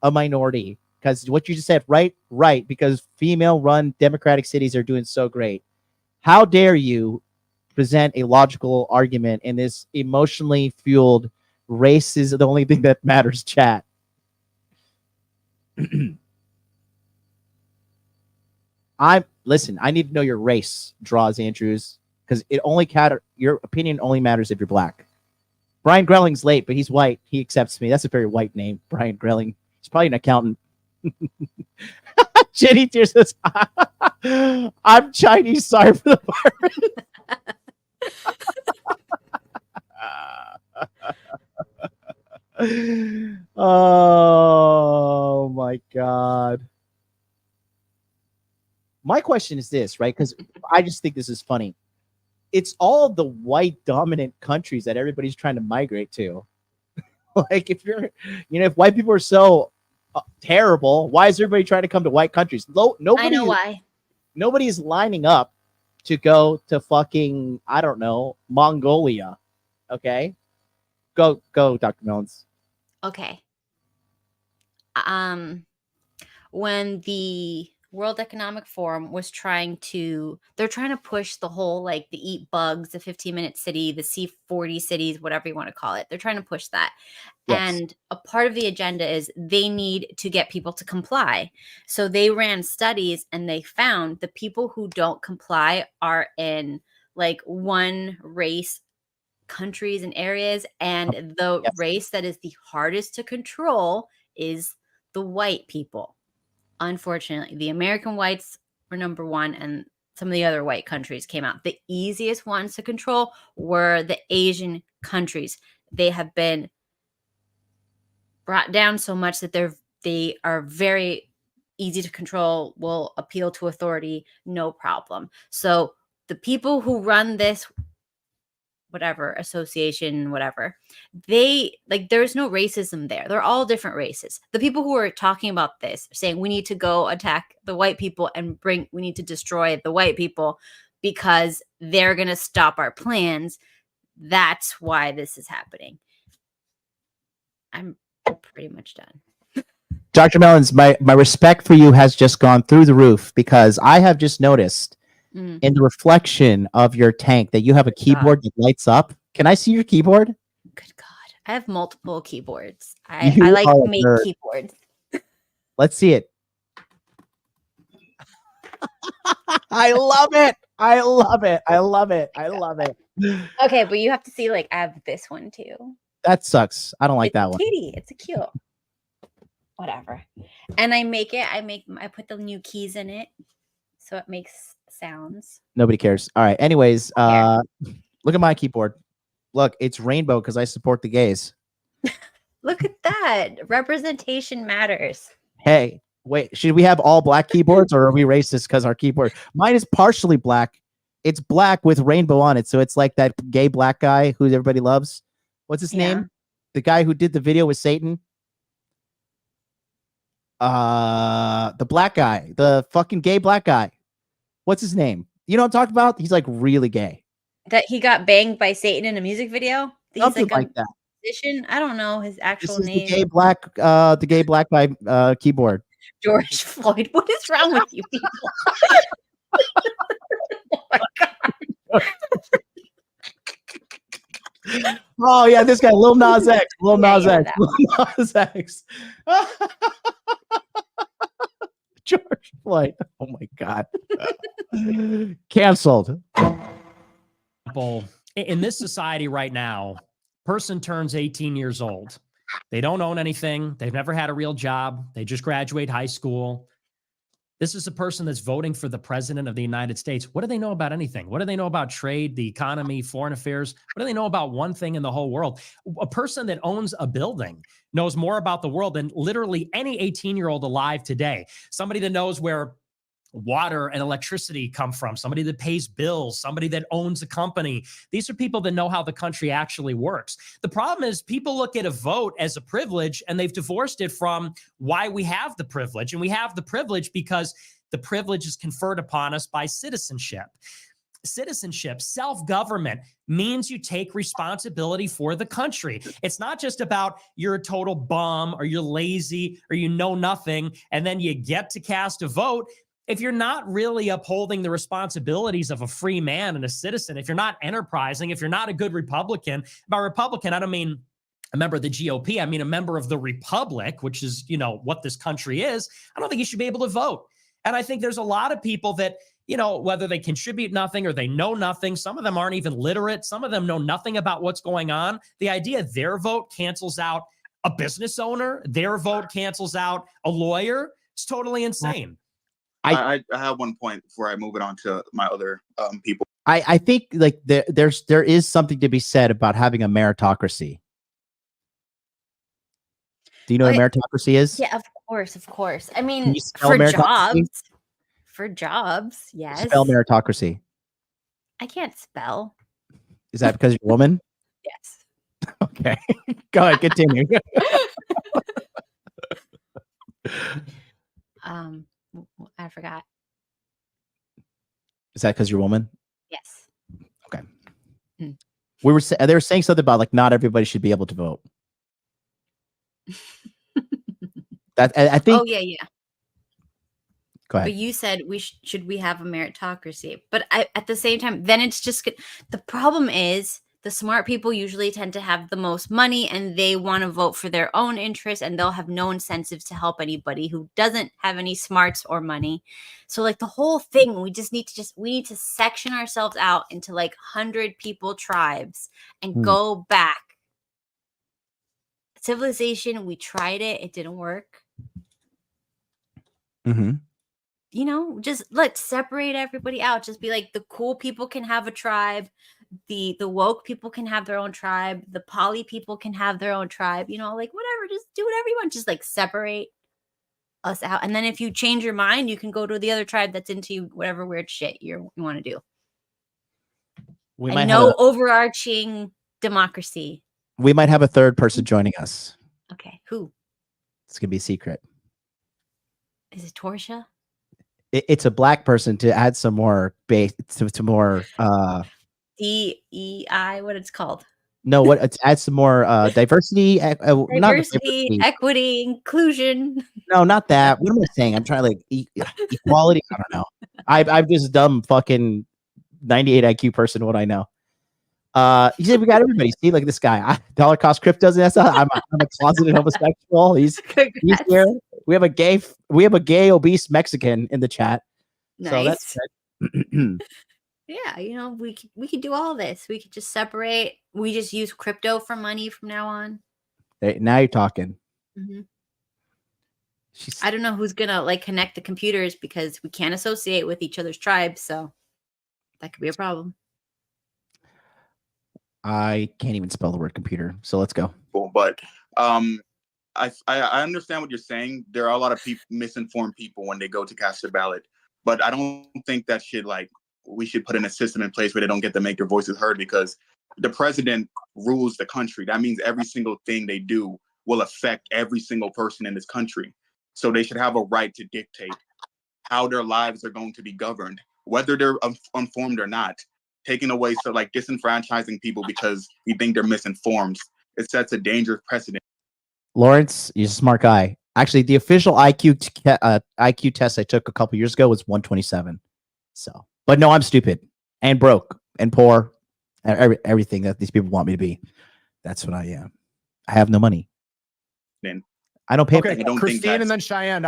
Speaker 1: a minority? Because what you just said, right, because female-run democratic cities are doing so great. How dare you present a logical argument in this emotionally fueled race is the only thing that matters chat? Listen, I need to know your race, Draws Andrews, because your opinion only matters if you're black. Brian Grelling's late, but he's white. He accepts me. That's a very white name, Brian Grelling. He's probably an accountant. Jenny Tears says, I'm Chinese. Sorry for the part. Oh my God. My question is this, right? Because I just think this is funny. It's all the white dominant countries that everybody's trying to migrate to. Like if white people are so terrible, why is everybody trying to come to white countries?
Speaker 3: I know why.
Speaker 1: Nobody is lining up to go to fucking, I don't know, Mongolia. Okay? Go, Dr. Melons.
Speaker 3: Okay. When the World Economic Forum was they're trying to push the whole, like, the eat bugs, the 15-minute city, the C40 cities, whatever you want to call it. They're trying to push that. Yes. And a part of the agenda is they need to get people to comply. So they ran studies and they found the people who don't comply are in like one race countries and areas. And the race that is the hardest to control is the white people. Unfortunately, the American whites were number one, and some of the other white countries came out. The easiest ones to control were the Asian countries. They have been brought down so much that they are very easy to control, will appeal to authority, no problem. So the people who run this whatever association, whatever, there's no racism there. They're all different races. The people who are talking about this are saying we need to go attack the white people and we need to destroy the white people because they're going to stop our plans. That's why this is happening. I'm pretty much done.
Speaker 1: Dr. Melons, my respect for you has just gone through the roof because I have just noticed in the reflection of your tank that you have a keyboard that lights up. Can I see your keyboard?
Speaker 3: Good God. I have multiple keyboards. I like to make keyboards.
Speaker 1: Let's see it. I love it. I love it. I love it. I love it.
Speaker 3: Okay, but you have to see, like, I have this one too.
Speaker 1: That sucks. I don't like that one.
Speaker 3: Kitty. It's a cute. Whatever. And I put the new keys in it so it makes sounds.
Speaker 1: Nobody cares. All right. Anyways, look at my keyboard. Look, it's rainbow because I support the gays.
Speaker 3: Look at that. Representation matters.
Speaker 1: Hey, wait, should we have all black keyboards or are we racist because our keyboard? Mine is partially black. It's black with rainbow on it. So it's like that gay black guy who everybody loves. What's his name? The guy who did the video with Satan. The black guy, the fucking gay black guy. What's his name? You know what I'm talking about? He's like really gay.
Speaker 3: That he got banged by Satan in a music video. He's
Speaker 1: Something
Speaker 3: like
Speaker 1: like that.
Speaker 3: musician. I don't know his actual
Speaker 1: This is
Speaker 3: name.
Speaker 1: the gay black guy keyboard.
Speaker 3: George Floyd. What is wrong with you people? Oh my God.
Speaker 1: Oh yeah, this guy, Lil Nas X. Lil
Speaker 3: Yeah,
Speaker 1: Nas
Speaker 3: yeah,
Speaker 1: X. Lil Nas X. George Floyd. Oh my God. Canceled.
Speaker 7: In this society right now, person turns 18 years old. They don't own anything. They've never had a real job. They just graduate high school. This is a person that's voting for the president of the United States. What do they know about anything? What do they know about trade, the economy, foreign affairs? What do they know about one thing in the whole world? A person that owns a building knows more about the world than literally any 18-year-old alive today. Somebody that knows where water and electricity come from, somebody that pays bills, somebody that owns a company. These are people that know how the country actually works. The problem is people look at a vote as a privilege, and they've divorced it from why we have the privilege. And we have the privilege because the privilege is conferred upon us by citizenship. Citizenship, self-government means you take responsibility for the country. It's not just about you're a total bum or you're lazy or you know nothing, and then you get to cast a vote. If you're not really upholding the responsibilities of a free man and a citizen, if you're not enterprising, if you're not a good Republican, by Republican, I don't mean a member of the GOP, I mean a member of the Republic, which is, you know, what this country is, I don't think you should be able to vote. And I think there's a lot of people that, you know, whether they contribute nothing or they know nothing, some of them aren't even literate, some of them know nothing about what's going on. The idea their vote cancels out a business owner, their vote cancels out a lawyer, it's totally insane.
Speaker 5: I have one point before I move it on to my other people.
Speaker 1: I think like there is something to be said about having a meritocracy. Do you know what a meritocracy is?
Speaker 3: Yeah, of course. I mean,
Speaker 1: for
Speaker 3: jobs, yes.
Speaker 1: Spell meritocracy.
Speaker 3: I can't spell.
Speaker 1: Is that because you're a woman?
Speaker 3: Yes.
Speaker 1: Okay. Go ahead, continue.
Speaker 3: I forgot.
Speaker 1: Is that because you're a woman?
Speaker 3: Yes.
Speaker 1: Okay. They were saying something about like not everybody should be able to vote. That I think.
Speaker 3: Oh yeah.
Speaker 1: Go ahead.
Speaker 3: But you said should we have a meritocracy? But at the same time, then it's just the problem is the smart people usually tend to have the most money and they want to vote for their own interests and they'll have no incentives to help anybody who doesn't have any smarts or money. So like the whole thing, we need to section ourselves out into like 100 people tribes and go back. Civilization, we tried it. It didn't work.
Speaker 1: Mm-hmm.
Speaker 3: You know, just let's separate everybody out. Just be like the cool people can have a tribe. The woke people can have their own tribe. The poly people can have their own tribe. You know, like whatever. Just do whatever you want. Just like separate us out. And then if you change your mind, you can go to the other tribe that's into whatever weird shit you want to do. No overarching democracy.
Speaker 1: We might have a third person joining us.
Speaker 3: Okay, who?
Speaker 1: It's gonna be a secret.
Speaker 3: Is it Torsha?
Speaker 1: It's a black person to add some more base to more
Speaker 3: DEI, what it's called?
Speaker 1: No, what it's add some more diversity,
Speaker 3: equity, inclusion.
Speaker 1: No, not that. What am I saying? I'm trying to like equality. I don't know. I'm just dumb fucking 98 IQ person. What I know. He said we got everybody. See, like this guy, dollar cost cryptos. And that's I'm a closeted homosexual. He's here. We have a gay obese Mexican in the chat.
Speaker 3: Nice.
Speaker 1: So that's good.
Speaker 3: Yeah, you know, we could do all this. We could just separate. We just use crypto for money from now on.
Speaker 1: Hey, now you're talking.
Speaker 3: Mm-hmm. I don't know who's gonna like connect the computers because we can't associate with each other's tribes, so that could be a problem.
Speaker 1: I can't even spell the word computer, so let's go.
Speaker 5: But I understand what you're saying. There are a lot of misinformed people when they go to cast their ballot, but I don't think that we should put in a system in place where they don't get to make their voices heard, because the president rules the country. That means every single thing they do will affect every single person in this country. So they should have a right to dictate how their lives are going to be governed, whether they're informed or not. Taking away, so like disenfranchising people because we think they're misinformed. It sets a dangerous precedent.
Speaker 1: Lawrence, you're a smart guy. Actually, the official IQ test I took a couple years ago was 127. So, but no, I'm stupid and broke and poor and everything that these people want me to be. That's what I am. I have no money.
Speaker 5: Then
Speaker 1: I don't pay.
Speaker 4: Okay, Christine and then Cheyenne.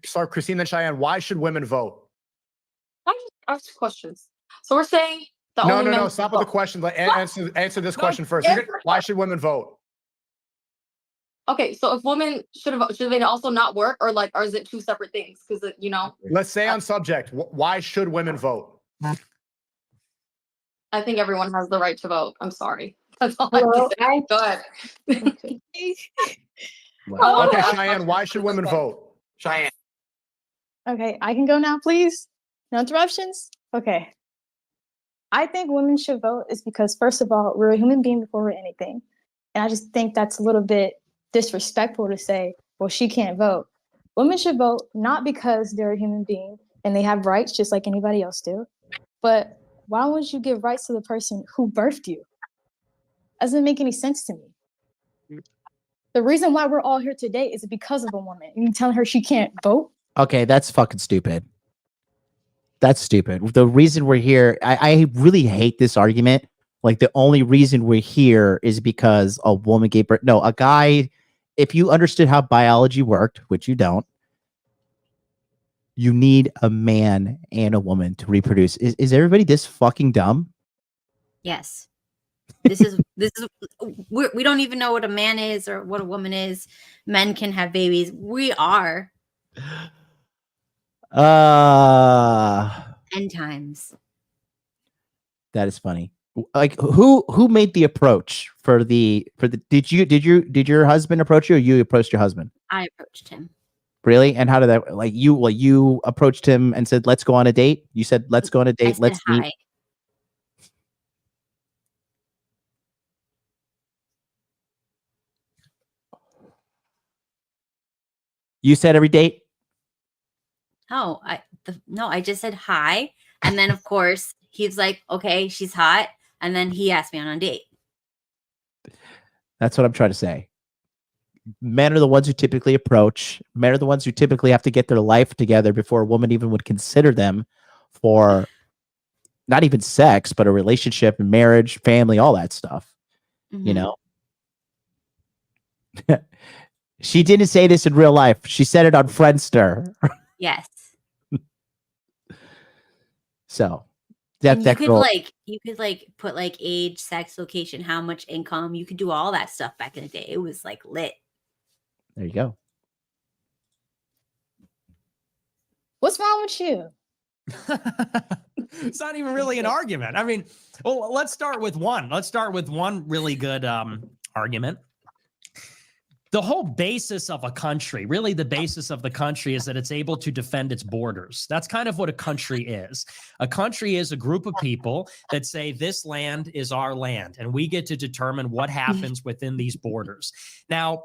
Speaker 4: Sorry, Christine, then Cheyenne. Why should women vote?
Speaker 6: I just ask questions. So we're saying
Speaker 4: No. Stop with the question. Like, answer this question first. Why should women vote?
Speaker 6: Okay, so if women should they also not work, or is it two separate things? Because
Speaker 4: Let's stay on subject. Why should women vote?
Speaker 6: I think everyone has the right to vote. I'm sorry. That's all I have to say. Go ahead.
Speaker 1: Wow.
Speaker 4: Okay, Cheyenne. Why should women vote?
Speaker 8: Cheyenne.
Speaker 10: Okay, I can go now, please. No interruptions. Okay. I think women should vote is because, first of all, we're a human being before we're anything. And I just think that's a little bit disrespectful to say, well, she can't vote. Women should vote not because they're a human being and they have rights just like anybody else do, but why wouldn't you give rights to the person who birthed you? Doesn't make any sense to me. The reason why we're all here today is because of a woman. And you telling her she can't vote?
Speaker 1: Okay, that's fucking stupid. That's stupid. The reason we're here, I really hate this argument. Like the only reason we're here is because a woman gave birth. No, a guy, if you understood how biology worked, which you don't, you need a man and a woman to reproduce. Is everybody this fucking dumb?
Speaker 3: Yes. This is we don't even know what a man is or what a woman is. Men can have babies. We are. 10 times.
Speaker 1: That is funny. Like who made the approach for the did your husband approach you or you approached your husband?
Speaker 3: I approached him.
Speaker 1: Really? And how did that, like you approached him and said, let's go on a date? You said, let's go on a date. Let's meet.
Speaker 3: Hi.
Speaker 1: You said every date?
Speaker 3: No, I just said hi. And then of course he's like, okay, she's hot. And then he asked me on a date.
Speaker 1: That's what I'm trying to say. Men are the ones who typically approach. Men are the ones who typically have to get their life together before a woman even would consider them for not even sex, but a relationship, marriage, family, all that stuff.
Speaker 3: Mm-hmm.
Speaker 1: You know? She didn't say this in real life. She said it on Friendster.
Speaker 3: Yes.
Speaker 1: So
Speaker 3: you could put like age, sex, location, how much income. You could do all that stuff back in the day. It was like lit.
Speaker 1: There you go.
Speaker 10: What's wrong with you?
Speaker 7: It's not even really an argument. I mean, well, let's start with one. Let's start with one really good argument. The whole basis of a country, really the basis of the country is that it's able to defend its borders. That's kind of what a country is. A country is a group of people that say this land is our land, and we get to determine what happens within these borders. Now,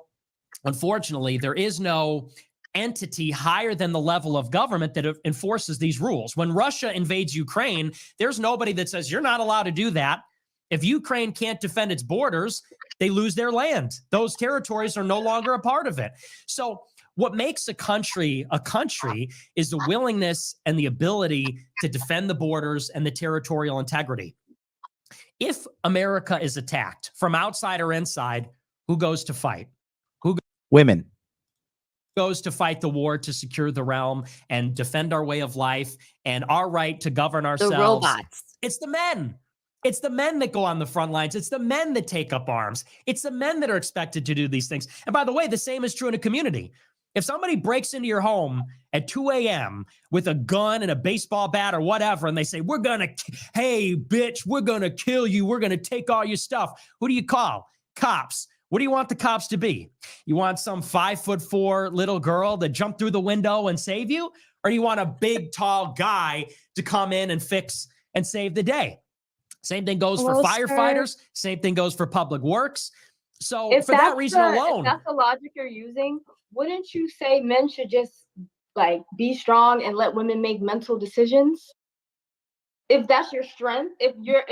Speaker 7: unfortunately, there is no entity higher than the level of government that enforces these rules. When Russia invades Ukraine, there's nobody that says you're not allowed to do that. If Ukraine can't defend its borders, they lose their land. Those territories are no longer a part of it. So what makes a country is the willingness and the ability to defend the borders and the territorial integrity. If America is attacked from outside or inside, who goes to fight?
Speaker 1: Women.
Speaker 7: Goes to fight the war to secure the realm and defend our way of life and our right to govern ourselves.
Speaker 3: The robots.
Speaker 7: It's the men. It's the men that go on the front lines. It's the men that take up arms. It's the men that are expected to do these things. And by the way, the same is true in a community. If somebody breaks into your home at 2 a.m. with a gun and a baseball bat or whatever, and they say, hey, bitch, we're going to kill you. We're going to take all your stuff. Who do you call? Cops. What do you want the cops to be? You want some 5'4" little girl that jumped through the window and save you? Or do you want a big, tall guy to come in and fix and save the day? Same thing goes for firefighters. Same thing goes for public works. So for that reason alone.
Speaker 2: If that's the logic you're using, wouldn't you say men should just like be strong and let women make mental decisions? if that's your strength, if you're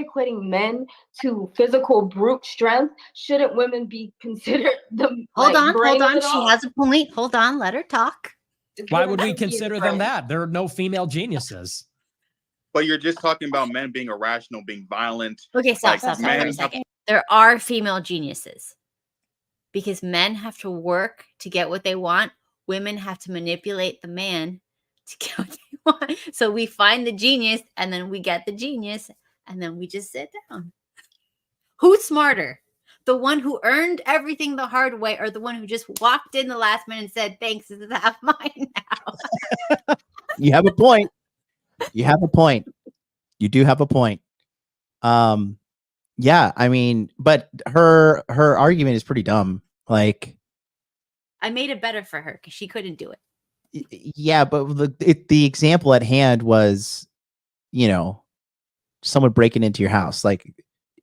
Speaker 2: equating men to physical brute strength, shouldn't women be considered the
Speaker 3: Hold on.
Speaker 2: brain
Speaker 3: She has a point. Hold on, let her talk.
Speaker 7: Why would we consider them that? There are no female geniuses.
Speaker 5: But you're just talking about men being irrational, being violent.
Speaker 3: Okay, stop for a second. There are female geniuses because men have to work to get what they want. Women have to manipulate the man to get what they want. So we find the genius, and then we get the genius, and then we just sit down. Who's smarter? The one who earned everything the hard way, or the one who just walked in the last minute and said, "Thanks, this is half mine now"?
Speaker 1: You have a point. You have a point. You do have a point. Yeah, I mean, but her argument is pretty dumb. Like,
Speaker 3: I made it better for her because she couldn't do it.
Speaker 1: Yeah, but the example at hand was, you know, someone breaking into your house. Like,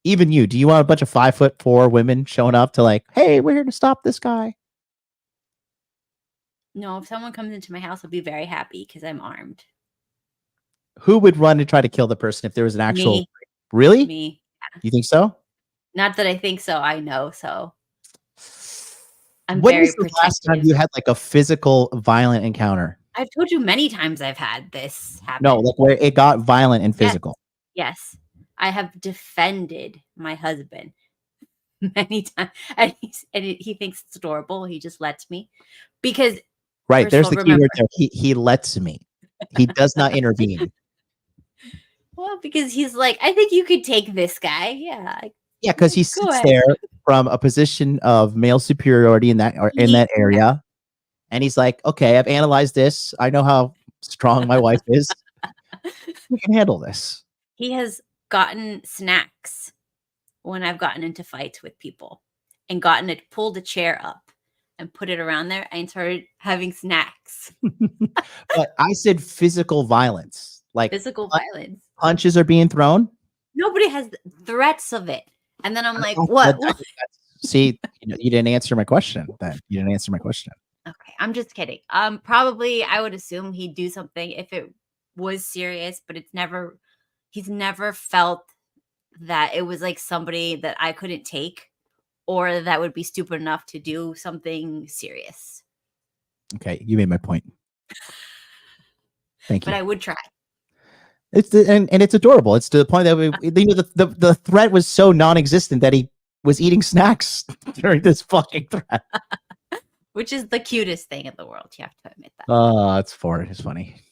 Speaker 1: even you, do you want a bunch of 5'4" women showing up to like, hey, we're here to stop this guy?
Speaker 3: No, if someone comes into my house, I'll be very happy because I'm armed.
Speaker 1: Who would run to try to kill the person if there was an actual?
Speaker 3: Me.
Speaker 1: Really?
Speaker 3: Me.
Speaker 1: You think so?
Speaker 3: Not that I think so. I know so. I'm
Speaker 1: When
Speaker 3: very
Speaker 1: was the last time you had like a physical violent encounter?
Speaker 3: I've told you many times I've had this happen.
Speaker 1: No, like where it got violent and physical.
Speaker 3: Yes. I have defended my husband many times. And he thinks it's adorable. He just lets me. Because
Speaker 1: right, there's the key word there. He lets me. He does not intervene.
Speaker 3: Well, because he's like, I think you could take this guy. Yeah.
Speaker 1: Yeah, because he sits there from a position of male superiority in that area. And he's like, okay, I've analyzed this. I know how strong my wife is. We can handle this.
Speaker 3: He has gotten snacks when I've gotten into fights with people and pulled a chair up and put it around there and started having snacks.
Speaker 1: But I said physical violence. Like
Speaker 3: physical violence.
Speaker 1: Punches are being thrown.
Speaker 3: Nobody has threats of it. And then I'm like, what?
Speaker 1: See, you didn't answer my question then. You didn't answer my question.
Speaker 3: Okay, I'm just kidding. Probably I would assume he'd do something if it was serious, but he's never felt that it was like somebody that I couldn't take or that would be stupid enough to do something serious.
Speaker 1: Okay, you made my point. Thank you.
Speaker 3: But I would try.
Speaker 1: And it's adorable. It's to the point that the threat was so non-existent that he was eating snacks during this fucking threat.
Speaker 3: Which is the cutest thing in the world. You have to admit that.
Speaker 1: It's funny.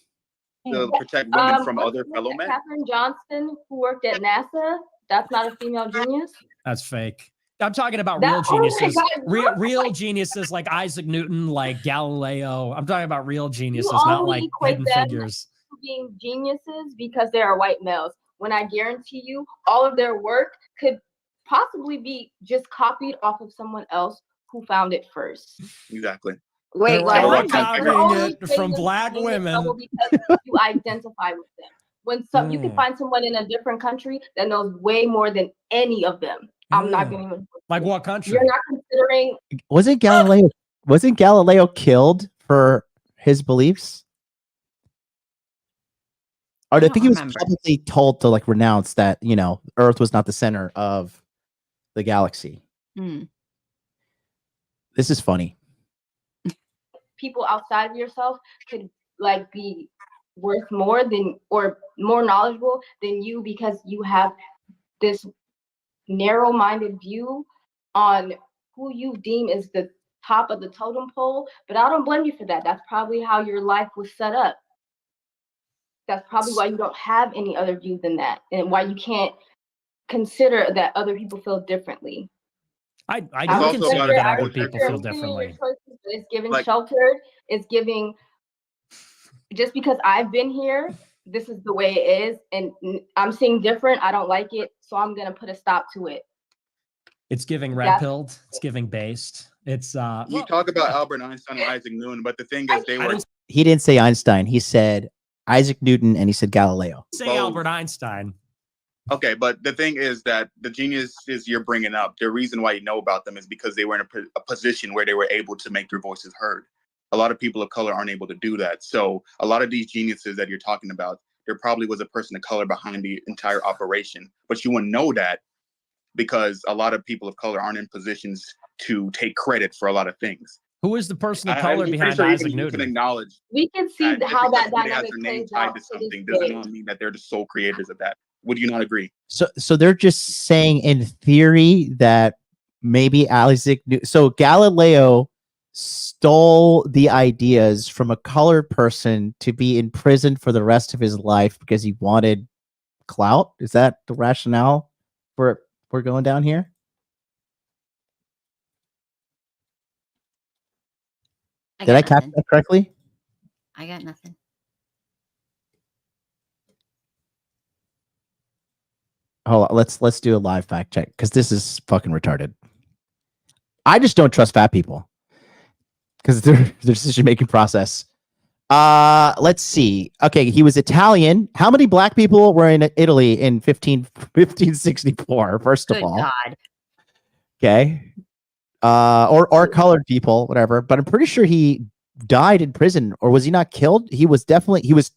Speaker 5: To protect women from other fellow men.
Speaker 2: Katherine Johnson, who worked at NASA, that's not a female genius.
Speaker 7: That's fake. I'm talking about real geniuses. Real geniuses like Isaac Newton, like Galileo. I'm talking about real geniuses, not like hidden figures.
Speaker 2: Being geniuses because they are white males. When I guarantee you, all of their work could possibly be just copied off of someone else who found it first.
Speaker 5: Exactly.
Speaker 2: Wait,
Speaker 7: like copying it from black women
Speaker 2: because you identify with them. You can find someone in a different country that knows way more than any of them. I'm not going to even.
Speaker 7: Like what country?
Speaker 2: You're not considering.
Speaker 1: Wasn't Galileo killed for his beliefs? Or I think he was publicly told to like renounce that, Earth was not the center of the galaxy. This is funny.
Speaker 2: People outside of yourself could like be worth more than or more knowledgeable than you because you have this narrow-minded view on who you deem is the top of the totem pole. But I don't blame you for that. That's probably how your life was set up. That's probably why you don't have any other view than that, and why you can't consider that other people feel differently.
Speaker 7: I do consider that other people feel differently.
Speaker 2: It's giving sheltered. It's giving. Just because I've been here, this is the way it is, and I'm seeing different. I don't like it, so I'm gonna put a stop to it.
Speaker 7: It's giving red-pilled. It's giving based. It's
Speaker 5: you talk about Albert Einstein and Isaac Newton, but the thing is,
Speaker 1: He didn't say Einstein. He said Isaac Newton, and he said Galileo.
Speaker 7: Say Albert Einstein.
Speaker 5: Okay, but the thing is that the geniuses you're bringing up, the reason why you know about them is because they were in a position where they were able to make their voices heard. A lot of people of color aren't able to do that. So a lot of these geniuses that you're talking about, there probably was a person of color behind the entire operation. But you wouldn't know that because a lot of people of color aren't in positions to take credit for a lot of things.
Speaker 7: Who is the person of color behind Isaac Newton?
Speaker 5: Can acknowledge
Speaker 2: we can see how that
Speaker 5: somebody has
Speaker 2: dynamic
Speaker 5: their name
Speaker 2: plays
Speaker 5: tied
Speaker 2: out
Speaker 5: to
Speaker 2: to
Speaker 5: something
Speaker 2: this
Speaker 5: does
Speaker 2: day.
Speaker 5: not mean that they're the sole creators of that. Would you not agree?
Speaker 1: So they're just saying in theory that maybe Isaac Newton. So Galileo stole the ideas from a colored person to be in prison for the rest of his life because he wanted clout. Is that the rationale for we're going down here? Did I capture that correctly?
Speaker 3: I got nothing.
Speaker 1: Hold on, let's do a live fact check because this is fucking retarded. I just don't trust fat people because their decision making process. Let's see. Okay, he was Italian. How many black people were in Italy in 1564? First of all,
Speaker 3: God.
Speaker 1: Okay. Or colored people, whatever. But I'm pretty sure he died in prison, or was he not killed? He was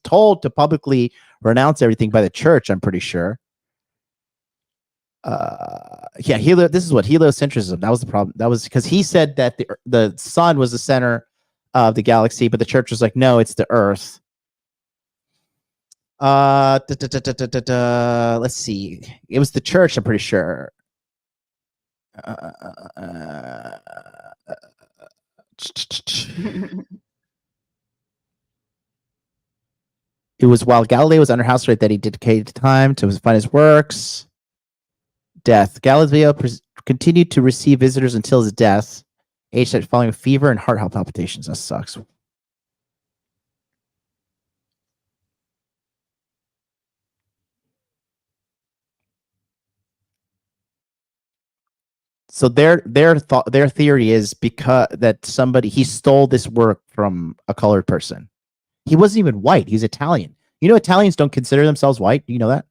Speaker 1: told to publicly renounce everything by the church. I'm pretty sure. Yeah, this is what heliocentrism. That was the problem. That was because he said that the sun was the center of the galaxy, but the church was like, no, it's the Earth. Let's see. It was the church. I'm pretty sure. It was while Galileo was under house arrest that he dedicated time to find his works. Death. Galileo continued to receive visitors until his death, aged following fever and heart palpitations. That sucks. So their theory is because that he stole this work from a colored person. He wasn't even white. He's Italian. You know, Italians don't consider themselves white. Do you know that?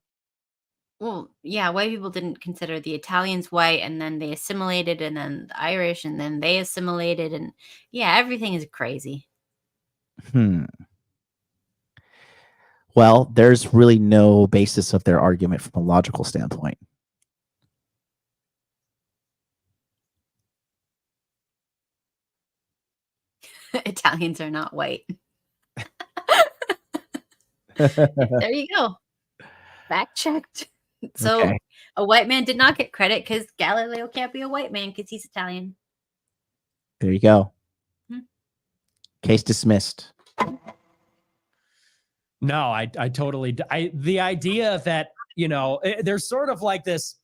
Speaker 3: Well, yeah, white people didn't consider the Italians white, and then they assimilated, and then the Irish, and then they assimilated, and yeah, everything is crazy.
Speaker 1: Well, there's really no basis of their argument from a logical standpoint.
Speaker 3: Italians are not white. There you go. Fact checked. So okay. A white man did not get credit because Galileo can't be a white man because he's Italian.
Speaker 1: There you go. Case dismissed.
Speaker 7: No, I totally. The idea that, you know, there's sort of like this,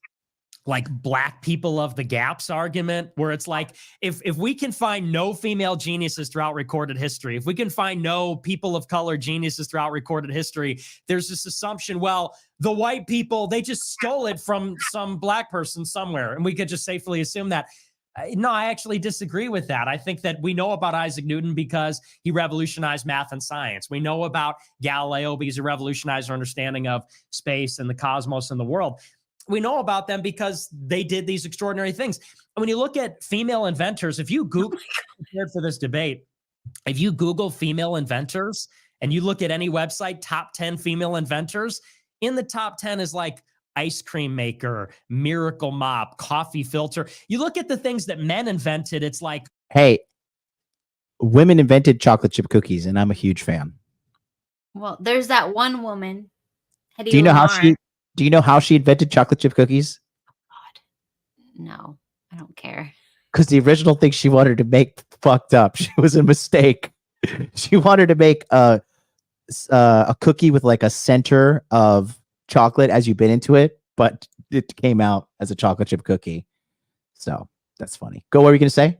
Speaker 7: like black people of the gaps argument where it's like, if we can find no female geniuses throughout recorded history, if we can find no people of color geniuses throughout recorded history, there's this assumption, well, the white people, they just stole it from some black person somewhere. And we could just safely assume that. No, I actually disagree with that. I think that we know about Isaac Newton because he revolutionized math and science. We know about Galileo because he revolutionized our understanding of space and the cosmos and the world. We know about them because they did these extraordinary things. And when you look at female inventors, if you Google for this debate, if you Google female inventors and you look at any website, top 10 female inventors, in the top 10 is like ice cream maker, miracle mop, coffee filter. You look at the things that men invented, it's like,
Speaker 1: hey, women invented chocolate chip cookies, and I'm a huge fan.
Speaker 3: Well, there's that one woman.
Speaker 1: Do you know how she invented chocolate chip cookies?
Speaker 3: Oh God, no, I don't care.
Speaker 1: Because the original thing she wanted to make fucked up. She was a mistake. She wanted to make a cookie with like a center of chocolate as you bit into it, but it came out as a chocolate chip cookie. So that's funny. Go, what were you going to say?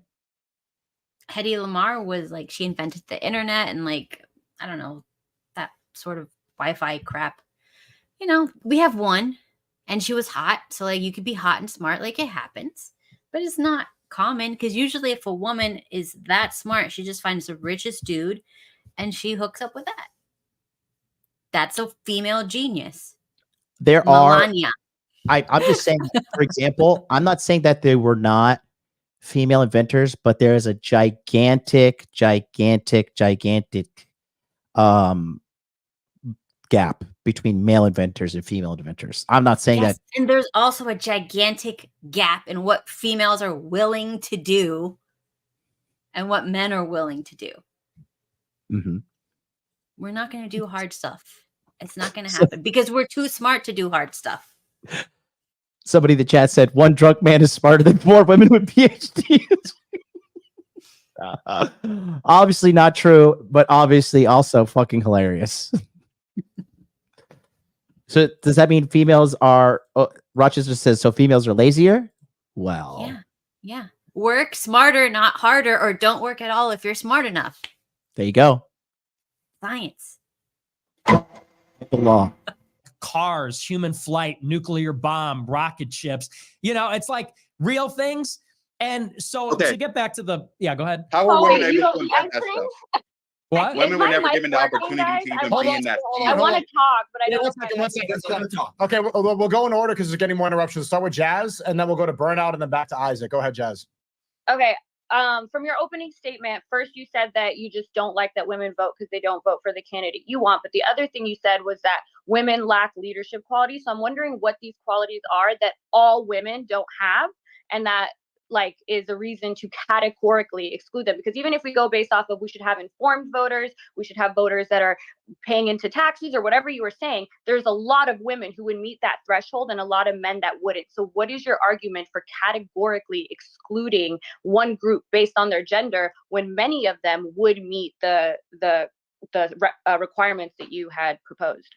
Speaker 3: Hedy Lamarr was like, she invented the internet and like, I don't know, that sort of Wi-Fi crap. You know, we have one and she was hot. So like you could be hot and smart, like it happens, but it's not common because usually if a woman is that smart, she just finds the richest dude and she hooks up with that. That's a female genius.
Speaker 1: Melania. I'm just saying, for example, I'm not saying that they were not female inventors, but there is a gigantic gap between male inventors and female inventors. I'm not saying
Speaker 3: Yes,
Speaker 1: that.
Speaker 3: and there's also a gigantic gap in what females are willing to do and what men are willing to do.
Speaker 1: Mhm.
Speaker 3: We're not going to do hard stuff. It's not going to happen because we're too smart to do hard stuff.
Speaker 1: Somebody in the chat said one drunk man is smarter than 4 women with PhDs. Obviously not true, but obviously also fucking hilarious. So does that mean females are, Rochester says, so females are lazier? Well,
Speaker 3: Yeah. Work smarter, not harder, or don't work at all if you're smart enough.
Speaker 1: there you go.
Speaker 3: Science.
Speaker 1: The law.
Speaker 7: Cars, human flight, nuclear bomb, rocket ships. You know, it's like real things. And so to get back to the, go ahead.
Speaker 5: How are women able to invent that stuff?
Speaker 7: What?
Speaker 5: Women were never
Speaker 2: mic
Speaker 5: given the
Speaker 2: working,
Speaker 5: opportunity
Speaker 2: guys?
Speaker 5: to even
Speaker 2: I
Speaker 5: be in that
Speaker 2: I
Speaker 5: field.
Speaker 2: want to talk, but I
Speaker 4: Yeah,
Speaker 2: don't.
Speaker 4: one second. Okay, we'll go in order because there's getting more interruptions. Start with Jazz, and then we'll go to Burnout, and then back to Isaac. Go ahead, Jazz.
Speaker 2: Okay. From your opening statement, first you said that you just don't like that women vote because they don't vote for the candidate you want. But the other thing you said was that women lack leadership qualities. So I'm wondering what these qualities are that all women don't have, and that like is a reason to categorically exclude them. Because even if we go based off of we should have informed voters, we should have voters that are paying into taxes or whatever you were saying, there's a lot of women who would meet that threshold and a lot of men that wouldn't. So what is your argument for categorically excluding one group based on their gender when many of them would meet the requirements that you had proposed?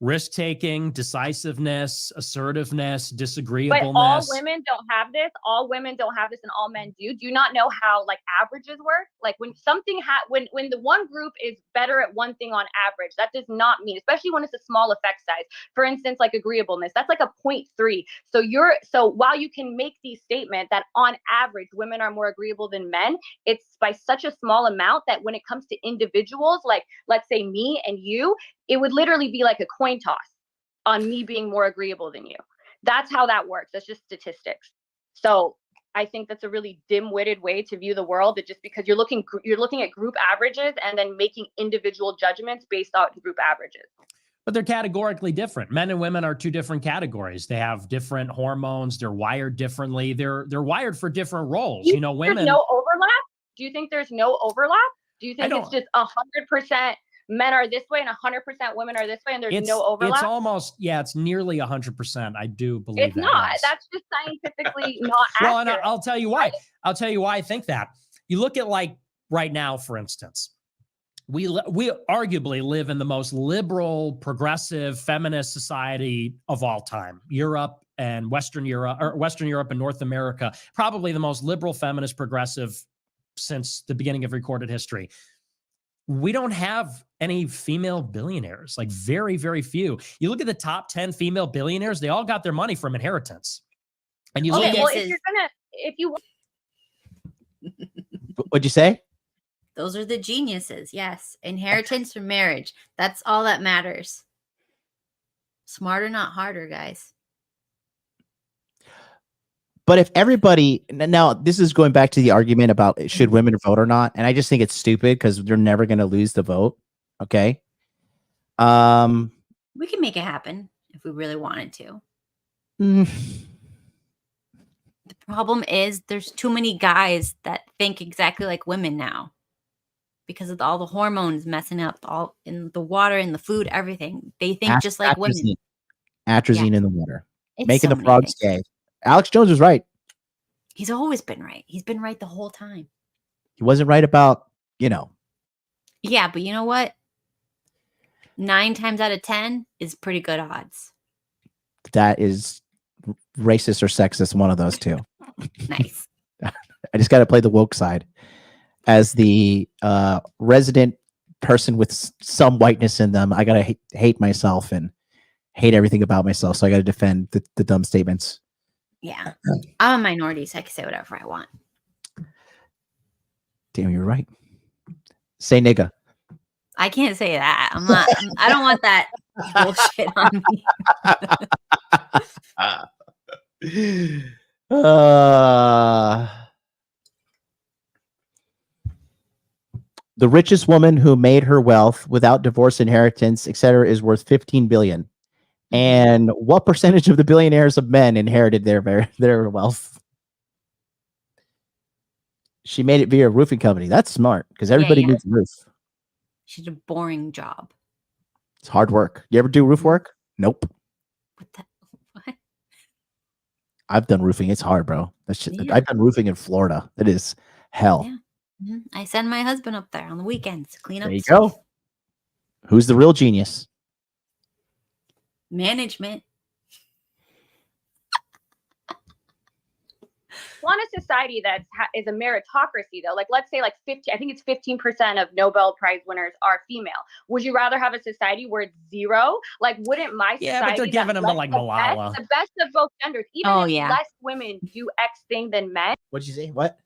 Speaker 7: Risk-taking, decisiveness, assertiveness, disagreeableness.
Speaker 2: But all women don't have this. All women don't have this, and all men do. Do you not know how like averages work? Like when something when the one group is better at one thing on average, that does not mean, especially when it's a small effect size. For instance, like agreeableness, that's like a 0.3. So while you can make the statement that on average women are more agreeable than men, it's by such a small amount that when it comes to individuals, like let's say me and you, it would literally be like a coin toss on me being more agreeable than you. That's how that works. That's just statistics. So I think that's a really dim-witted way to view the world, that just because you're looking at group averages and then making individual judgments based on group averages.
Speaker 7: But they're categorically different. Men and women are two different categories. They have different hormones. They're wired differently. They're wired for different roles. You know, women.
Speaker 2: There's no overlap? Do you think there's no overlap? Do you think it's just 100% men are this way and 100% women are this way and there's no overlap?
Speaker 7: It's almost, it's nearly 100%. I do believe
Speaker 2: it's
Speaker 7: that.
Speaker 2: not.
Speaker 7: Yes.
Speaker 2: That's just scientifically not
Speaker 7: well,
Speaker 2: accurate.
Speaker 7: And I'll tell you why. I'll tell you why I think that. You look at like right now, for instance, we arguably live in the most liberal, progressive, feminist society of all time. Europe and Western Europe and North America, probably the most liberal, feminist, progressive since the beginning of recorded history. We don't have any female billionaires, like very, very few. You look at the top 10 female billionaires, they all got their money from inheritance. And you look at
Speaker 1: What'd you say?
Speaker 3: Those are the geniuses. Yes. Inheritance from marriage. That's all that matters. Smarter, not harder, guys.
Speaker 1: But if everybody, now this is going back to the argument about should women vote or not, and I just think it's stupid because they're never going to lose the vote. Okay.
Speaker 3: We can make it happen if we really wanted to. The problem is there's too many guys that think exactly like women now because of all the hormones messing up all in the water, in the food, everything. They think just like women.
Speaker 1: Atrazine in the water.
Speaker 3: It's
Speaker 1: Making
Speaker 3: so
Speaker 1: the frogs gay. Alex Jones was right.
Speaker 3: He's always been right. He's been right the whole time.
Speaker 1: He wasn't right about,
Speaker 3: Yeah, but you know what? 9 times out of 10 is pretty good odds.
Speaker 1: That is racist or sexist, one of those two.
Speaker 3: Nice.
Speaker 1: I just got to play the woke side as the resident person with some whiteness in them. I got to hate myself and hate everything about myself. So I got to defend the dumb statements.
Speaker 3: Yeah. I'm a minority, so I can say whatever I want.
Speaker 1: Damn, you're right. Say nigga.
Speaker 3: I can't say that. I don't want that bullshit on me.
Speaker 1: The richest woman who made her wealth without divorce, inheritance, etc., is worth 15 billion. And what percentage of the billionaires of men inherited their wealth? She made it via a roofing company. That's smart because everybody needs a roof.
Speaker 3: She did a boring job.
Speaker 1: It's hard work. You ever do roof work? Nope.
Speaker 3: What?
Speaker 1: I've done roofing. It's hard, bro. I've done roofing in Florida. It is hell.
Speaker 3: Yeah. I send my husband up there on the weekends to clean up.
Speaker 1: There you go. Who's the real genius?
Speaker 3: Management.
Speaker 11: Want a society that is a meritocracy, though. Like, let's say like 50, I think it's 15% of Nobel Prize winners are female. Would you rather have a society where it's 0? Like, wouldn't my society?
Speaker 7: Yeah, but they're giving them to like Malala.
Speaker 11: The best of both genders. Even if less women do X thing than men.
Speaker 1: What'd you say? What?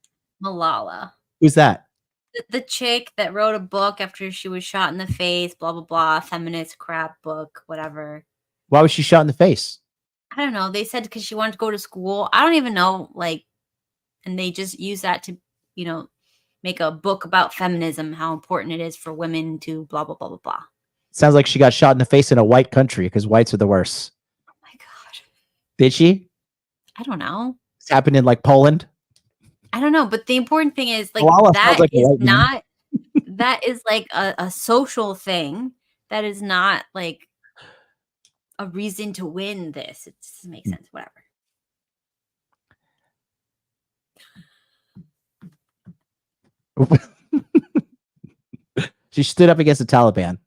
Speaker 3: Malala.
Speaker 1: Who's that?
Speaker 3: The chick that wrote a book after she was shot in the face, blah, blah, blah, feminist crap book, whatever.
Speaker 1: Why was she shot in the face?
Speaker 3: I don't know. They said because she wanted to go to school. I don't even know. Like, and they just use that to, you know, make a book about feminism, how important it is for women to blah, blah, blah, blah, blah.
Speaker 1: Sounds like she got shot in the face in a white country because whites are the worst.
Speaker 3: Oh my God.
Speaker 1: Did she?
Speaker 3: I don't know.
Speaker 1: It's happened in like Poland.
Speaker 3: I don't know. But the important thing is like
Speaker 1: Malala
Speaker 3: that
Speaker 1: like
Speaker 3: is not, that is like a social thing. That is not like a reason to win this. It doesn't make sense. Whatever.
Speaker 1: She stood up against the Taliban.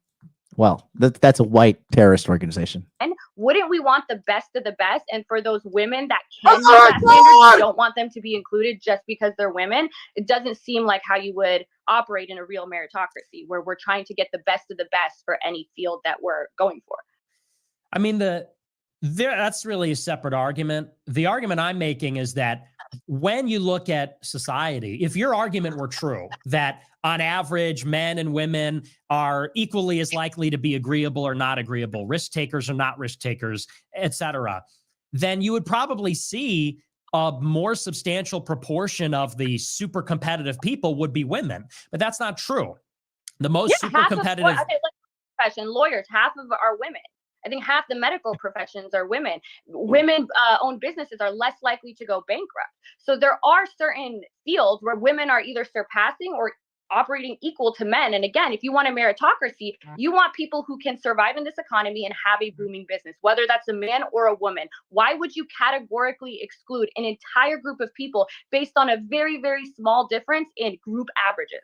Speaker 1: Well, that's a white terrorist organization.
Speaker 11: And wouldn't we want the best of the best? And for those women that can meet that standard, we don't want them to be included just because they're women. It doesn't seem like how you would operate in a real meritocracy where we're trying to get the best of the best for any field that we're going for.
Speaker 7: I mean, that's really a separate argument. The argument I'm making is that when you look at society, if your argument were true, that on average, men and women are equally as likely to be agreeable or not agreeable, risk takers or not risk takers, etc., then you would probably see a more substantial proportion of the super competitive people would be women. But that's not true. The most super competitive
Speaker 11: profession, lawyers, half of are women. I think half the medical professions are women. Women owned businesses are less likely to go bankrupt. So there are certain fields where women are either surpassing or operating equal to men. And again, if you want a meritocracy, you want people who can survive in this economy and have a booming business, whether that's a man or a woman. Why would you categorically exclude an entire group of people based on a very, very small difference in group averages?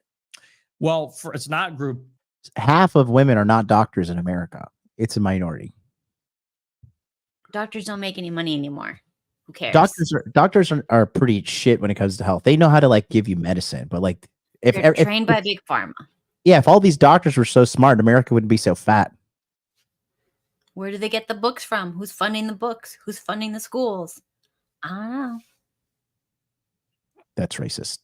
Speaker 7: Well, it's not group.
Speaker 1: Half of women are not doctors in America. It's a minority.
Speaker 3: Doctors don't make any money anymore. Who cares?
Speaker 1: Doctors are pretty shit when it comes to health. They know how to like give you medicine, but like if
Speaker 3: they're trained by big pharma.
Speaker 1: Yeah, if all these doctors were so smart, America wouldn't be so fat.
Speaker 3: Where do they get the books from? Who's funding the books? Who's funding the schools? I don't know.
Speaker 1: That's racist.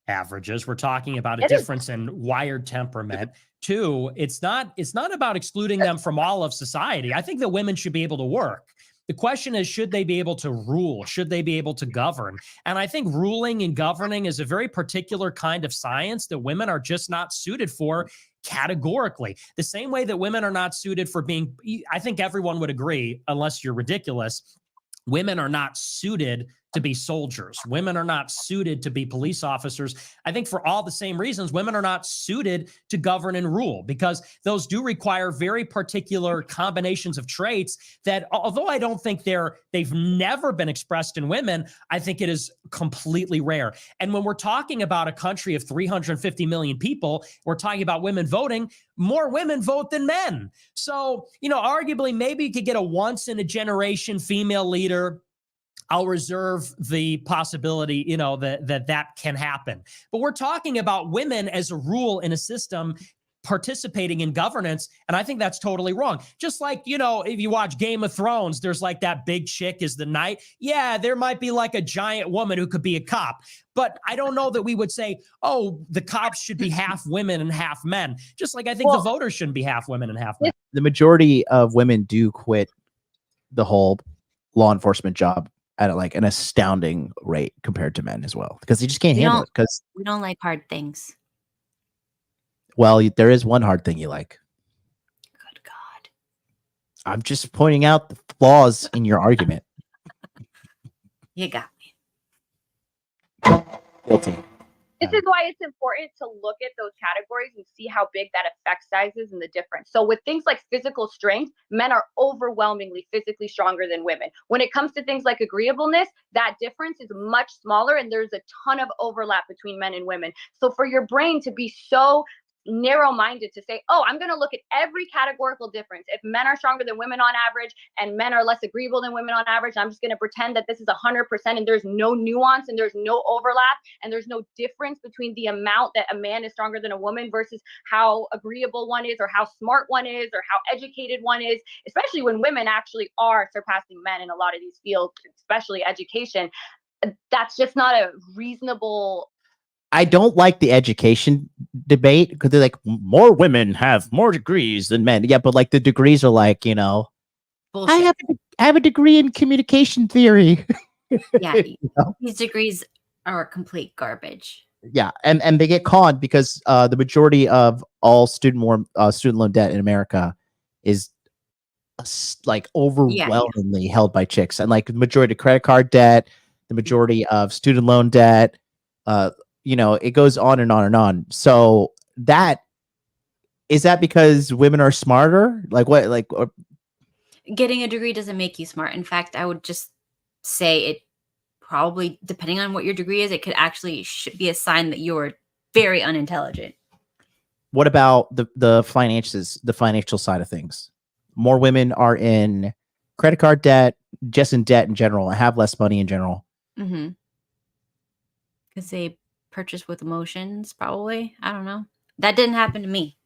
Speaker 7: Averages. We're talking about a difference in wired temperament. 2, it's not about excluding them from all of society. I think that women should be able to work. The question is, should they be able to rule? Should they be able to govern? And I think ruling and governing is a very particular kind of science that women are just not suited for categorically. The same way that women are not suited for being, I think everyone would agree, unless you're ridiculous, women are not suited to be soldiers. Women are not suited to be police officers. I think for all the same reasons, women are not suited to govern and rule because those do require very particular combinations of traits that, although I don't think they've never been expressed in women, I think it is completely rare. And when we're talking about a country of 350 million people, we're talking about women voting, more women vote than men. So, arguably, maybe you could get a once in a generation female leader. I'll reserve the possibility, that can happen. But we're talking about women as a rule in a system participating in governance. And I think that's totally wrong. Just like, if you watch Game of Thrones, there's like that big chick is the knight. Yeah, there might be like a giant woman who could be a cop. But I don't know that we would say, oh, the cops should be half women and half men. Just like I think the voters shouldn't be half women and half men.
Speaker 1: The majority of women do quit the whole law enforcement job at like an astounding rate compared to men as well, because they just can't
Speaker 3: We
Speaker 1: handle
Speaker 3: don't-
Speaker 1: it. Because
Speaker 3: We don't like hard things.
Speaker 1: well, there is one hard thing you like.
Speaker 3: Good God.
Speaker 1: I'm just pointing out the flaws in your argument.
Speaker 3: You got me.
Speaker 1: Guilty.
Speaker 11: This is why it's important to look at those categories and see how big that effect size is and the difference. So with things like physical strength, men are overwhelmingly physically stronger than women. When it comes to things like agreeableness, that difference is much smaller, and there's a ton of overlap between men and women. So for your brain to be so narrow-minded to say, oh, I'm going to look at every categorical difference. If men are stronger than women on average and men are less agreeable than women on average, I'm just going to pretend that this is 100% and there's no nuance and there's no overlap and there's no difference between the amount that a man is stronger than a woman versus how agreeable one is or how smart one is or how educated one is, especially when women actually are surpassing men in a lot of these fields, especially education. That's just not a reasonable.
Speaker 1: I don't like the education debate because they're like, more women have more degrees than men. Yeah, but like the degrees are like,
Speaker 3: Bullshit.
Speaker 1: I have a degree in communication theory.
Speaker 3: Yeah,
Speaker 1: You know?
Speaker 3: these degrees are complete garbage.
Speaker 1: Yeah, and they get conned because the majority of all student loan debt in America is like overwhelmingly held by chicks, and like the majority of credit card debt, the majority of student loan debt, it goes on and on and on. So that because women are smarter? Like what? Like
Speaker 3: Getting a degree doesn't make you smart. In fact, I would just say it probably, depending on what your degree is, it could actually be a sign that you're very unintelligent.
Speaker 1: what about the finances, the financial side of things? More women are in credit card debt, just in debt in general, and have less money in general.
Speaker 3: Mm-hmm. Because they purchase with emotions, probably. I don't know. That didn't happen to me.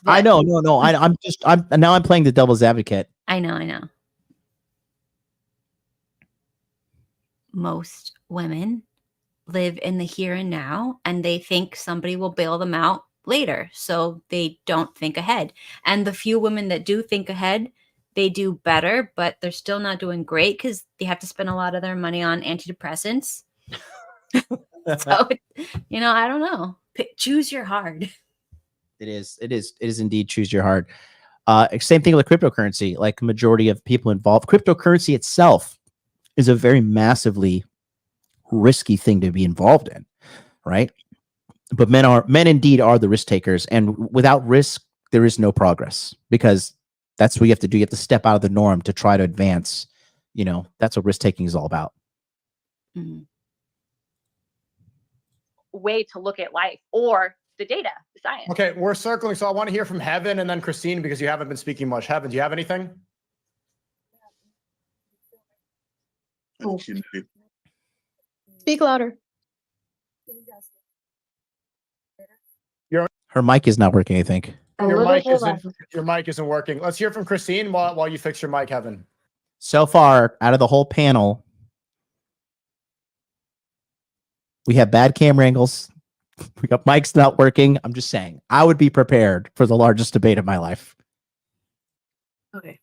Speaker 1: I know, no. I'm playing the devil's advocate.
Speaker 3: I know. Most women live in the here and now, and they think somebody will bail them out later, so they don't think ahead. And the few women that do think ahead, they do better, but they're still not doing great because they have to spend a lot of their money on antidepressants. So, I don't know. Choose your hard.
Speaker 1: It is indeed choose your hard. Same thing with cryptocurrency. Like majority of people involved, cryptocurrency itself is a very massively risky thing to be involved in, right? But men indeed are the risk takers, and without risk, there is no progress, because that's what you have to do. You have to step out of the norm to try to advance. That's what risk taking is all about.
Speaker 3: Mm-hmm.
Speaker 11: Way to look at life, or the data, the science.
Speaker 4: Okay, we're circling, so I want to hear from Heaven and then Christine, because you haven't been speaking much. Heaven, do you have anything?
Speaker 10: Speak louder.
Speaker 1: Her mic is not working, I think.
Speaker 4: Your mic isn't working. Let's hear from Christine while you fix your mic, Heaven.
Speaker 1: So far, out of the whole panel, we have bad camera angles. We got mics not working. I'm just saying, I would be prepared for the largest debate of my life.
Speaker 6: Okay.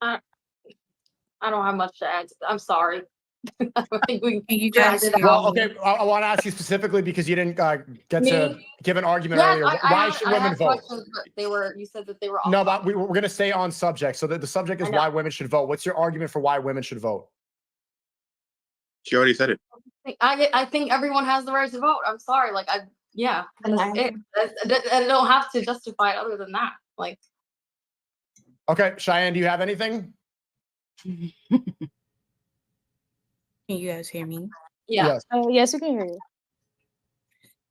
Speaker 6: I don't have much to add. I'm sorry. I think
Speaker 9: you guys
Speaker 6: it
Speaker 4: Well,
Speaker 6: out.
Speaker 4: okay, I want to ask you specifically because you didn't get
Speaker 6: Me?
Speaker 4: to give an argument earlier. Why should women vote?
Speaker 6: But you said that they were all
Speaker 4: No, but we're going to stay on subject. So the subject is why women should vote. What's your argument for why women should vote?
Speaker 5: She already said it.
Speaker 6: I think everyone has the right to vote. I'm sorry. That's it. I don't have to justify it other than that.
Speaker 4: Okay, Cheyenne, do you have anything?
Speaker 9: Can you guys hear me?
Speaker 6: Yeah.
Speaker 10: Yes, we can hear you.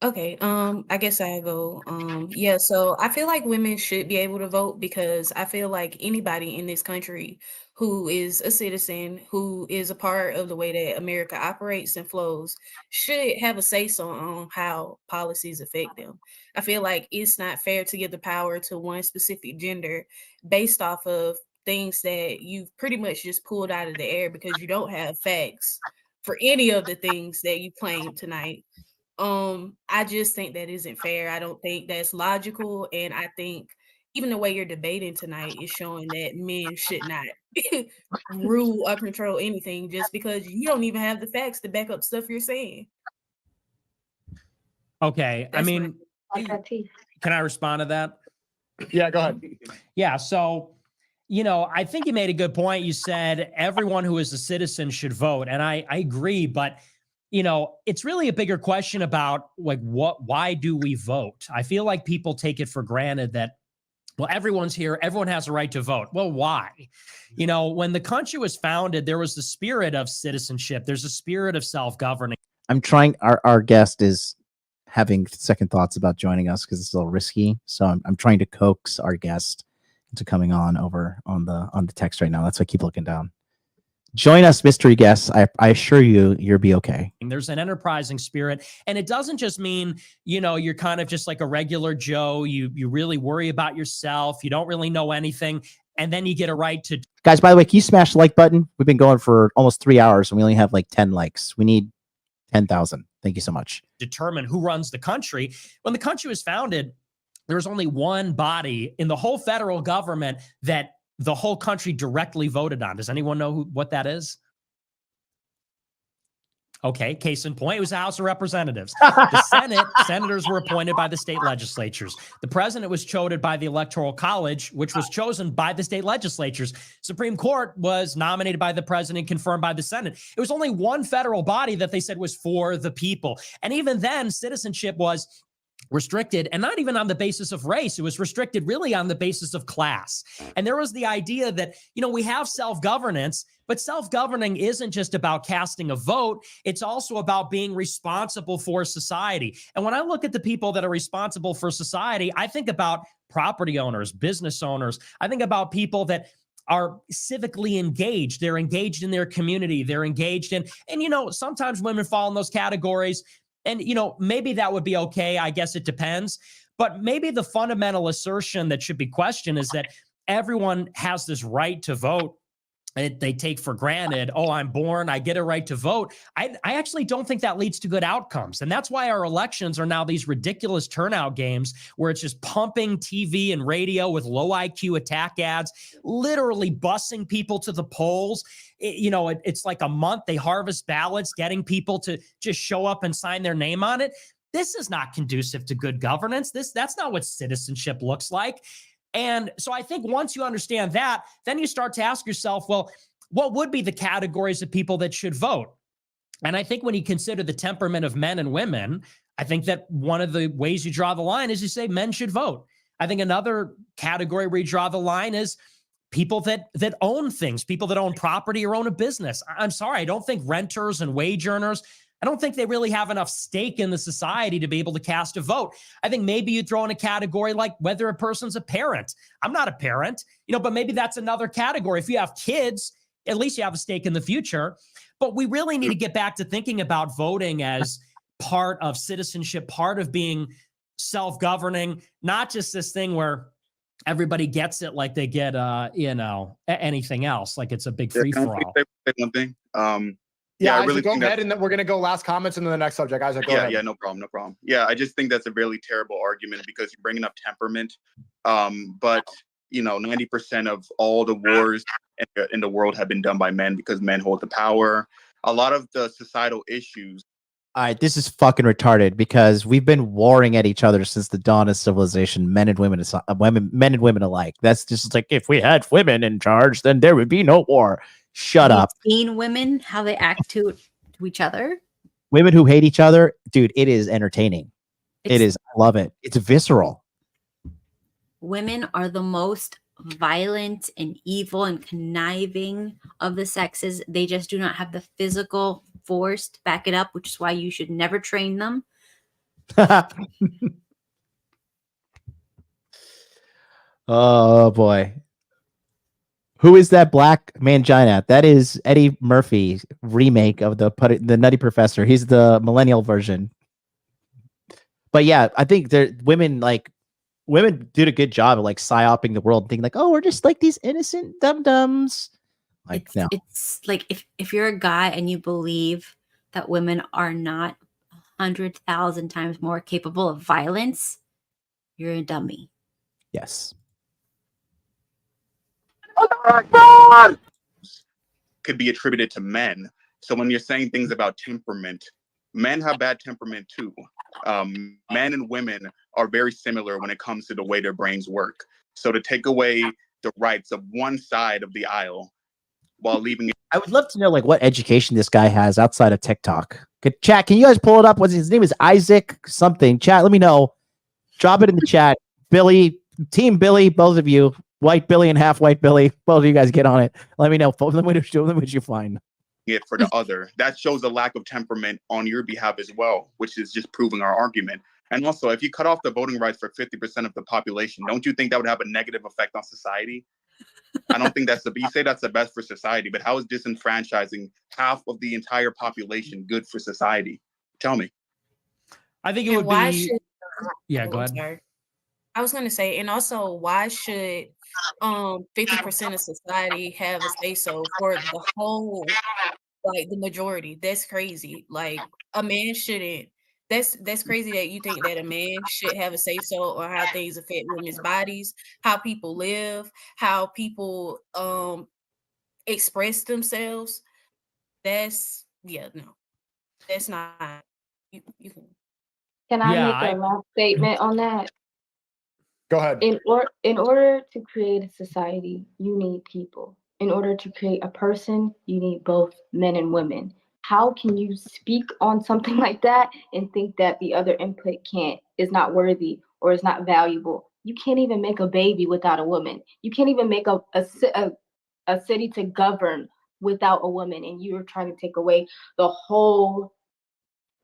Speaker 9: Okay, I guess I go. Yeah, so I feel like women should be able to vote because I feel like anybody in this country who is a citizen, who is a part of the way that America operates and flows, should have a say-so on how policies affect them. I feel like it's not fair to give the power to one specific gender based off of things that you've pretty much just pulled out of the air because you don't have facts for any of the things that you claim tonight. I just think that isn't fair. I don't think that's logical, and I think even the way you're debating tonight is showing that men should not rule or control anything just because you don't even have the facts to back up stuff you're saying.
Speaker 7: Okay. I mean, can I respond to that?
Speaker 4: Yeah, go ahead.
Speaker 7: Yeah. So, I think you made a good point. You said everyone who is a citizen should vote. And I agree. But, it's really a bigger question about why do we vote? I feel like people take it for granted that, well, everyone's here. Everyone has a right to vote. Well, why? When the country was founded, there was the spirit of citizenship. There's a spirit of self-governing.
Speaker 1: I'm trying. Our guest is having second thoughts about joining us because it's a little risky. So I'm trying to coax our guest into coming on over on the text right now. That's why I keep looking down. Join us, mystery guests. I assure you, you'll be okay.
Speaker 7: There's an enterprising spirit, and it doesn't just mean, you're kind of just like a regular Joe. You really worry about yourself. You don't really know anything, and then you get a right to.
Speaker 1: Guys, by the way, can you smash the like button? We've been going for almost 3 hours, and we only have like 10 likes. We need 10,000. Thank you so much.
Speaker 7: Determine who runs the country. When the country was founded, there was only one body in the whole federal government that the whole country directly voted on. Does anyone know what that is? Okay, case in point, it was the House of Representatives. The Senate, senators were appointed by the state legislatures. The president was chosen by the Electoral College, which was chosen by the state legislatures. Supreme Court was nominated by the president, confirmed by the Senate. It was only one federal body that they said was for the people. And even then, citizenship was restricted, and not even on the basis of race. It was restricted really on the basis of class. And there was the idea that, we have self-governance, but self-governing isn't just about casting a vote. It's also about being responsible for society. And when I look at the people that are responsible for society, I think about property owners, business owners. I think about people that are civically engaged. They're engaged in their community. They're engaged in, and sometimes women fall in those categories. And, maybe that would be okay. I guess it depends. But maybe the fundamental assertion that should be questioned is that everyone has this right to vote. They take for granted, oh, I'm born, I get a right to vote. I actually don't think that leads to good outcomes. And that's why our elections are now these ridiculous turnout games where it's just pumping TV and radio with low IQ attack ads, literally busing people to the polls. It's like a month they harvest ballots, getting people to just show up and sign their name on it. This is not conducive to good governance. That's not what citizenship looks like. And so I think once you understand that, then you start to ask yourself, well, what would be the categories of people that should vote? And I think when you consider the temperament of men and women, I think that one of the ways you draw the line is you say men should vote. I think another category where you draw the line is people that own things, people that own property or own a business. I'm sorry, I don't think renters and wage earners, I don't think they really have enough stake in the society to be able to cast a vote. I think maybe you throw in a category like whether a person's a parent. I'm not a parent, but maybe that's another category. If you have kids, at least you have a stake in the future. But we really need to get back to thinking about voting as part of citizenship, part of being self-governing, not just this thing where everybody gets it like they get, anything else, like it's a big free-for-all.
Speaker 5: One thing.
Speaker 4: Yeah,
Speaker 5: I
Speaker 4: Isaac,
Speaker 5: really
Speaker 4: go
Speaker 5: think
Speaker 4: ahead, and then we're going to go last comments and then the next subject. Isaac, go ahead.
Speaker 5: Yeah, no problem. Yeah, I just think that's a really terrible argument because you're bringing up temperament. But 90% of all the wars in the world have been done by men because men hold the power. A lot of the societal issues.
Speaker 1: All right, this is fucking retarded because we've been warring at each other since the dawn of civilization, men and women alike. That's just like, if we had women in charge, then there would be no war. Shut up.
Speaker 3: Seen women, how they act to each other.
Speaker 1: Women who hate each other, dude, it is entertaining. It is. I love it. It's visceral.
Speaker 3: Women are the most violent and evil and conniving of the sexes. They just do not have the physical force to back it up, which is why you should never train them.
Speaker 1: Oh boy. Who is that black mangina? That is Eddie Murphy remake of the Nutty Professor. He's the millennial version. But yeah, I think women did a good job of like psyoping the world, thinking like, oh, we're just like these innocent dum-dums. Like, no.
Speaker 3: It's like if you're a guy and you believe that women are not 100,000 times more capable of violence, you're a dummy.
Speaker 1: Yes.
Speaker 5: could be attributed to men. So when you're saying things about temperament, men have bad temperament too. Men and women are very similar when it comes to the way their brains work. So to take away the rights of one side of the aisle while leaving it.
Speaker 1: I would love to know like what education this guy has outside of TikTok. Chat, can you guys pull it up? What's his name? Is Isaac something? Chat, let me know. Drop it in the chat. Billy, Team Billy, both of you, white Billy and half white Billy, both of you guys get on it. Let me know. Let me what you find.
Speaker 5: It for the other. That shows a lack of temperament on your behalf as well, which is just proving our argument. And also, if you cut off the voting rights for 50% of the population, don't you think that would have a negative effect on society? I don't think that's you say that's the best for society, but how is disenfranchising half of the entire population good for society? Tell me.
Speaker 7: I think it would be. Yeah, go ahead.
Speaker 9: Sorry. I was going to say, and also, why should 50% of society have a say so for the whole, like the majority? That's crazy. Like a man shouldn't. That's crazy that you think that a man should have a say so on how things affect women's bodies, how people live, how people express themselves. That's no, that's not. You can.
Speaker 2: Can I make a last statement on that?
Speaker 4: Go ahead.
Speaker 2: In order to create a society, you need people. In order to create a person, you need both men and women. How can you speak on something like that and think that the other input is not worthy or is not valuable? You can't even make a baby without a woman. You can't even make a city to govern without a woman, and you're trying to take away the whole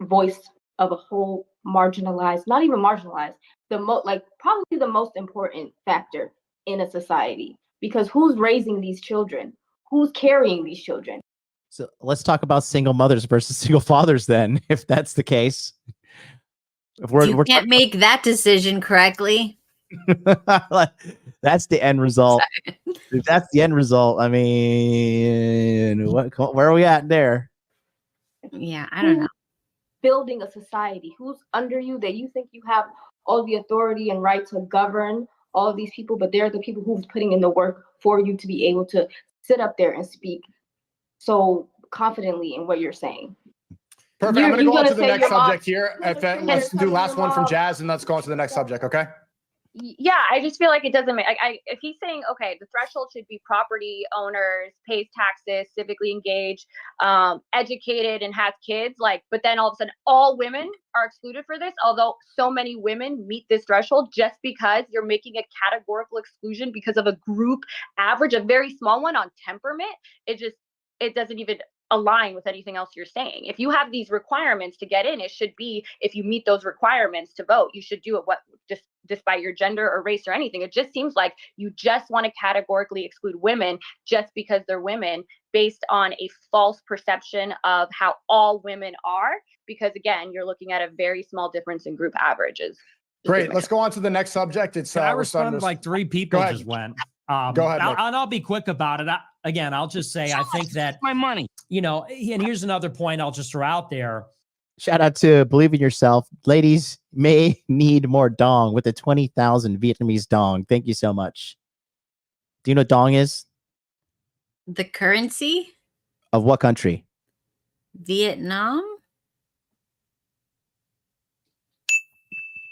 Speaker 2: voice of a whole marginalized, not even marginalized, probably the most important factor in a society, because who's raising these children? Who's carrying these children?
Speaker 1: So let's talk about single mothers versus single fathers then, if that's the case.
Speaker 3: If you can't make that decision correctly.
Speaker 1: That's the end result. If that's the end result, I mean, where are we at there?
Speaker 3: Yeah, I don't know.
Speaker 2: Building a society, who's under you that you think you have all the authority and right to govern all of these people, but they're the people who's putting in the work for you to be able to sit up there and speak so confidently in what you're saying.
Speaker 4: Perfect. I'm going to go on to the next subject here. Let's do last one from Jazz, and let's go on to the next subject, okay?
Speaker 11: Yeah, I just feel like it doesn't make. If he's saying, okay, the threshold should be property owners, pays taxes, civically engaged, educated, and has kids, but then all of a sudden all women are excluded for this, although so many women meet this threshold, just because you're making a categorical exclusion because of a group average, a very small one on temperament. It doesn't even align with anything else you're saying. If you have these requirements to get in, it should be, if you meet those requirements to vote, you should do it despite your gender or race or anything. It just seems like you just want to categorically exclude women just because they're women, based on a false perception of how all women are, because again, you're looking at a very small difference in group averages.
Speaker 4: Great. Let's go on to the next subject. It's
Speaker 7: I responded like 3 people just went.
Speaker 4: Go ahead.
Speaker 7: I'll be quick about it. Again, I'll just say, I think that
Speaker 12: my money,
Speaker 7: and here's another point I'll just throw out there.
Speaker 1: Shout out to Believe in Yourself. Ladies may need more dong with the 20,000 Vietnamese dong. Thank you so much. Do you know what dong is?
Speaker 3: The currency?
Speaker 1: Of what country?
Speaker 3: Vietnam?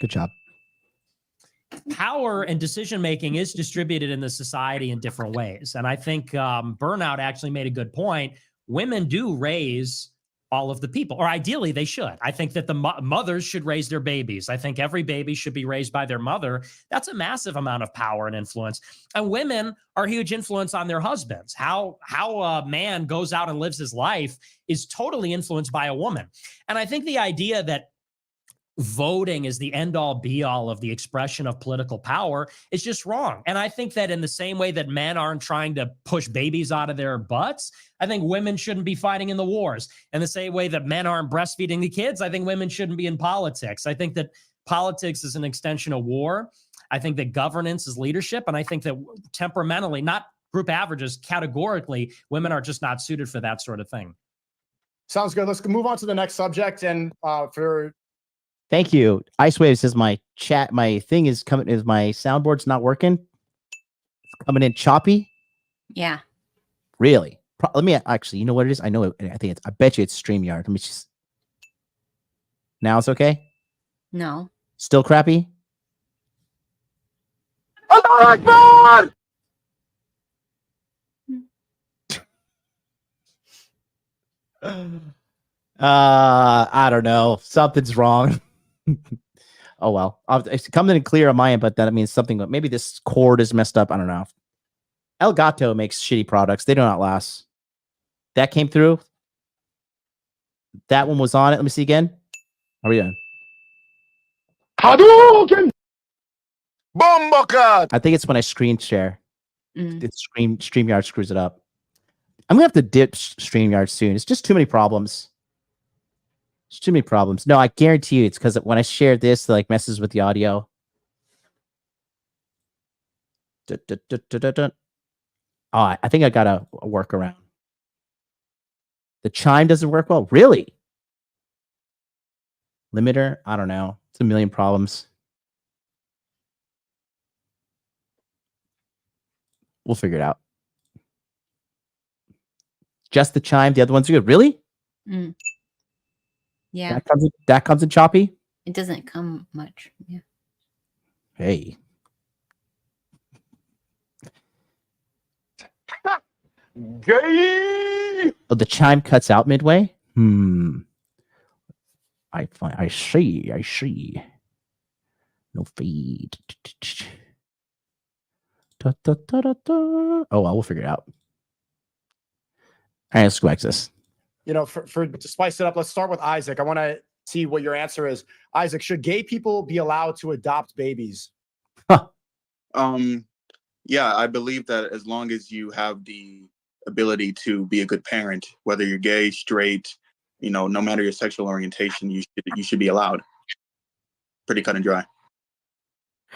Speaker 1: Good job.
Speaker 7: Power and decision making is distributed in the society in different ways. And I think Burnout actually made a good point. Women do raise all of the people, or ideally they should. I think that the mothers should raise their babies. I think every baby should be raised by their mother. That's a massive amount of power and influence. And women are a huge influence on their husbands. How a man goes out and lives his life is totally influenced by a woman. And I think the idea that voting is the end all be all of the expression of political power is just wrong. And I think that in the same way that men aren't trying to push babies out of their butts, I think women shouldn't be fighting in the wars. And the same way that men aren't breastfeeding the kids, I think women shouldn't be in politics. I think that politics is an extension of war. I think that governance is leadership. And I think that temperamentally, not group averages, categorically, women are just not suited for that sort of thing.
Speaker 4: Sounds good. Let's move on to the next subject. And
Speaker 1: thank you. Ice Wave says my thing is coming. Is my soundboard's not working? It's coming in choppy.
Speaker 3: Yeah.
Speaker 1: Really? Let me actually. You know what it is? I know. I think it's. I bet you it's StreamYard. Let me just. Now it's okay.
Speaker 3: No.
Speaker 1: Still crappy. I don't know. Something's wrong. Oh well. It's coming in clear on my end, but that means something. Maybe this cord is messed up. I don't know. Elgato makes shitty products. They do not last. That came through. That one was on it. Let me see again. How are we doing?
Speaker 12: Hadouken! Bombocat!
Speaker 1: I think it's when I screen share.
Speaker 3: Mm.
Speaker 1: StreamYard screws it up. I'm gonna have to dip StreamYard soon. It's just too many problems. There's too many problems. No, I guarantee you it's because when I share this, it like messes with the audio. Oh, I think I got a workaround. The chime doesn't work well. Really? Limiter? I don't know. It's a million problems. We'll figure it out. Just the chime. The other ones are good. Really?
Speaker 3: Mm. Yeah.
Speaker 1: That comes in choppy?
Speaker 3: It doesn't come much. Yeah.
Speaker 1: Hey.
Speaker 12: Gay!
Speaker 1: Oh, the chime cuts out midway? I see. No feed. Oh, well, we'll figure it out. All right, let's go access.
Speaker 4: You know, to spice it up, let's start with Isaac. I want to see what your answer is. Isaac, should gay people be allowed to adopt babies?
Speaker 1: Huh.
Speaker 5: Yeah, I believe that as long as you have the ability to be a good parent, whether you're gay, straight, you know, no matter your sexual orientation, you should be allowed. Pretty cut and dry.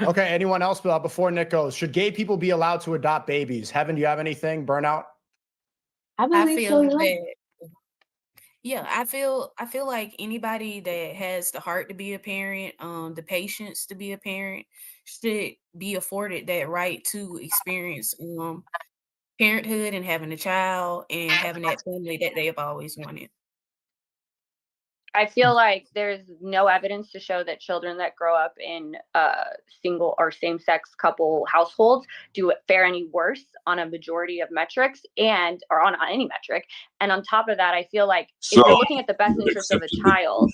Speaker 4: Okay, anyone else before Nick goes? Should gay people be allowed to adopt babies? Heaven, do you have anything? Burnout?
Speaker 2: I
Speaker 9: feel that. Yeah, I feel like anybody that has the heart to be a parent, the patience to be a parent, should be afforded that right to experience parenthood and having a child and having that family that they have always wanted.
Speaker 11: I feel like there's no evidence to show that children that grow up in single or same-sex couple households fare any worse on a majority of metrics or on any metric. And on top of that, I feel like if you're looking at the best interest of a child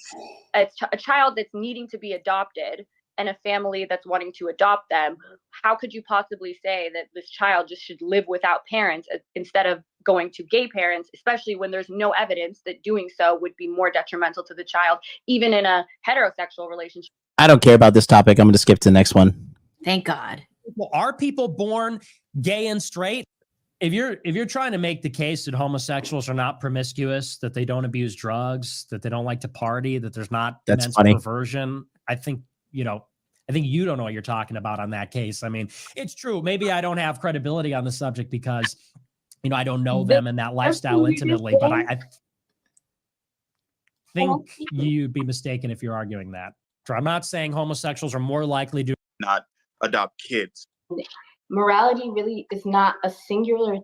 Speaker 11: that's needing to be adopted and a family that's wanting to adopt them, how could you possibly say that this child just should live without parents instead of going to gay parents, especially when there's no evidence that doing so would be more detrimental to the child, even in a heterosexual relationship?
Speaker 1: I don't care about this topic. I'm going to skip to the next one.
Speaker 3: Thank God.
Speaker 7: Well, are people born gay and straight? If you're trying to make the case that homosexuals are not promiscuous, that they don't abuse drugs, that they don't like to party, that there's not immense perversion, I think you don't know what you're talking about on that case. I mean, it's true. Maybe I don't have credibility on the subject because, I don't know them and that lifestyle intimately, but I think you'd be mistaken if you're arguing that. I'm not saying homosexuals are more likely to
Speaker 5: not adopt kids.
Speaker 2: Morality really is not a singular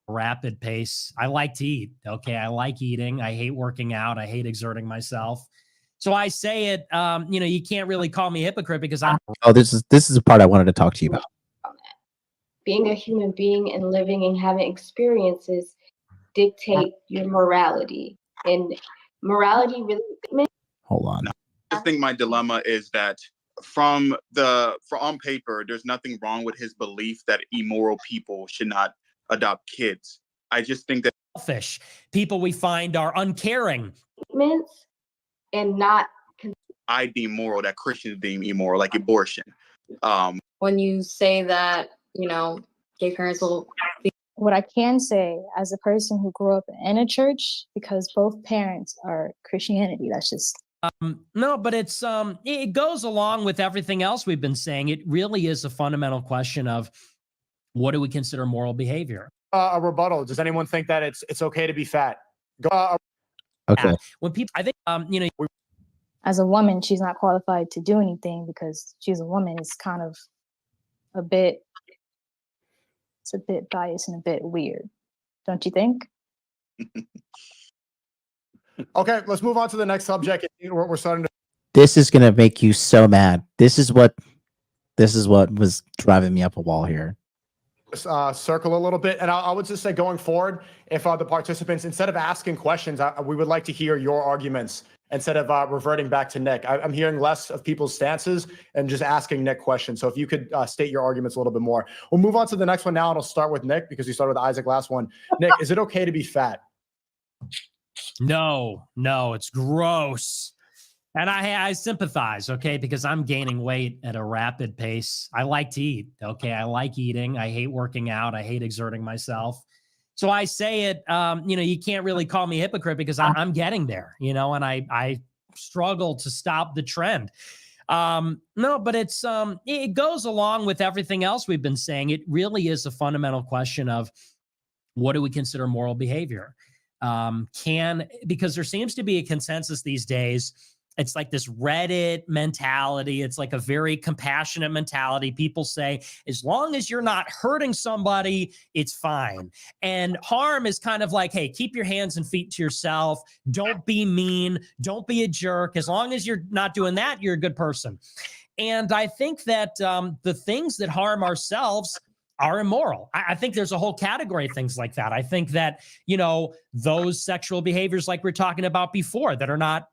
Speaker 7: rapid pace. I like to eat. Okay. I like eating. I hate working out. I hate exerting myself. So I say it, you can't really call me a hypocrite because I'm.
Speaker 1: Oh, this is the part I wanted to talk to you about.
Speaker 2: Being a human being and living and having experiences dictate your morality, and morality really.
Speaker 1: Hold on.
Speaker 5: I think my dilemma is that on paper, there's nothing wrong with his belief that immoral people should not adopt kids. I just think that
Speaker 7: selfish people we find are uncaring.
Speaker 2: And not
Speaker 5: I deem moral that Christians deem immoral, like abortion.
Speaker 6: When you say that, gay parents will be.
Speaker 10: What I can say as a person who grew up in a church, because both parents are Christianity, that's just
Speaker 7: no, but it's it goes along with everything else we've been saying. It really is a fundamental question of what do we consider moral behavior?
Speaker 4: A rebuttal. Does anyone think that it's okay to be fat?
Speaker 1: Okay.
Speaker 7: When people, I think,
Speaker 10: as a woman, she's not qualified to do anything because she's a woman. It's kind of a bit. It's a bit biased and a bit weird, don't you think?
Speaker 4: Okay, let's move on to the next subject. We're starting to.
Speaker 1: This is gonna make you so mad. This is what was driving me up a wall here.
Speaker 4: Circle a little bit, and I would just say going forward, if the participants, instead of asking questions, we would like to hear your arguments instead of reverting back to Nick. I'm hearing less of people's stances and just asking Nick questions. So if you could state your arguments a little bit more. We'll move on to the next one now, and I'll start with Nick because we started with Isaac last one. Nick, is it okay to be fat?
Speaker 7: No, it's gross. And I sympathize, okay, because I'm gaining weight at a rapid pace. I like to eat, okay? I like eating. I hate working out. I hate exerting myself. So I say it, you can't really call me a hypocrite because I'm getting there, and I struggle to stop the trend. No, but it goes along with everything else we've been saying. It really is a fundamental question of what do we consider moral behavior? Because there seems to be a consensus these days. It's like this Reddit mentality. It's like a very compassionate mentality. People say, as long as you're not hurting somebody, it's fine. And harm is kind of like, hey, keep your hands and feet to yourself. Don't be mean. Don't be a jerk. As long as you're not doing that, you're a good person. And I think that the things that harm ourselves are immoral. I think there's a whole category of things like that. I think that, those sexual behaviors like we were talking about before that are not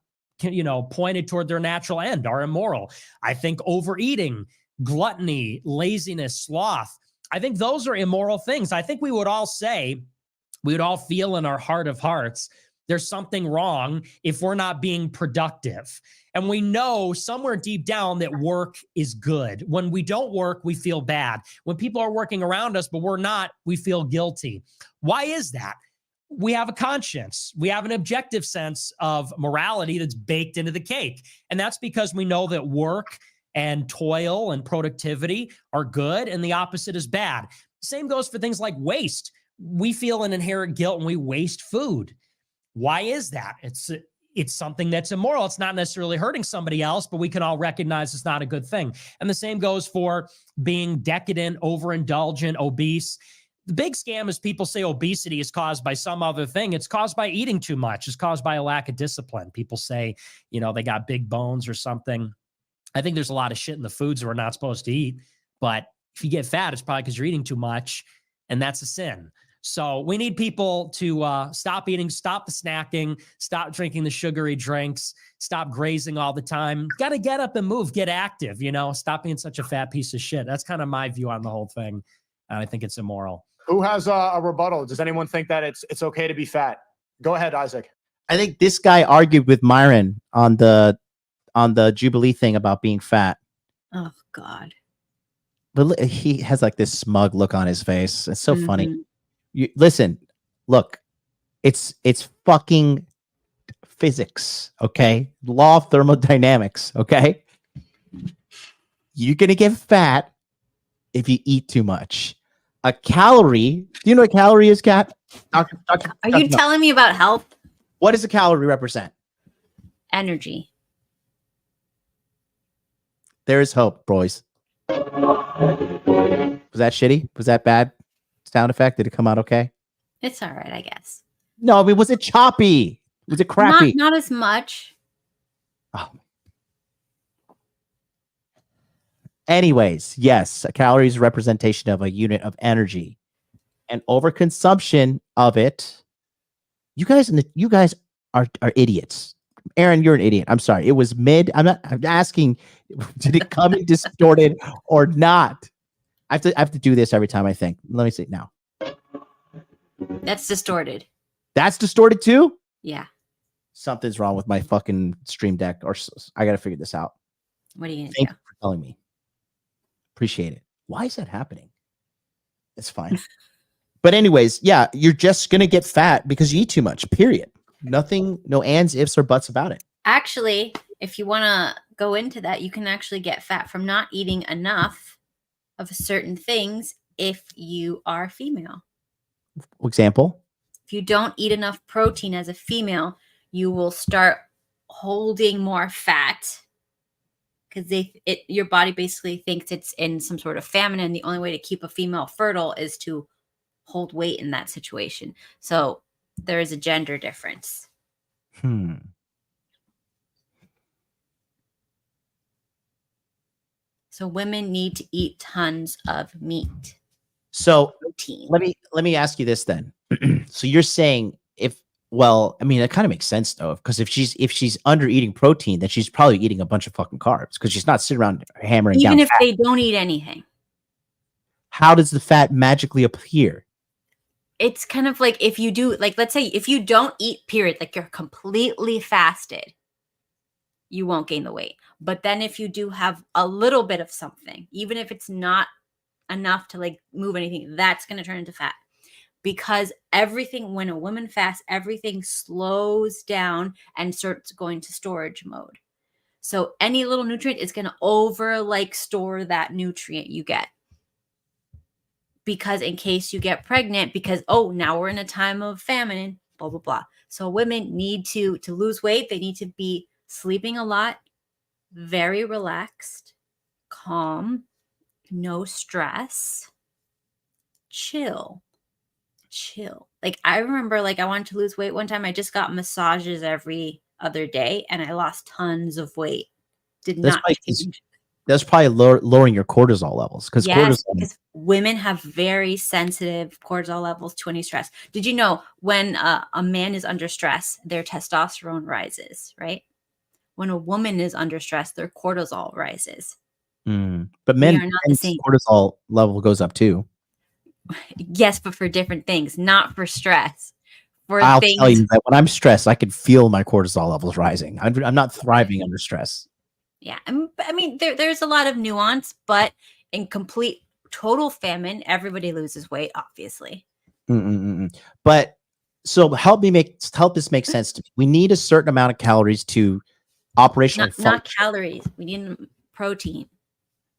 Speaker 7: pointed toward their natural end are immoral. I think overeating, gluttony, laziness, sloth, I think those are immoral things. I think we would all feel in our heart of hearts, there's something wrong if we're not being productive. And we know somewhere deep down that work is good. When we don't work, we feel bad. When people are working around us, but we're not, we feel guilty. Why is that? We have a conscience. We have an objective sense of morality that's baked into the cake. And that's because we know that work and toil and productivity are good and the opposite is bad. Same goes for things like waste. We feel an inherent guilt when we waste food. Why is that? It's something that's immoral. It's not necessarily hurting somebody else, but we can all recognize it's not a good thing. And the same goes for being decadent, overindulgent, obese. The big scam is people say obesity is caused by some other thing. It's caused by eating too much. It's caused by a lack of discipline. People say, they got big bones or something. I think there's a lot of shit in the foods that we're not supposed to eat. But if you get fat, it's probably because you're eating too much, and that's a sin. So we need people to stop eating, stop the snacking, stop drinking the sugary drinks, stop grazing all the time. Got to get up and move, get active, stop being such a fat piece of shit. That's kind of my view on the whole thing. And I think it's immoral.
Speaker 4: Who has a rebuttal? Does anyone think that it's okay to be fat? Go ahead, Isaac.
Speaker 1: I think this guy argued with Myron on the Jubilee thing about being fat.
Speaker 3: Oh God.
Speaker 1: But he has like this smug look on his face. It's so funny. Listen, look, it's fucking physics, okay? Law of thermodynamics, okay? You're gonna get fat if you eat too much. A calorie, do you know what a calorie is, Kat?
Speaker 3: Are you telling me about health?
Speaker 1: What does a calorie represent?
Speaker 3: Energy.
Speaker 1: There is hope, boys. Was that shitty? Was that bad sound effect? Did it come out okay?
Speaker 3: It's all right, I guess.
Speaker 1: No, I mean, was it choppy? Was it crappy?
Speaker 3: Not as much.
Speaker 1: Oh. Anyways, yes, a calorie is a representation of a unit of energy, and overconsumption of it. You guys are idiots. Aaron, you're an idiot. I'm sorry. It was mid. I'm asking, did it come in distorted or not? I have to do this every time I think. Let me see now.
Speaker 3: That's distorted.
Speaker 1: That's distorted too?
Speaker 3: Yeah.
Speaker 1: Something's wrong with my fucking stream deck, or I got to figure this out.
Speaker 3: What are you going to do?
Speaker 1: Thank you for telling me. Appreciate it. Why is that happening? It's fine. But anyways, yeah, you're just going to get fat because you eat too much, period. Nothing, no ands, ifs, or buts about it.
Speaker 3: Actually, if you want to go into that, you can actually get fat from not eating enough of certain things if you are female.
Speaker 1: Example?
Speaker 3: If you don't eat enough protein as a female, you will start holding more fat because your body basically thinks it's in some sort of famine, and the only way to keep a female fertile is to hold weight in that situation. So there is a gender difference. So women need to eat tons of meat.
Speaker 1: So
Speaker 3: protein.
Speaker 1: let me ask you this then. So you're saying I mean, that kind of makes sense though, because if she's under eating protein, then she's probably eating a bunch of fucking carbs because she's not sitting around hammering down.
Speaker 3: Even if
Speaker 1: fat.
Speaker 3: they don't eat anything.
Speaker 1: How does the fat magically appear?
Speaker 3: It's kind of like if you do, like, let's say if you don't eat, period, like you're completely fasted, you won't gain the weight. But then if you do have a little bit of something, even if it's not enough to like move anything, that's going to turn into fat. Because everything, when a woman fasts, everything slows down and starts going to storage mode. So any little nutrient is going to store that nutrient you get. Because in case you get pregnant, because, now we're in a time of famine, blah, blah, blah. So women need to lose weight. They need to be sleeping a lot, very relaxed, calm, no stress, chill. Like I remember, like I wanted to lose weight one time. I just got massages every other day and I lost tons of weight. Not change.
Speaker 1: That's probably lowering your cortisol levels because
Speaker 3: because women have very sensitive cortisol levels to any stress. Did you know when a man is under stress, their testosterone rises, right? When a woman is under stress, their cortisol rises.
Speaker 1: But men's cortisol level goes up too.
Speaker 3: Yes, but for different things, not for stress.
Speaker 1: I'll tell you that when I'm stressed, I can feel my cortisol levels rising. I'm not thriving under stress.
Speaker 3: Yeah, I mean, there's a lot of nuance, but in complete total famine, everybody loses weight, obviously.
Speaker 1: But so help this make sense to me. We need a certain amount of calories to operational function.
Speaker 3: Not calories. We need protein.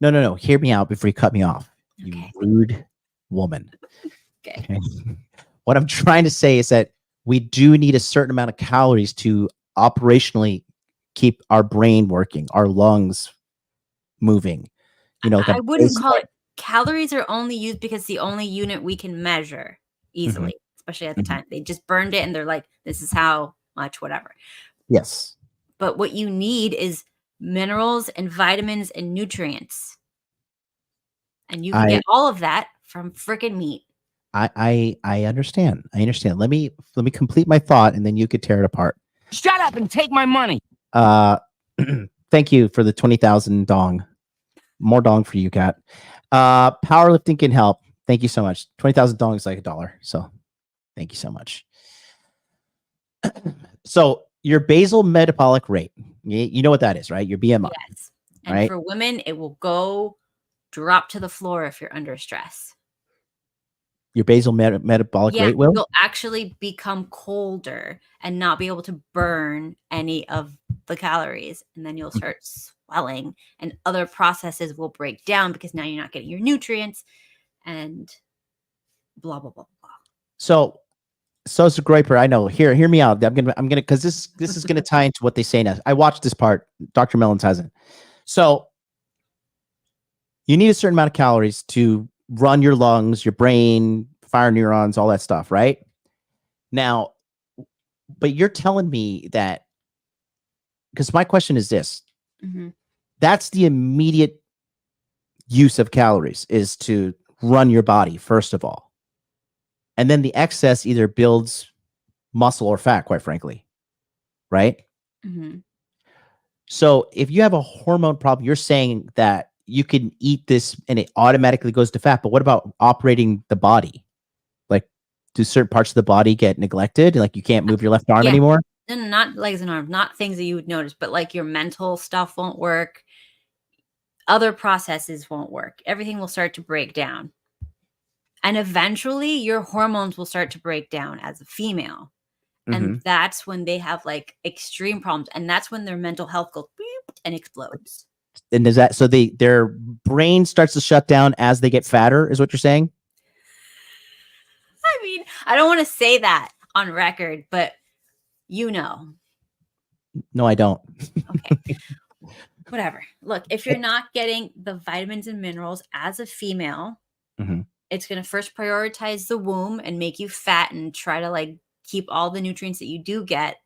Speaker 1: No. Hear me out before you cut me off.
Speaker 3: Okay.
Speaker 1: You rude woman.
Speaker 3: Okay.
Speaker 1: What I'm trying to say is that we do need a certain amount of calories to operationally keep our brain working, our lungs moving.
Speaker 3: I wouldn't call it calories are only used because it's the only unit we can measure easily, especially at the time. They just burned it and they're like, this is how much, whatever.
Speaker 1: Yes.
Speaker 3: But what you need is minerals and vitamins and nutrients. And you can get all of that from freaking meat.
Speaker 1: I understand. Let me complete my thought and then you could tear it apart.
Speaker 12: Shut up and take my money.
Speaker 1: Thank you for the 20,000 dong. More dong for you, Kat. Powerlifting can help. Thank you so much. 20,000 dong is like $1. So thank you so much. So your basal metabolic rate, you know what that is, right? Your BMI.
Speaker 3: Yes. And for women, it will drop to the floor if you're under stress.
Speaker 1: Your basal metabolic rate will?
Speaker 3: You'll actually become colder and not be able to burn any of the calories. And then you'll start swelling and other processes will break down because now you're not getting your nutrients and blah, blah, blah, blah.
Speaker 1: So it's a great part. I know. Hear me out. I'm gonna because this is gonna tie into what they say now. I watched this part. Dr. Melons hasn't. So you need a certain amount of calories to run your lungs, your brain, fire neurons, all that stuff, right? Now, but you're telling me that, because my question is this, that's the immediate use of calories is to run your body, first of all. And then the excess either builds muscle or fat, quite frankly, right? So if you have a hormone problem, you're saying that you can eat this and it automatically goes to fat. But what about operating the body? Like, do certain parts of the body get neglected? Like you can't move your left arm anymore?
Speaker 3: No, not legs and arms, not things that you would notice, but like your mental stuff won't work. Other processes won't work. Everything will start to break down. And eventually your hormones will start to break down as a female. And that's when they have like extreme problems. And that's when their mental health goes beep and explodes.
Speaker 1: And is that so their brain starts to shut down as they get fatter, is what you're saying?
Speaker 3: I mean, I don't want to say that on record, but you know.
Speaker 1: No, I don't.
Speaker 3: Okay. whatever. Look, if you're not getting the vitamins and minerals as a female, it's going to first prioritize the womb and make you fat and try to like keep all the nutrients that you do get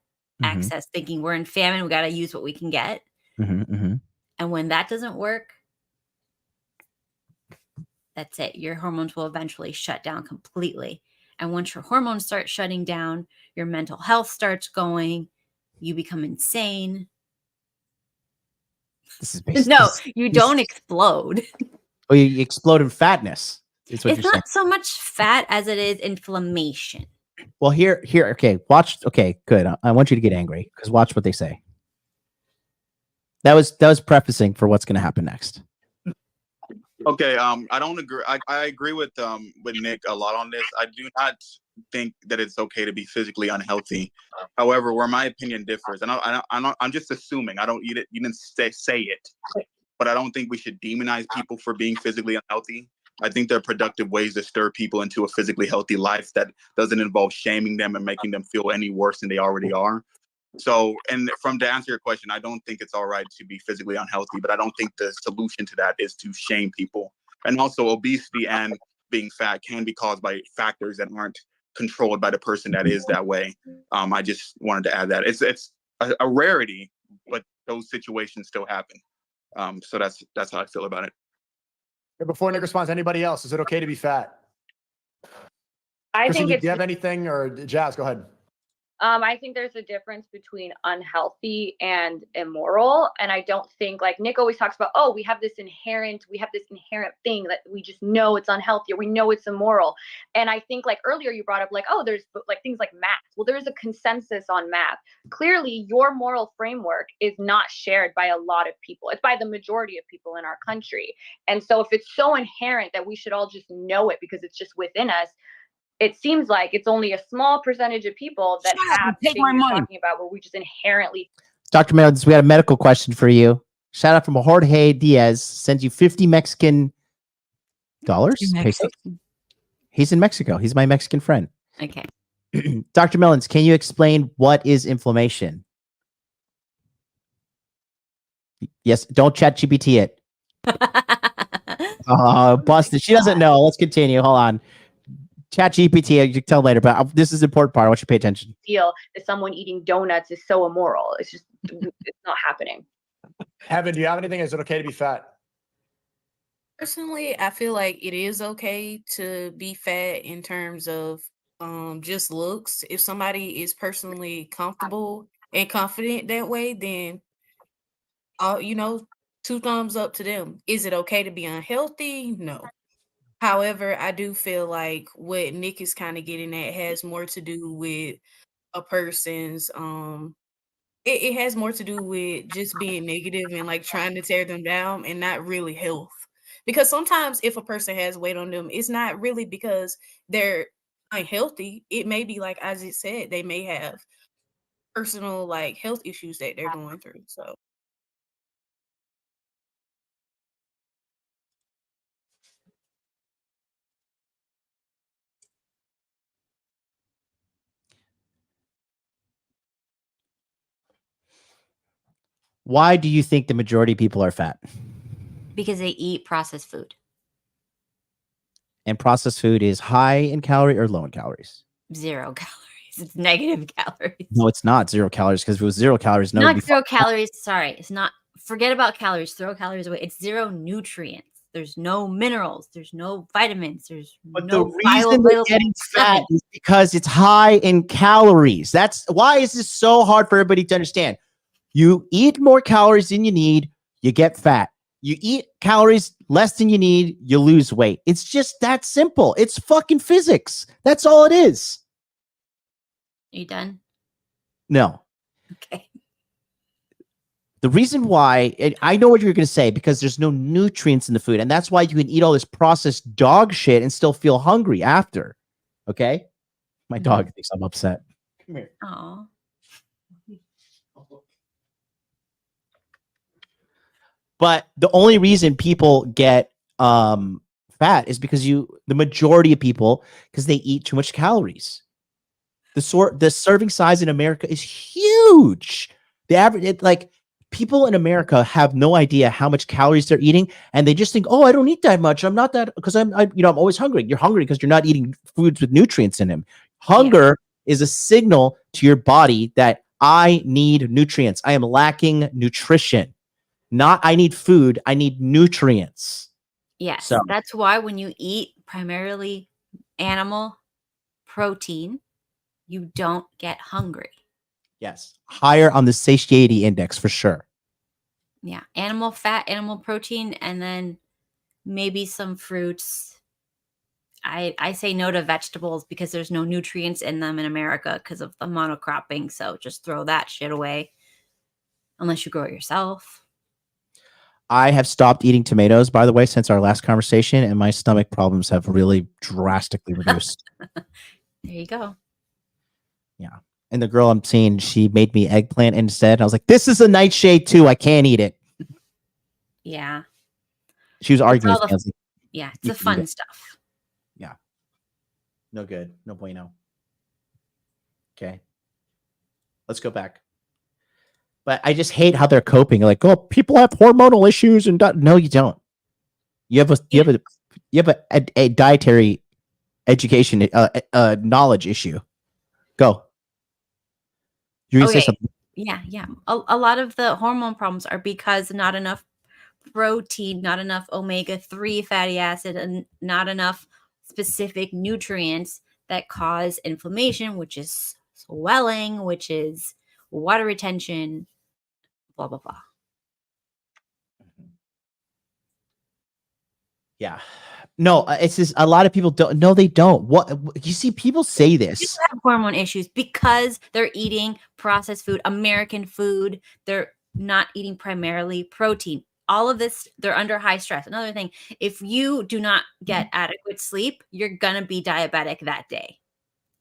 Speaker 3: access, thinking we're in famine, we got to use what we can get. And when that doesn't work, that's it. Your hormones will eventually shut down completely. And once your hormones start shutting down, your mental health starts going, you become insane. No, you don't explode.
Speaker 1: Oh, you explode in fatness. It's
Speaker 3: not so much fat as it is inflammation.
Speaker 1: Well, here, okay, watch. Okay, good. I want you to get angry because watch what they say. That was prefacing for what's going to happen next.
Speaker 5: Okay, I don't agree. I agree with Nick a lot on this. I do not think that it's okay to be physically unhealthy. However, where my opinion differs, and I'm just assuming. You didn't say it, but I don't think we should demonize people for being physically unhealthy. I think there are productive ways to stir people into a physically healthy life that doesn't involve shaming them and making them feel any worse than they already are. So, and to answer your question, I don't think it's all right to be physically unhealthy, but I don't think the solution to that is to shame people. And also obesity and being fat can be caused by factors that aren't controlled by the person that is that way. I just wanted to add that it's a rarity, but those situations still happen. So that's how I feel about it.
Speaker 4: Before Nick responds, anybody else, is it okay to be fat?
Speaker 11: I think
Speaker 4: do you have anything, or Jazz, go ahead.
Speaker 11: I think there's a difference between unhealthy and immoral. And I don't think, like Nick always talks about, oh, we have this inherent thing that we just know it's unhealthy or we know it's immoral. And I think like earlier you brought up like, oh, there's like things like math. Well, there's a consensus on math. Clearly your moral framework is not shared by a lot of people. It's by the majority of people in our country. And so if it's so inherent that we should all just know it because it's just within us, it seems like it's only a small percentage of people that have things you're talking about where we just inherently.
Speaker 1: Dr. Melons, we got a medical question for you. Shout out from Jorge Diaz. Sends you 50 Mexican dollars. Pesos? He's in Mexico. He's my Mexican friend.
Speaker 3: Okay.
Speaker 1: Dr. Melons, can you explain what is inflammation? Yes. Don't chat GPT it. Busted. She doesn't know. Let's continue. Hold on. Chat GPT, you can tell later, but this is the important part. I want you to pay attention.
Speaker 11: Feel that someone eating donuts is so immoral. It's just, it's not happening.
Speaker 4: Heaven, do you have anything? Is it okay to be fat?
Speaker 9: Personally, I feel like it is okay to be fat in terms of just looks. If somebody is personally comfortable and confident that way, then two thumbs up to them. Is it okay to be unhealthy? No. However, I do feel like what Nick is kind of getting at has more to do with a person's it has more to do with just being negative and like trying to tear them down and not really health. Because sometimes if a person has weight on them, it's not really because they're unhealthy. It may be like as it said, they may have personal like health issues that they're going through. So
Speaker 1: Why do you think the majority of people are fat?
Speaker 3: Because they eat processed food.
Speaker 1: And processed food is high in calorie or low in calories?
Speaker 3: 0 calories. It's negative calories.
Speaker 1: No, it's not 0 calories because if it was 0 calories, no.
Speaker 3: Not 0 calories. Sorry. It's not. Forget about calories. Throw calories away. It's 0 nutrients. There's no minerals. There's no vitamins. There's
Speaker 1: but
Speaker 3: no
Speaker 1: the reason they're getting fat is because it's high in calories. That's why is this so hard for everybody to understand. You eat more calories than you need, you get fat. You eat calories less than you need, you lose weight. It's just that simple. It's fucking physics. That's all it is.
Speaker 3: Are you done?
Speaker 1: No.
Speaker 3: Okay.
Speaker 1: The reason why, I know what you're going to say, because there's no nutrients in the food. And that's why you can eat all this processed dog shit and still feel hungry after. Okay? My dog thinks I'm upset. Come here.
Speaker 3: Aw.
Speaker 1: But the only reason people get fat is because the majority of people, because they eat too much calories. The serving size in America is huge. The average, people in America have no idea how much calories they're eating, and they just think, "Oh, I don't eat that much. I'm not that because I'm always hungry." You're hungry because you're not eating foods with nutrients in them. Hunger is a signal to your body that I need nutrients. I am lacking nutrition. Not I need food. I need nutrients.
Speaker 3: Yes,
Speaker 1: So
Speaker 3: that's why when you eat primarily animal protein, you don't get hungry.
Speaker 1: yes, higher on the satiety index for sure.
Speaker 3: Yeah, animal fat, animal protein, and then maybe some fruits. I say no to vegetables because there's no nutrients in them in America because of the monocropping. So just throw that shit away unless you grow it yourself.
Speaker 1: I have stopped eating tomatoes, by the way, since our last conversation, and my stomach problems have really drastically reduced.
Speaker 3: There you go.
Speaker 1: Yeah. And the girl I'm seeing, she made me eggplant instead. I was like, this is a nightshade too. I can't eat it.
Speaker 3: Yeah.
Speaker 1: She was arguing with me. I was like,
Speaker 3: Yeah, it's
Speaker 1: "You
Speaker 3: the
Speaker 1: can eat
Speaker 3: fun
Speaker 1: it."
Speaker 3: stuff.
Speaker 1: Yeah. No good. No bueno. Okay. Let's go back. But I just hate how they're coping. Like, oh, people have hormonal issues and no, you don't. You have a dietary education knowledge issue. Go. You're gonna say something.
Speaker 3: Yeah. A lot of the hormone problems are because not enough protein, not enough omega-3 fatty acid, and not enough specific nutrients that cause inflammation, which is swelling, which is water retention, blah, blah, blah.
Speaker 1: Yeah. No, it's just a lot of people don't. No, they don't. What you see, people say this.
Speaker 3: People have hormone issues because they're eating processed food, American food. They're not eating primarily protein. All of this, they're under high stress. Another thing, if you do not get adequate sleep, you're gonna be diabetic that day.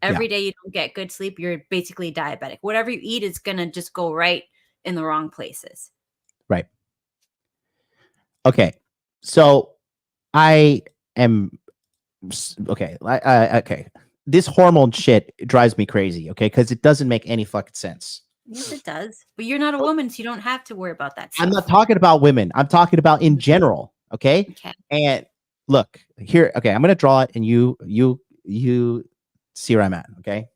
Speaker 3: Every day you don't get good sleep, you're basically diabetic. Whatever you eat is gonna just go right in the wrong places.
Speaker 1: Right. Okay. So I am okay. Okay. This hormone shit drives me crazy. Okay, because it doesn't make any fucking sense.
Speaker 3: Yes, it does. But you're not a woman, so you don't have to worry about that stuff.
Speaker 1: I'm not talking about women. I'm talking about in general. Okay.
Speaker 3: Okay.
Speaker 1: And look here. Okay, I'm gonna draw it, and you see where I'm at. Okay.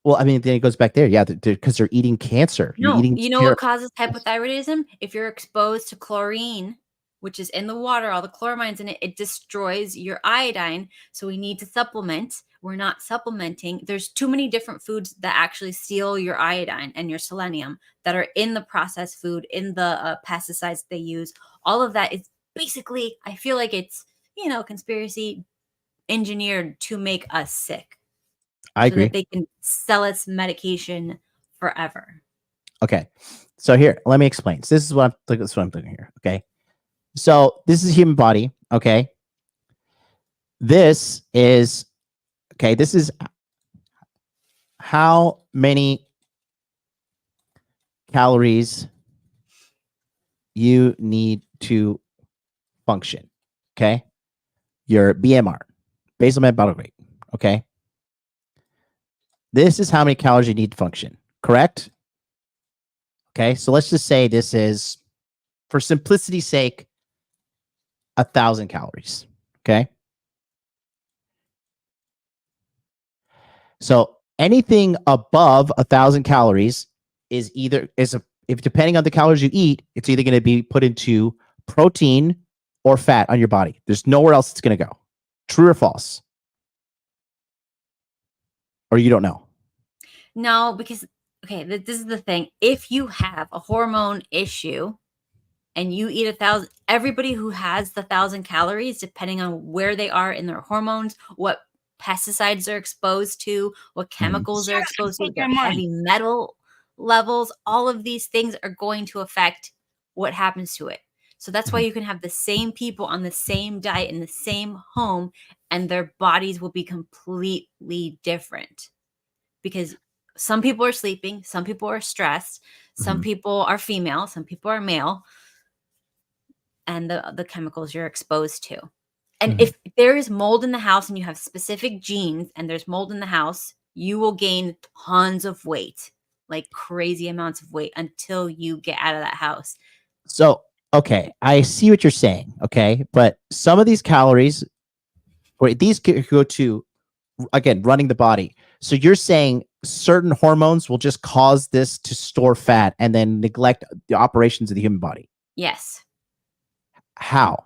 Speaker 1: Well, I mean, then it goes back there. Yeah, because they're eating cancer.
Speaker 3: No,
Speaker 1: You're eating
Speaker 3: you know what causes hypothyroidism? If you're exposed to chlorine, which is in the water, all the chloramine's in it, it destroys your iodine. So we need to supplement. We're not supplementing. There's too many different foods that actually steal your iodine and your selenium that are in the processed food, in the pesticides they use. All of that is basically, I feel like it's, conspiracy engineered to make us sick.
Speaker 1: I agree.
Speaker 3: So that they can sell us medication forever.
Speaker 1: Okay. So here, let me explain. So this is what I'm thinking here. Okay. So this is a human body. Okay. This is how many calories you need to function. Okay. Your BMR, basal metabolic rate. Okay. This is how many calories you need to function. Correct? Okay. So let's just say this is, for simplicity's sake, 1,000 calories. Okay. So anything above 1,000 calories is if depending on the calories you eat, it's either going to be put into protein or fat on your body. There's nowhere else it's going to go. True or false? Or you don't know?
Speaker 3: No, because, okay, this is the thing. If you have a hormone issue and you eat 1,000, everybody who has the 1,000 calories, depending on where they are in their hormones, what pesticides they're exposed to, what chemicals they're exposed to, their heavy metal levels, all of these things are going to affect what happens to it. So that's why you can have the same people on the same diet in the same home, and their bodies will be completely different. Because some people are sleeping, some people are stressed, some people are female, some people are male, and the chemicals you're exposed to. And if there is mold in the house and you have specific genes and there's mold in the house, you will gain tons of weight like crazy amounts of weight until you get out of that house.
Speaker 1: So, okay, I see what you're saying. Okay, but some of these calories, or these go to, again, running the body. So you're saying certain hormones will just cause this to store fat and then neglect the operations of the human body.
Speaker 3: Yes.
Speaker 1: How?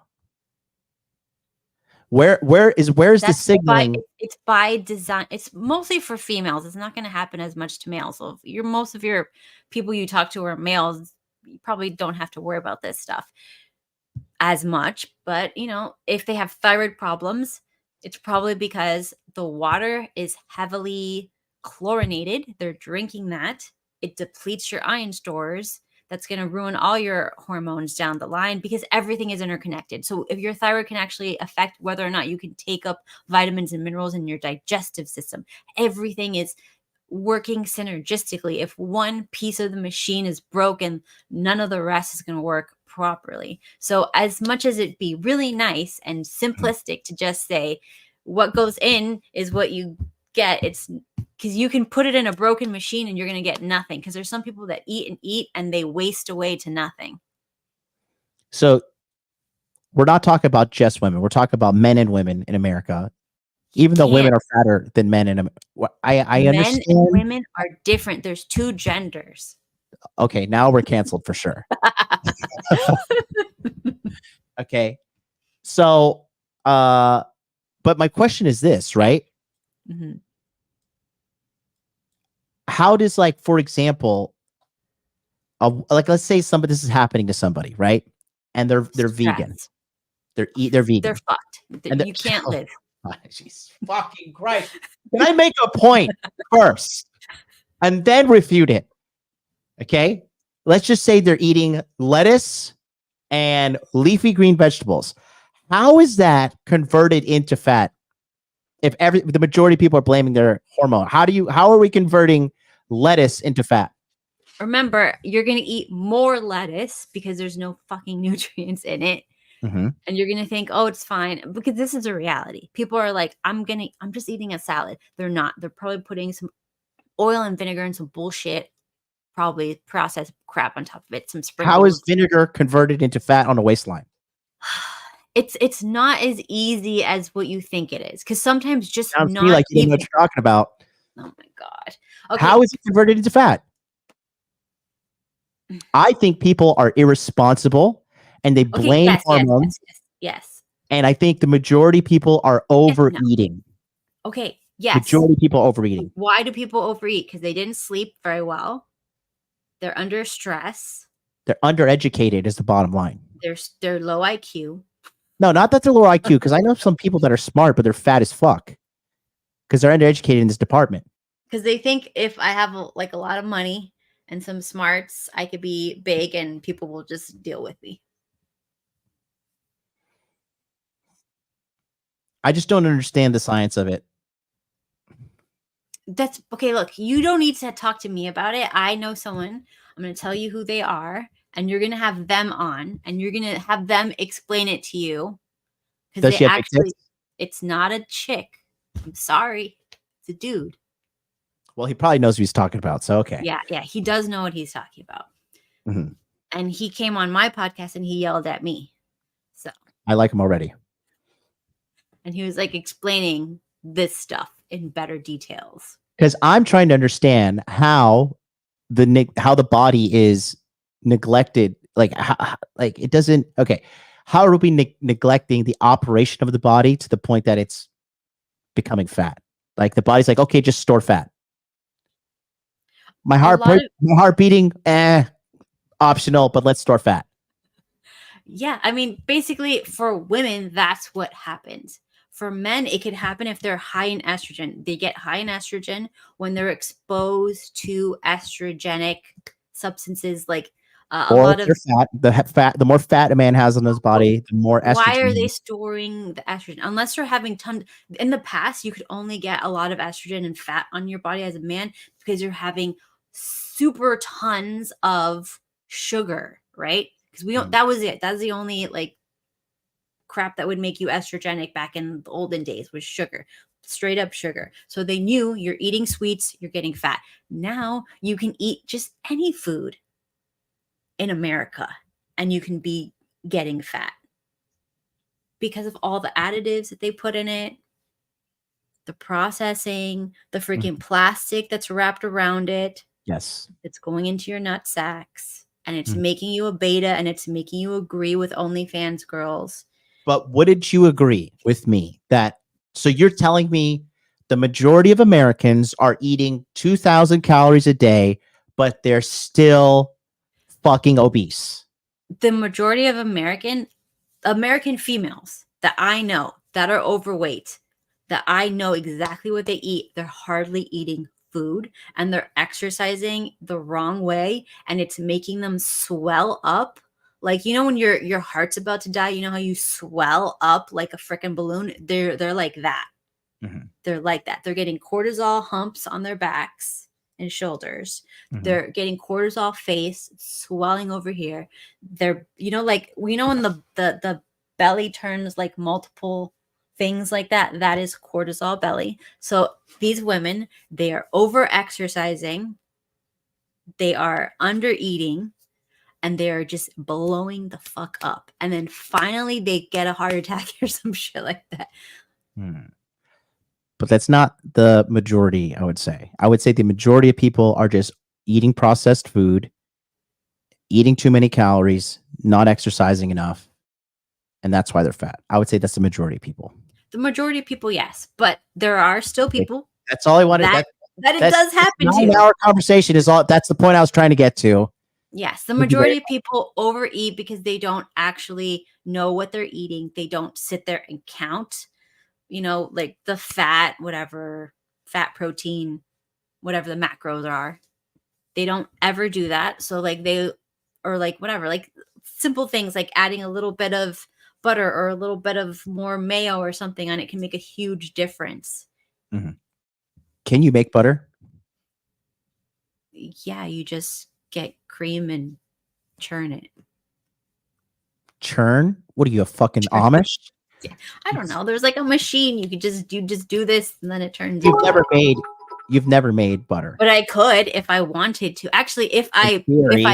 Speaker 1: Where's the signaling?
Speaker 3: It's by design. It's mostly for females. It's not going to happen as much to males. So if most of your people you talk to are males, you probably don't have to worry about this stuff as much. But if they have thyroid problems, it's probably because the water is heavily chlorinated. They're drinking that. It depletes your iron stores. That's going to ruin all your hormones down the line because everything is interconnected. So if your thyroid can actually affect whether or not you can take up vitamins and minerals in your digestive system, everything is working synergistically. If one piece of the machine is broken, none of the rest is going to work properly. So as much as it'd be really nice and simplistic to just say what goes in is what you get, it's because you can put it in a broken machine and you're going to get nothing, because there's some people that eat and they waste away to nothing.
Speaker 1: So we're not talking about just women. We're talking about men and women in America, even though women are fatter than men. I
Speaker 3: Men
Speaker 1: understand.
Speaker 3: and women are different. There's two genders.
Speaker 1: Okay, now we're canceled for sure. Okay. So, but my question is this, right?
Speaker 3: Mm-hmm.
Speaker 1: How does, like, for example, like, let's say this is happening to somebody, right? And they're vegan. They're vegan.
Speaker 3: They're fucked. You can't live.
Speaker 1: Jesus fucking Christ. Can I make a point first and then refute it? Okay. Let's just say they're eating lettuce and leafy green vegetables. How is that converted into fat? If the majority of people are blaming their hormone, how are we converting lettuce into fat?
Speaker 3: Remember, you're going to eat more lettuce because there's no fucking nutrients in it.
Speaker 1: Mm-hmm.
Speaker 3: And you're going to think, oh, it's fine. Because this is a reality. People are like, I'm just eating a salad. They're not. They're probably putting some oil and vinegar and some bullshit, probably processed crap on top of it. Some sprinkles.
Speaker 1: How is vinegar converted into fat on a waistline?
Speaker 3: It's not as easy as what you think it is. Because sometimes just
Speaker 1: Sounds
Speaker 3: not
Speaker 1: to me like you know what you're talking about.
Speaker 3: Oh my God. Okay.
Speaker 1: How is it converted into fat? I think people are irresponsible and they blame hormones.
Speaker 3: Yes.
Speaker 1: And I think the majority of people are overeating.
Speaker 3: Okay. Yes.
Speaker 1: Majority of people overeating.
Speaker 3: Why do people overeat? Because they didn't sleep very well. They're under stress.
Speaker 1: They're undereducated is the bottom line.
Speaker 3: They're low IQ.
Speaker 1: No, not that they're low IQ, because I know some people that are smart, but they're fat as fuck. Because they're undereducated in this department.
Speaker 3: Because they think if I have a lot of money and some smarts, I could be big and people will just deal with me.
Speaker 1: I just don't understand the science of it.
Speaker 3: That's okay. Look, you don't need to talk to me about it. I know someone. I'm going to tell you who they are, and you're going to have them on, and you're going to have them explain it to you. Because it's not a chick. I'm sorry. It's a dude.
Speaker 1: Well, he probably knows what he's talking about. So, okay.
Speaker 3: Yeah. He does know what he's talking about.
Speaker 1: Mm-hmm.
Speaker 3: And he came on my podcast and he yelled at me. So
Speaker 1: I like him already.
Speaker 3: And he was like explaining this stuff in better details.
Speaker 1: Because I'm trying to understand how the body is neglected. Like it doesn't. Okay. How are we neglecting the operation of the body to the point that it's becoming fat? Like the body's like, okay, just store fat. My heart beating, optional, but let's store fat.
Speaker 3: Yeah, I mean, basically for women, that's what happens. For men, it could happen if they're high in estrogen. They get high in estrogen when they're exposed to estrogenic substances like a lot of
Speaker 1: fat. The more fat a man has on his body, the more estrogen.
Speaker 3: Why are they storing the estrogen? Unless you're having tons. In the past, you could only get a lot of estrogen and fat on your body as a man because you're having super tons of sugar, right? Because we don't. That was it. That's the only crap that would make you estrogenic back in the olden days was sugar. straight up sugar. So they knew you're eating sweets, you're getting fat. Now you can eat just any food in America and you can be getting fat because of all the additives that they put in it, the processing, the freaking plastic that's wrapped around it.
Speaker 1: Yes.
Speaker 3: It's going into your nut sacks and it's making you a beta and it's making you agree with OnlyFans girls.
Speaker 1: But wouldn't you agree with me that, so you're telling me the majority of Americans are eating 2,000 calories a day, but they're still fucking obese?
Speaker 3: The majority of American females that I know that are overweight, that I know exactly what they eat, they're hardly eating food and they're exercising the wrong way and it's making them swell up. Like, you know, when your heart's about to die, you know how you swell up like a freaking balloon? They're like that. They're like that. They're getting cortisol humps on their backs and shoulders. They're getting cortisol face, swelling over here. They're, you know, like, you know, when the belly turns like multiple things like that, that is cortisol belly. So these women, they are over exercising, they are under eating, and they're just blowing the fuck up. And then finally they get a heart attack or some shit like that.
Speaker 1: But that's not the majority, I would say. I would say the majority of people are just eating processed food, eating too many calories, not exercising enough, and that's why they're fat. I would say that's the majority of people.
Speaker 3: The majority of people, yes. But there are still people.
Speaker 1: That's all I wanted.
Speaker 3: That it does happen to.
Speaker 1: 9-hour conversation is all. That's the point I was trying to get to.
Speaker 3: Yes, the majority of people overeat because they don't actually know what they're eating. They don't sit there and count, you know, like the fat, whatever, fat, protein, whatever the macros are. They don't ever do that. So like they, or like whatever, like simple things like adding a little bit of butter or a little bit of more mayo or something on it can make a huge difference.
Speaker 1: Can you make butter?
Speaker 3: Yeah, you just get cream and churn it.
Speaker 1: Churn? What are you, a fucking Amish?
Speaker 3: Yeah, I don't know. There's like a machine you just do this and then it turns.
Speaker 1: You've never made butter.
Speaker 3: But I could if I wanted to. Actually, if I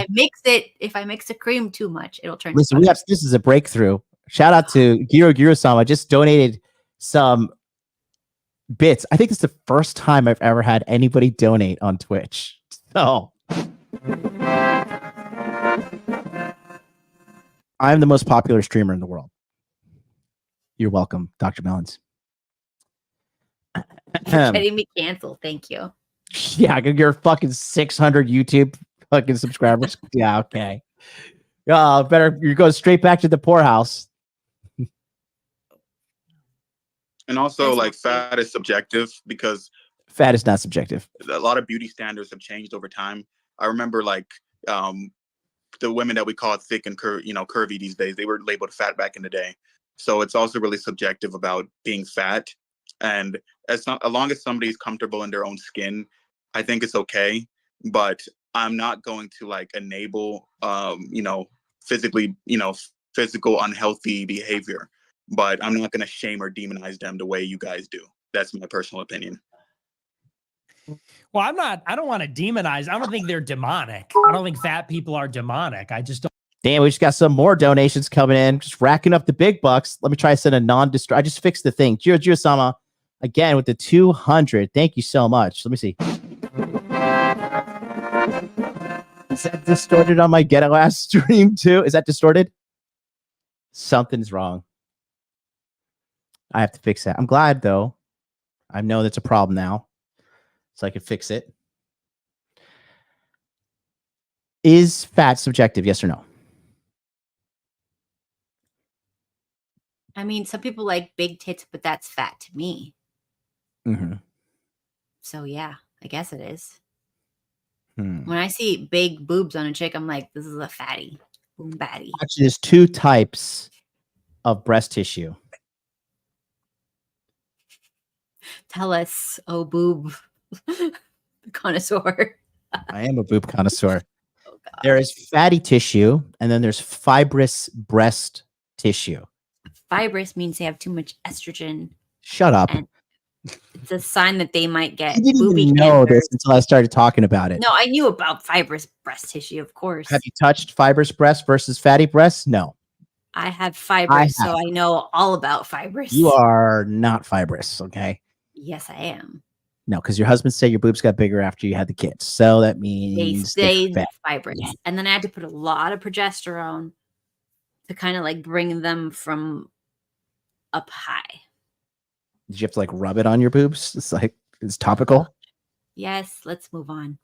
Speaker 3: mix the cream too much, it'll turn.
Speaker 1: Listen, this is a breakthrough. Shout out to Giro-sama. Just donated some bits. I think it's the first time I've ever had anybody donate on Twitch. So I'm the most popular streamer in the world. You're welcome, Dr. Melons.
Speaker 3: You're getting me canceled. Thank you.
Speaker 1: Yeah, you're fucking 600 YouTube fucking subscribers. Yeah, okay. Better you go straight back to the poorhouse.
Speaker 5: And also, like, fat is subjective because
Speaker 1: fat is not subjective.
Speaker 5: A lot of beauty standards have changed over time. I remember, like, the women that we call thick and curvy these days, they were labeled fat back in the day. So it's also really subjective about being fat. And as long as somebody's comfortable in their own skin, I think it's okay. But I'm not going to like enable, physical unhealthy behavior. But I'm not going to shame or demonize them the way you guys do. That's my personal opinion.
Speaker 7: Well, I don't want to demonize. I don't think they're demonic. I don't think fat people are demonic. I just don't.
Speaker 1: Damn, we just got some more donations coming in, just racking up the big bucks. Let me try to send a non-distract. I just fixed the thing. Jiro-sama, again, with the 200. Thank you so much. Let me see. Is that distorted on my Ghetto Ass stream too? Is that distorted? Something's wrong. I have to fix that. I'm glad, though. I know that's a problem now, so I can fix it. Is fat subjective? Yes or no?
Speaker 3: I mean, some people like big tits, but that's fat to me. So yeah, I guess it is. When I see big boobs on a chick, I'm like, this is a fatty. Boom batty.
Speaker 1: Actually, there's two types of breast tissue.
Speaker 3: Tell us, oh boob connoisseur.
Speaker 1: I am a boob connoisseur. Oh, there is fatty tissue, and then there's fibrous breast tissue.
Speaker 3: Fibrous means they have too much estrogen.
Speaker 1: Shut up.
Speaker 3: It's a sign that they might get
Speaker 1: I didn't
Speaker 3: booby
Speaker 1: even know
Speaker 3: cancer.
Speaker 1: this until I started talking about it.
Speaker 3: No, I knew about fibrous breast tissue, of course.
Speaker 1: Have you touched fibrous breast versus fatty breasts? No.
Speaker 3: I have fibrous, so
Speaker 1: have.
Speaker 3: I know all about fibrous.
Speaker 1: You are not fibrous, okay?
Speaker 3: Yes, I am.
Speaker 1: No, because your husband said your boobs got bigger after you had the kids. So that
Speaker 3: They
Speaker 1: means
Speaker 3: stayed
Speaker 1: fat.
Speaker 3: fibrous. And then I had to put a lot of progesterone to kind of like bring them from up high.
Speaker 1: Did you have to like rub it on your boobs? It's topical.
Speaker 3: Yes, let's move on.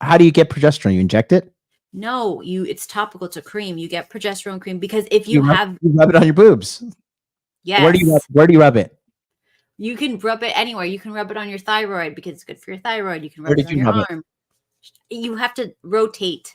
Speaker 1: How do you get progesterone? You inject it?
Speaker 3: No, it's topical to cream. You get progesterone cream because if you have
Speaker 1: you rub it on your boobs.
Speaker 3: yes,
Speaker 1: Where do you rub it?
Speaker 3: you can rub it anywhere. You can rub it on your thyroid because it's good for your thyroid. You can
Speaker 1: Where
Speaker 3: rub it
Speaker 1: did
Speaker 3: on
Speaker 1: you
Speaker 3: your
Speaker 1: rub it?
Speaker 3: arm. You have to rotate.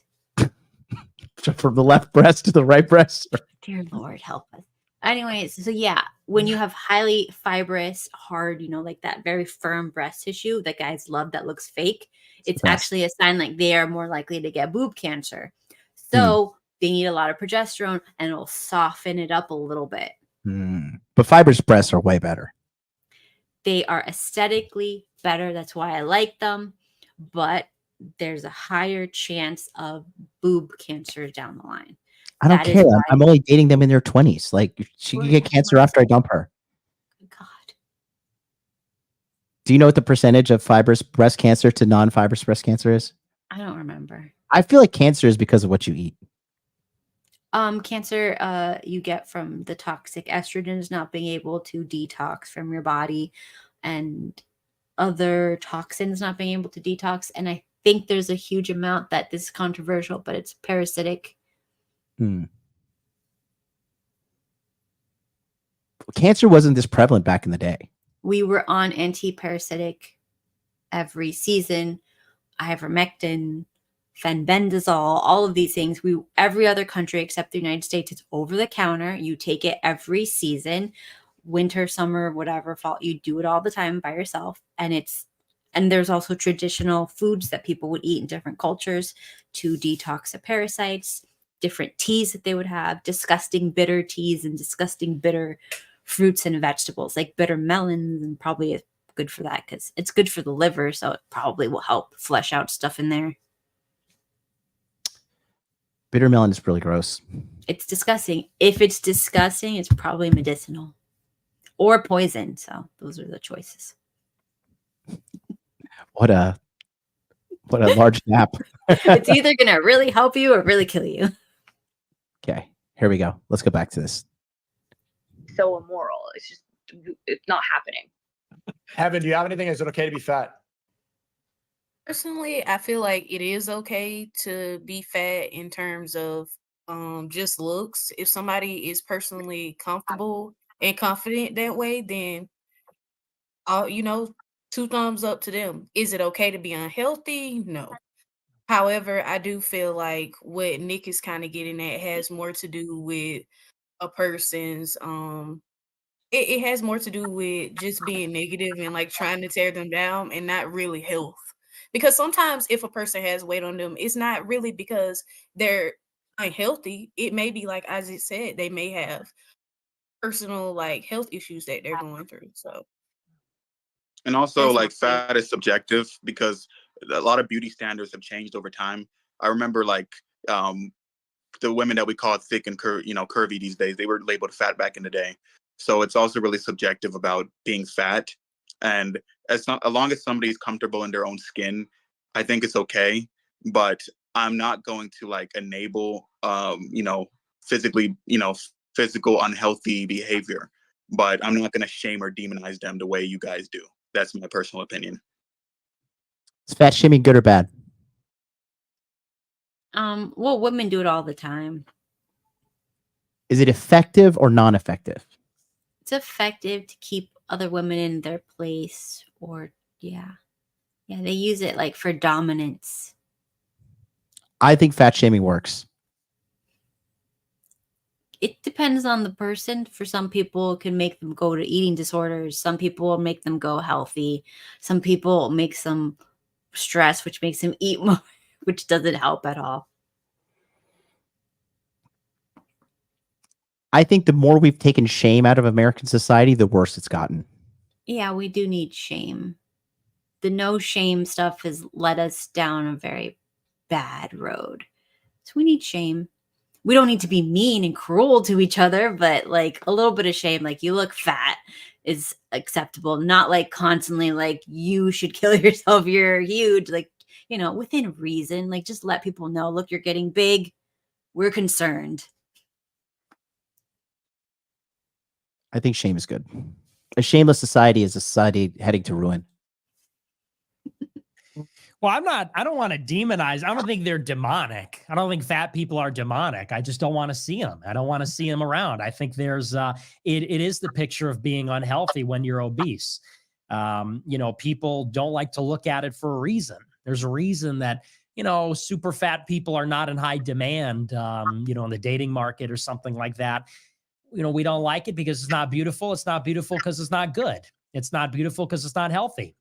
Speaker 1: From the left breast to the right breast?
Speaker 3: Dear Lord, help us. Anyways, so yeah, when you have highly fibrous, hard, like that very firm breast tissue that guys love that looks fake, it's actually a sign like they are more likely to get boob cancer. So they need a lot of progesterone and it'll soften it up a little bit.
Speaker 1: But fibrous breasts are way better.
Speaker 3: They are aesthetically better. That's why I like them. But there's a higher chance of boob cancer down the line.
Speaker 1: I don't care. I'm only dating them in their 20s. Like, she could get cancer after I dump her.
Speaker 3: God.
Speaker 1: Do you know what the percentage of fibrous breast cancer to non-fibrous breast cancer is?
Speaker 3: I don't remember.
Speaker 1: I feel like cancer is because of what you eat.
Speaker 3: Cancer you get from the toxic estrogens not being able to detox from your body and other toxins not being able to detox. And I think there's a huge amount that this is controversial, but it's parasitic.
Speaker 1: Cancer wasn't this prevalent back in the day.
Speaker 3: We were on anti-parasitic every season, ivermectin, fenbendazole, all of these things. Every other country except the United States, it's over the counter. You take it every season, winter, summer, whatever, fall. You do it all the time by yourself. And there's also traditional foods that people would eat in different cultures to detox the parasites, different teas that they would have, disgusting bitter teas and disgusting bitter fruits and vegetables like bitter melons, and probably is good for that because it's good for the liver. So it probably will help flesh out stuff in there.
Speaker 1: Bitter melon is really gross.
Speaker 3: It's disgusting. If it's disgusting, it's probably medicinal or poison. So those are the choices.
Speaker 1: What a large nap.
Speaker 3: It's either going to really help you or really kill you.
Speaker 1: Okay, here we go. Let's go back to this.
Speaker 11: So immoral. It's not happening.
Speaker 4: Heaven, do you have anything? Is it okay to be fat?
Speaker 9: Personally, I feel like it is okay to be fat in terms of just looks. If somebody is personally comfortable and confident that way, then two thumbs up to them. Is it okay to be unhealthy? No. However, I do feel like what Nick is kind of getting at has more to do with a person's it has more to do with just being negative and like trying to tear them down and not really health. Because sometimes if a person has weight on them, it's not really because they're unhealthy. It may be like Isaac said, they may have personal like health issues that they're going through. So
Speaker 5: and also like fat is subjective because a lot of beauty standards have changed over time. I remember like the women that we call thick and curvy these days, they were labeled fat back in the day. So it's also really subjective about being fat. And as long as somebody's comfortable in their own skin, I think it's okay. But I'm not going to like enable, physical unhealthy behavior. But I'm not going to shame or demonize them the way you guys do. That's my personal opinion.
Speaker 1: Is fat shaming good or bad?
Speaker 3: Well, women do it all the time.
Speaker 1: Is it effective or non-effective?
Speaker 3: It's effective to keep other women in their place, or yeah, they use it like for dominance.
Speaker 1: I think fat shaming works.
Speaker 3: It depends on the person. For some people, it can make them go to eating disorders. Some people will make them go healthy. Some people makes them stress, which makes them eat more, which doesn't help at all.
Speaker 1: I think the more we've taken shame out of American society, the worse it's gotten.
Speaker 3: Yeah, we do need shame. The no shame stuff has led us down a very bad road. So we need shame. We don't need to be mean and cruel to each other, but like a little bit of shame, like you look fat is acceptable, not like constantly like you should kill yourself, you're huge, like, you know, within reason, like just let people know, look, you're getting big, we're concerned.
Speaker 1: I think shame is good. A shameless society is a society heading to ruin.
Speaker 7: Well, I don't want to demonize. I don't think they're demonic. I don't think fat people are demonic. I just don't want to see them. I don't want to see them around. I think there's, it is the picture of being unhealthy when you're obese. You know, people don't like to look at it for a reason. There's a reason that, you know, super fat people are not in high demand, you know, in the dating market or something like that. You know, we don't like it because it's not beautiful. It's not beautiful because it's not good. It's not beautiful because it's not healthy.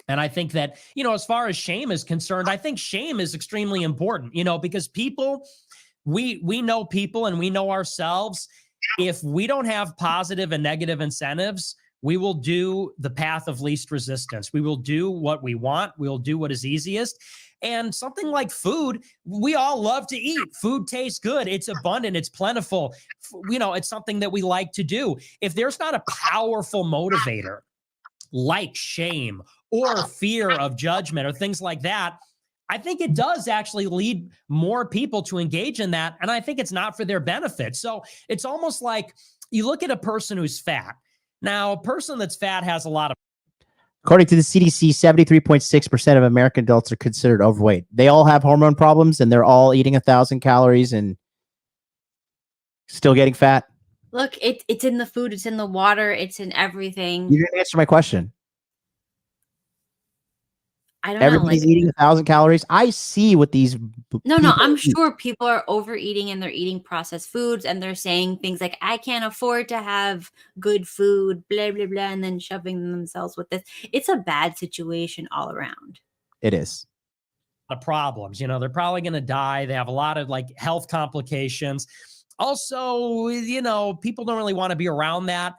Speaker 7: And I think that, you know, as far as shame is concerned, I think shame is extremely important, you know, because people, we know people and we know ourselves. If we don't have positive and negative incentives, we will do the path of least resistance. We will do what we want. We'll do what is easiest. And something like food, we all love to eat. Food tastes good. It's abundant. It's plentiful. You know, it's something that we like to do. If there's not a powerful motivator like shame or fear of judgment or things like that, I think it does actually lead more people to engage in that. And I think it's not for their benefit. So it's almost like you look at a person who's fat. Now, a person that's fat has a lot of.
Speaker 1: According to the CDC, 73.6% of American adults are considered overweight. They all have hormone problems and they're all eating 1,000 calories and still getting fat.
Speaker 3: Look, it's in the food, it's in the water, it's in everything.
Speaker 1: You didn't answer my question.
Speaker 3: I don't know.
Speaker 1: Everybody's
Speaker 3: Like,
Speaker 1: eating 1,000 calories. I see what these.
Speaker 3: no, I'm sure people are overeating and they're eating processed foods and they're saying things like, I can't afford to have good food, blah, blah, blah, and then shoving themselves with this. It's a bad situation all around.
Speaker 1: It is.
Speaker 7: The problems, you know, they're probably going to die. They have a lot of like health complications. Also, you know, people don't really want to be around that.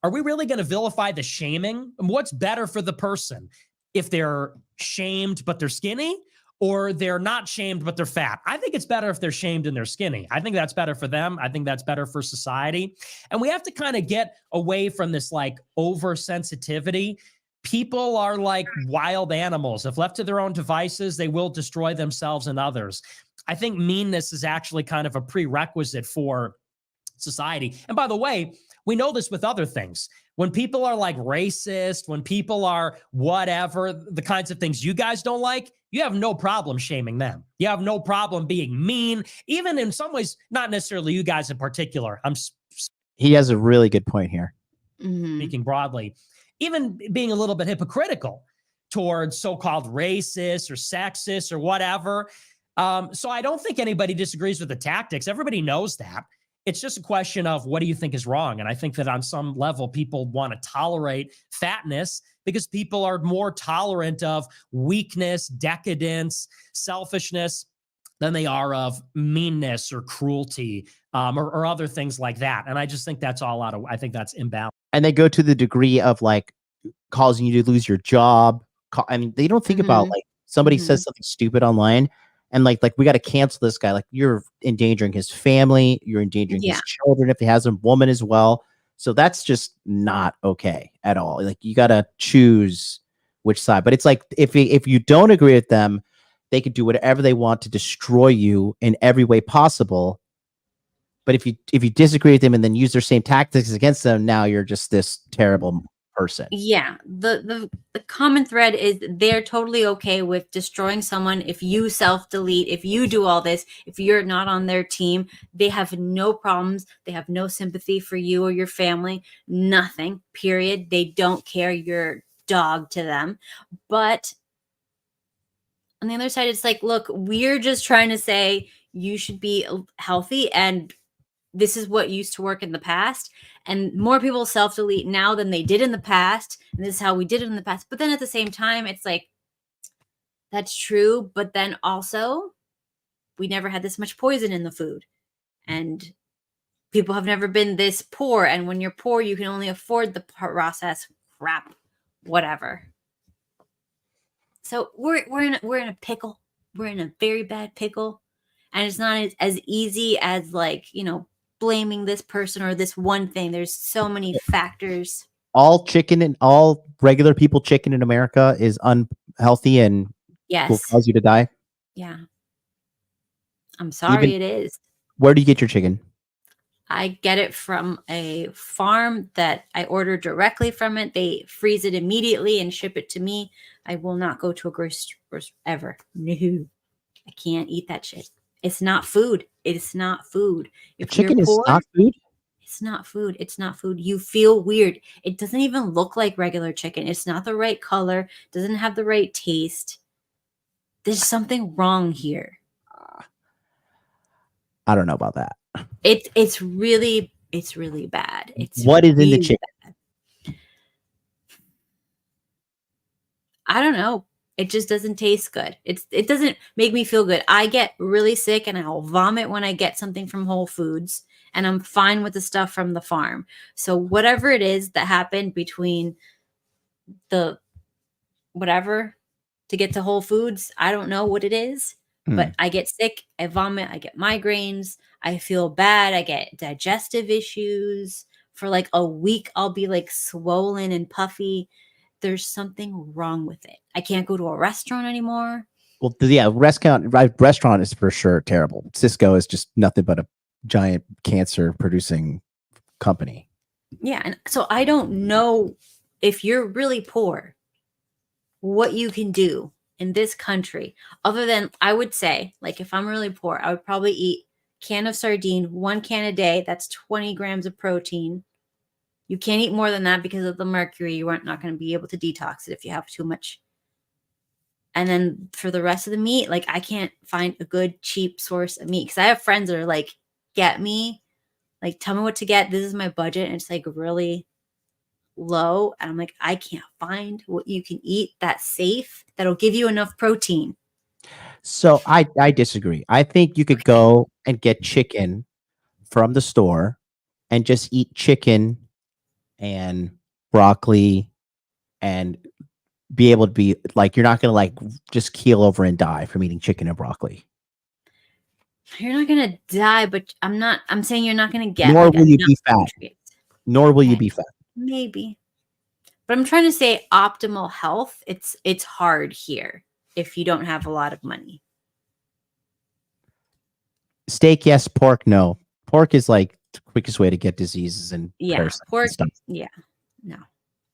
Speaker 7: Are we really going to vilify the shaming? What's better for the person? If they're shamed, but they're skinny, or they're not shamed, but they're fat? I think it's better if they're shamed and they're skinny. I think that's better for them. I think that's better for society. And we have to kind of get away from this like oversensitivity. People are like wild animals. If left to their own devices, they will destroy themselves and others. I think meanness is actually kind of a prerequisite for society. And by the way, we know this with other things. When people are like racist, when people are whatever, the kinds of things you guys don't like, you have no problem shaming them. You have no problem being mean, even in some ways, not necessarily you guys in particular.
Speaker 1: He has a really good point here.
Speaker 7: Speaking broadly, even being a little bit hypocritical towards so-called racists or sexist or whatever. So I don't think anybody disagrees with the tactics. Everybody knows that. It's just a question of what do you think is wrong? And I think that on some level, people want to tolerate fatness because people are more tolerant of weakness, decadence, selfishness than they are of meanness or cruelty or other things like that. And I just think that's all I think that's imbalanced.
Speaker 1: And they go to the degree of like causing you to lose your job. I mean, they don't think about like somebody says something stupid online and like we got to cancel this guy. Like you're endangering his family. You're endangering his children if he has a woman as well. So that's just not okay at all. Like you got to choose which side. But it's like if you don't agree with them, they could do whatever they want to destroy you in every way possible. But if you disagree with them and then use their same tactics against them, now you're just this terrible person.
Speaker 3: Yeah, the common thread is they're totally okay with destroying someone if you self-delete, if you do all this, if you're not on their team. They have no problems. They have no sympathy for you or your family. Nothing, period. They don't care. You're dog to them. But on the other side, it's like, look, we're just trying to say you should be healthy and this is what used to work in the past. And more people self-delete now than they did in the past. And this is how we did it in the past. But then at the same time, it's like, that's true. But then also, we never had this much poison in the food. And people have never been this poor. And when you're poor, you can only afford the processed crap. whatever. So we're in a pickle. We're in a very bad pickle, and it's not as easy as like, you know, blaming this person or this one thing. There's so many factors.
Speaker 1: All chicken and all regular people chicken in America is unhealthy and will cause you to die.
Speaker 3: Yeah. I'm sorry, it is.
Speaker 1: Where do you get your chicken?
Speaker 3: I get it from a farm that I order directly from it. They freeze it immediately and ship it to me. I will not go to a grocery store ever. No, I can't eat that shit. It's not food. It's not food. If
Speaker 1: chicken
Speaker 3: you're poor,
Speaker 1: is not food?
Speaker 3: It's not food. It's not food. You feel weird. It doesn't even look like regular chicken. It's not the right color. Doesn't have the right taste. There's something wrong here.
Speaker 1: I don't know about that.
Speaker 3: It's really bad.
Speaker 1: What is in the chicken?
Speaker 3: Bad. I don't know. It just doesn't taste good. It doesn't make me feel good. I get really sick and I'll vomit when I get something from Whole Foods, and I'm fine with the stuff from the farm. So whatever it is that happened between the whatever to get to Whole Foods, I don't know what it is, but I get sick, I vomit, I get migraines, I feel bad, I get digestive issues. For like a week, I'll be like swollen and puffy. There's something wrong with it. I can't go to a restaurant anymore.
Speaker 1: Well, yeah, restaurant is for sure terrible. Cisco is just nothing but a giant cancer-producing company.
Speaker 3: Yeah, and so I don't know if you're really poor, what you can do in this country, other than, I would say, like if I'm really poor, I would probably eat a can of sardine, 1 can a day. That's 20 grams of protein. You can't eat more than that because of the mercury. You aren't not going to be able to detox it if you have too much. And then for the rest of the meat, like I can't find a good cheap source of meat because I have friends that are like, get me, like tell me what to get. This is my budget, and it's like really low. And I'm like, I can't find what you can eat that's safe, that'll give you enough protein.
Speaker 1: So I disagree. I think you could go and get chicken from the store and just eat chicken and broccoli and be able to be like, you're not going to like just keel over and die from eating chicken and broccoli.
Speaker 3: You're not going to die, but I'm saying you're not going to get.
Speaker 1: Nor
Speaker 3: like
Speaker 1: will you be fat.
Speaker 3: nutrients.
Speaker 1: Nor will you be fat.
Speaker 3: Maybe. But I'm trying to say optimal health. It's hard here if you don't have a lot of money.
Speaker 1: Steak, yes. Pork, no. Pork is like the quickest way to get diseases and parasites
Speaker 3: pork.
Speaker 1: and stuff.
Speaker 3: Yeah, no.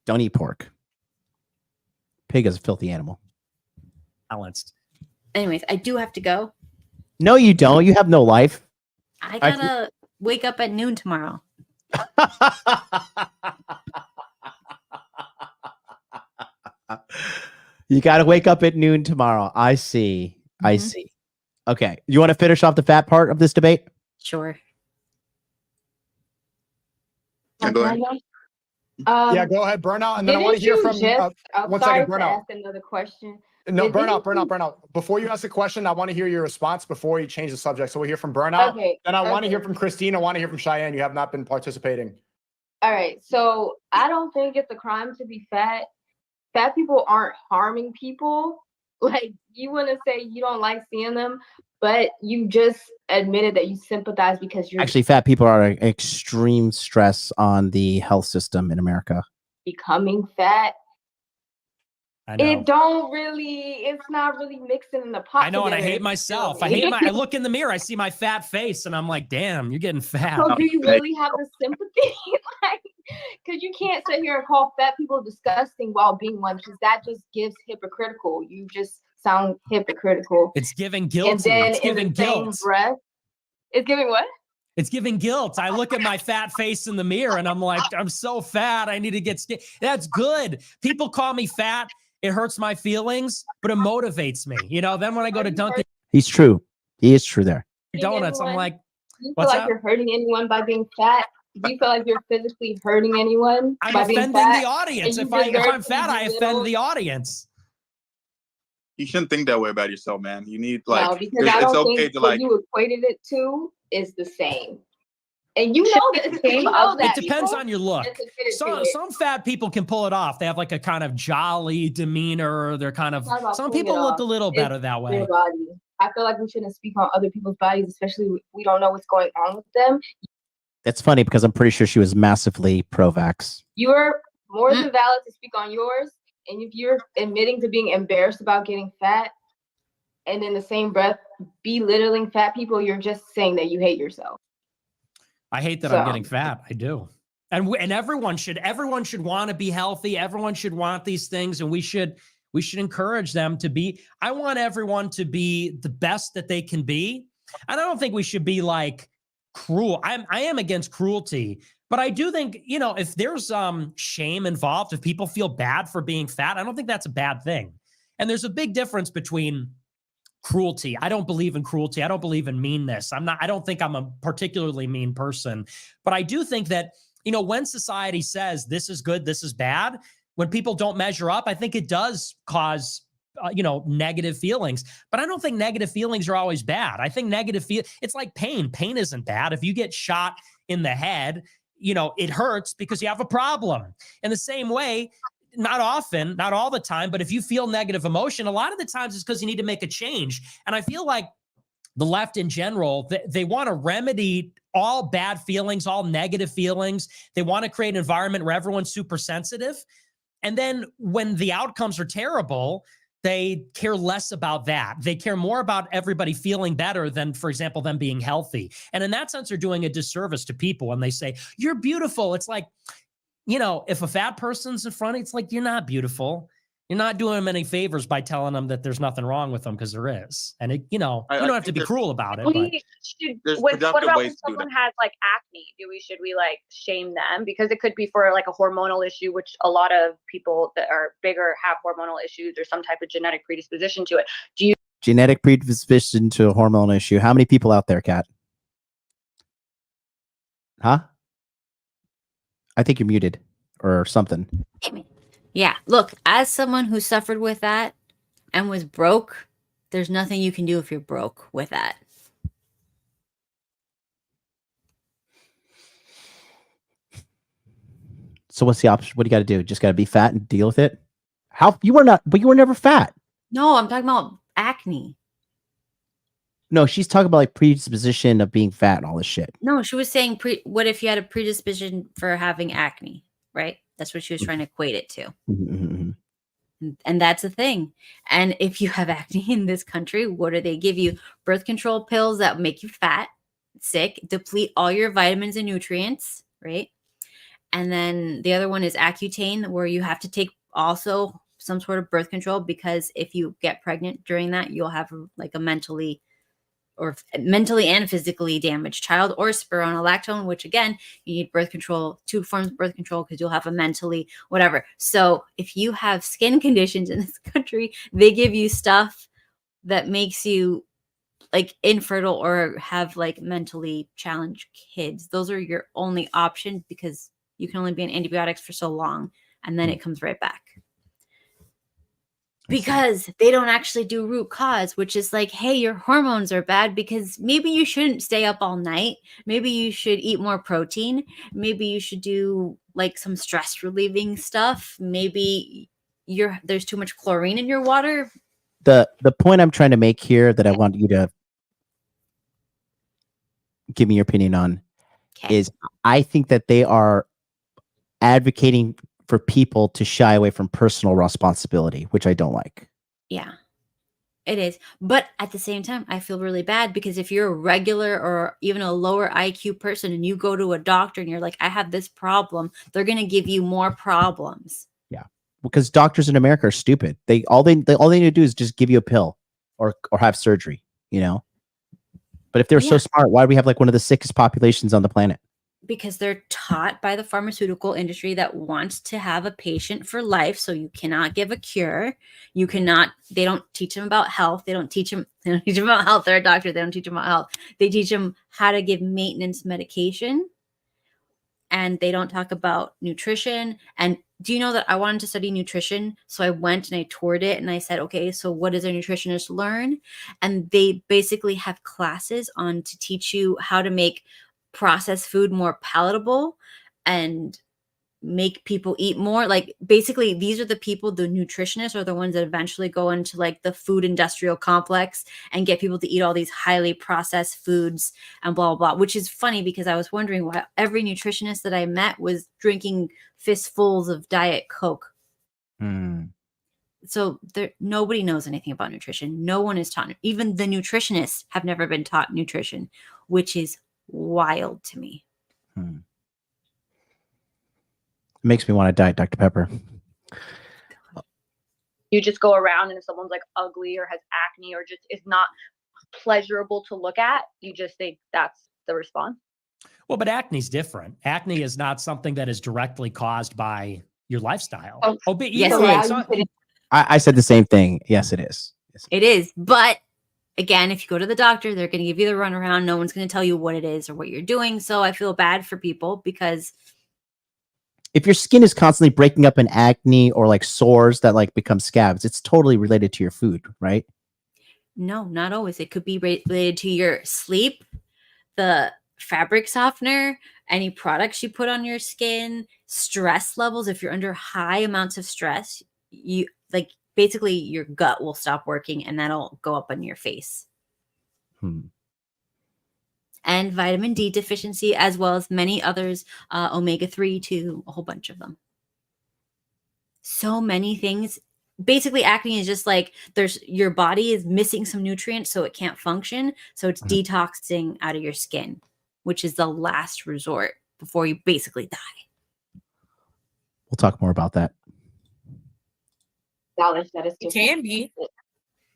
Speaker 1: Don't eat pork. Pig is a filthy animal.
Speaker 7: Balanced.
Speaker 3: Anyways, I do have to go.
Speaker 1: No, you don't. You have no life.
Speaker 3: I gotta wake up at noon tomorrow.
Speaker 1: You got to wake up at noon tomorrow. I see. I see. Okay. You want to finish off the fat part of this debate?
Speaker 3: Sure.
Speaker 4: Yeah, go ahead. Burnout. And then I want to hear from one second, Burnout.
Speaker 2: Ask another question.
Speaker 4: No, Burnout. Before you ask the question, I want to hear your response before you change the subject. So we'll hear from Burnout.
Speaker 2: Okay.
Speaker 4: Then I want to hear from Christine. I want to hear from Cheyenne. You have not been participating.
Speaker 2: All right. So I don't think it's a crime to be fat. Fat people aren't harming people. Like, you want to say you don't like seeing them, but you just admitted that you sympathize because you're
Speaker 1: actually, fat people are an extreme stress on the health system in America.
Speaker 2: Becoming fat.
Speaker 7: I know.
Speaker 2: It's not really mixing in the pot.
Speaker 7: I know, and I hate myself. I look in the mirror, I see my fat face, and I'm like, damn, you're getting fat.
Speaker 2: So do you really have the sympathy? Like, because you can't sit here and call fat people disgusting while being one, because that just gives hypocritical. You just sound hypocritical.
Speaker 7: It's giving guilt.
Speaker 2: And then
Speaker 7: it's giving guilt.
Speaker 2: Breath, it's giving what?
Speaker 7: It's giving guilt. I look at my fat face in the mirror, and I'm like, I'm so fat. I need to get skinny. That's good. People call me fat. It hurts my feelings, but it motivates me. You know, then when I go to Dunkin'.
Speaker 1: He's true. He is true there.
Speaker 7: Donuts, I'm like,
Speaker 2: do you feel like you're hurting anyone by being fat? Do you feel like you're physically hurting anyone?
Speaker 7: I'm
Speaker 2: by being
Speaker 7: offending
Speaker 2: fat?
Speaker 7: the audience. If I'm fat, I offend the audience.
Speaker 5: You shouldn't think that way about yourself, man. You need like,
Speaker 2: no, because I don't
Speaker 5: it's okay
Speaker 2: think
Speaker 5: to
Speaker 2: what
Speaker 5: like.
Speaker 2: You equated it to is the same. And you know that the same
Speaker 7: It depends on your look. Some fat people can pull it off. They have like a kind of jolly demeanor. They're kind of, some people look a little better that way.
Speaker 2: Body. I feel like we shouldn't speak on other people's bodies, especially if we don't know what's going on with them.
Speaker 1: That's funny because I'm pretty sure she was massively pro-vax.
Speaker 2: You're more than valid to speak on yours. And if you're admitting to being embarrassed about getting fat and in the same breath belittling fat people, you're just saying that you hate yourself.
Speaker 7: I hate that I'm getting fat. I do. And everyone should want to be healthy. Everyone should want these things. And we should encourage them to be. I want everyone to be the best that they can be. And I don't think we should be like cruel. I am against cruelty, but I do think, you know, if there's shame involved, if people feel bad for being fat, I don't think that's a bad thing. And there's a big difference between cruelty. I don't believe in cruelty. I don't believe in meanness. I don't think I'm a particularly mean person, but I do think that, you know, when society says this is good, this is bad, when people don't measure up, I think it does cause, you know, negative feelings, but I don't think negative feelings are always bad. I think it's like pain. Pain isn't bad. If you get shot in the head, you know, it hurts because you have a problem. In the same way, not often, not all the time, but if you feel negative emotion, a lot of the times it's because you need to make a change. And I feel like the left in general, they want to remedy all bad feelings, all negative feelings. They want to create an environment where everyone's super sensitive. And then when the outcomes are terrible, they care less about that. They care more about everybody feeling better than, for example, them being healthy. And in that sense, they're doing a disservice to people when they say, you're beautiful. It's like, you know, if a fat person's in front, it's like, you're not beautiful. You're not doing them any favors by telling them that there's nothing wrong with them, because there is. And, it, you know, you don't have to be cruel about it. But
Speaker 11: what about when someone has like acne? Should we like shame them? Because it could be for like a hormonal issue, which a lot of people that are bigger have hormonal issues or some type of genetic predisposition to it.
Speaker 1: Genetic predisposition to a hormone issue. How many people out there, Kat? Huh? I think you're muted or something.
Speaker 3: Yeah. Look, as someone who suffered with that and was broke, there's nothing you can do if you're broke with that.
Speaker 1: So what's the option? What do you got to do? Just got to be fat and deal with it? But you were never fat.
Speaker 3: No, I'm talking about acne.
Speaker 1: No, she's talking about like predisposition of being fat and all this shit.
Speaker 3: No, she was saying, what if you had a predisposition for having acne, right? That's what she was trying to equate it to. Mm-hmm. And that's the thing. And if you have acne in this country, what do they give you? Birth control pills that make you fat, sick, deplete all your vitamins and nutrients, right? And then the other one is Accutane, where you have to take also some sort of birth control, because if you get pregnant during that, you'll have like a mentally and physically damaged child, or spironolactone, which again, you need birth control, 2 forms of birth control, because you'll have a mentally whatever. So if you have skin conditions in this country, they give you stuff that makes you like infertile or have like mentally challenged kids. Those are your only options, because you can only be on antibiotics for so long, and then it comes right back. Because they don't actually do root cause, which is like, hey, your hormones are bad because maybe you shouldn't stay up all night. Maybe you should eat more protein. Maybe you should do like some stress relieving stuff. Maybe there's too much chlorine in your water.
Speaker 1: The point I'm trying to make here that I want you to give me your opinion on is I think that they are advocating for people to shy away from personal responsibility, which I don't like.
Speaker 3: Yeah, it is. But at the same time, I feel really bad, because if you're a regular or even a lower IQ person and you go to a doctor and you're like, I have this problem, they're going to give you more problems.
Speaker 1: Yeah, because doctors in America are stupid. All they need to do is just give you a pill or have surgery, you know? But if they're so smart, why do we have like one of the sickest populations on the planet?
Speaker 3: Because they're taught by the pharmaceutical industry that wants to have a patient for life. So you cannot give a cure. They don't teach them about health. They don't teach them about health. They're a doctor. They don't teach them about health. They teach them how to give maintenance medication. And they don't talk about nutrition. And do you know that I wanted to study nutrition? So I went and I toured it and I said, okay, so what does a nutritionist learn? And they basically have classes on to teach you how to make processed food more palatable and make people eat more. Like basically these are the people, the nutritionists are the ones that eventually go into like the food industrial complex and get people to eat all these highly processed foods and blah blah blah, which is funny because I was wondering why every nutritionist that I met was drinking fistfuls of Diet Coke. So nobody knows anything about nutrition. No one is taught. Even the nutritionists have never been taught nutrition, which is wild to me.
Speaker 1: Makes me want to diet Dr. Pepper.
Speaker 11: You just go around and if someone's like ugly or has acne or just is not pleasurable to look at, you just think that's the response.
Speaker 7: Well, but acne is different. Acne is not something that is directly caused by your lifestyle. But
Speaker 3: yes,
Speaker 1: I said the same thing. Yes, it is.
Speaker 3: It is. But again, if you go to the doctor, they're going to give you the runaround. No one's going to tell you what it is or what you're doing. So I feel bad for people because
Speaker 1: if your skin is constantly breaking up in acne or like sores that like become scabs, it's totally related to your food, right?
Speaker 3: No, not always. It could be related to your sleep, the fabric softener, any products you put on your skin, stress levels. If you're under high amounts of stress, you like basically your gut will stop working and that'll go up on your face. And vitamin D deficiency, as well as many others, omega-3 too, a whole bunch of them. So many things. Basically, acne is just like your body is missing some nutrients, so it can't function. So it's detoxing out of your skin, which is the last resort before you basically die.
Speaker 1: We'll talk more about that.
Speaker 2: Knowledge that is
Speaker 9: It can be.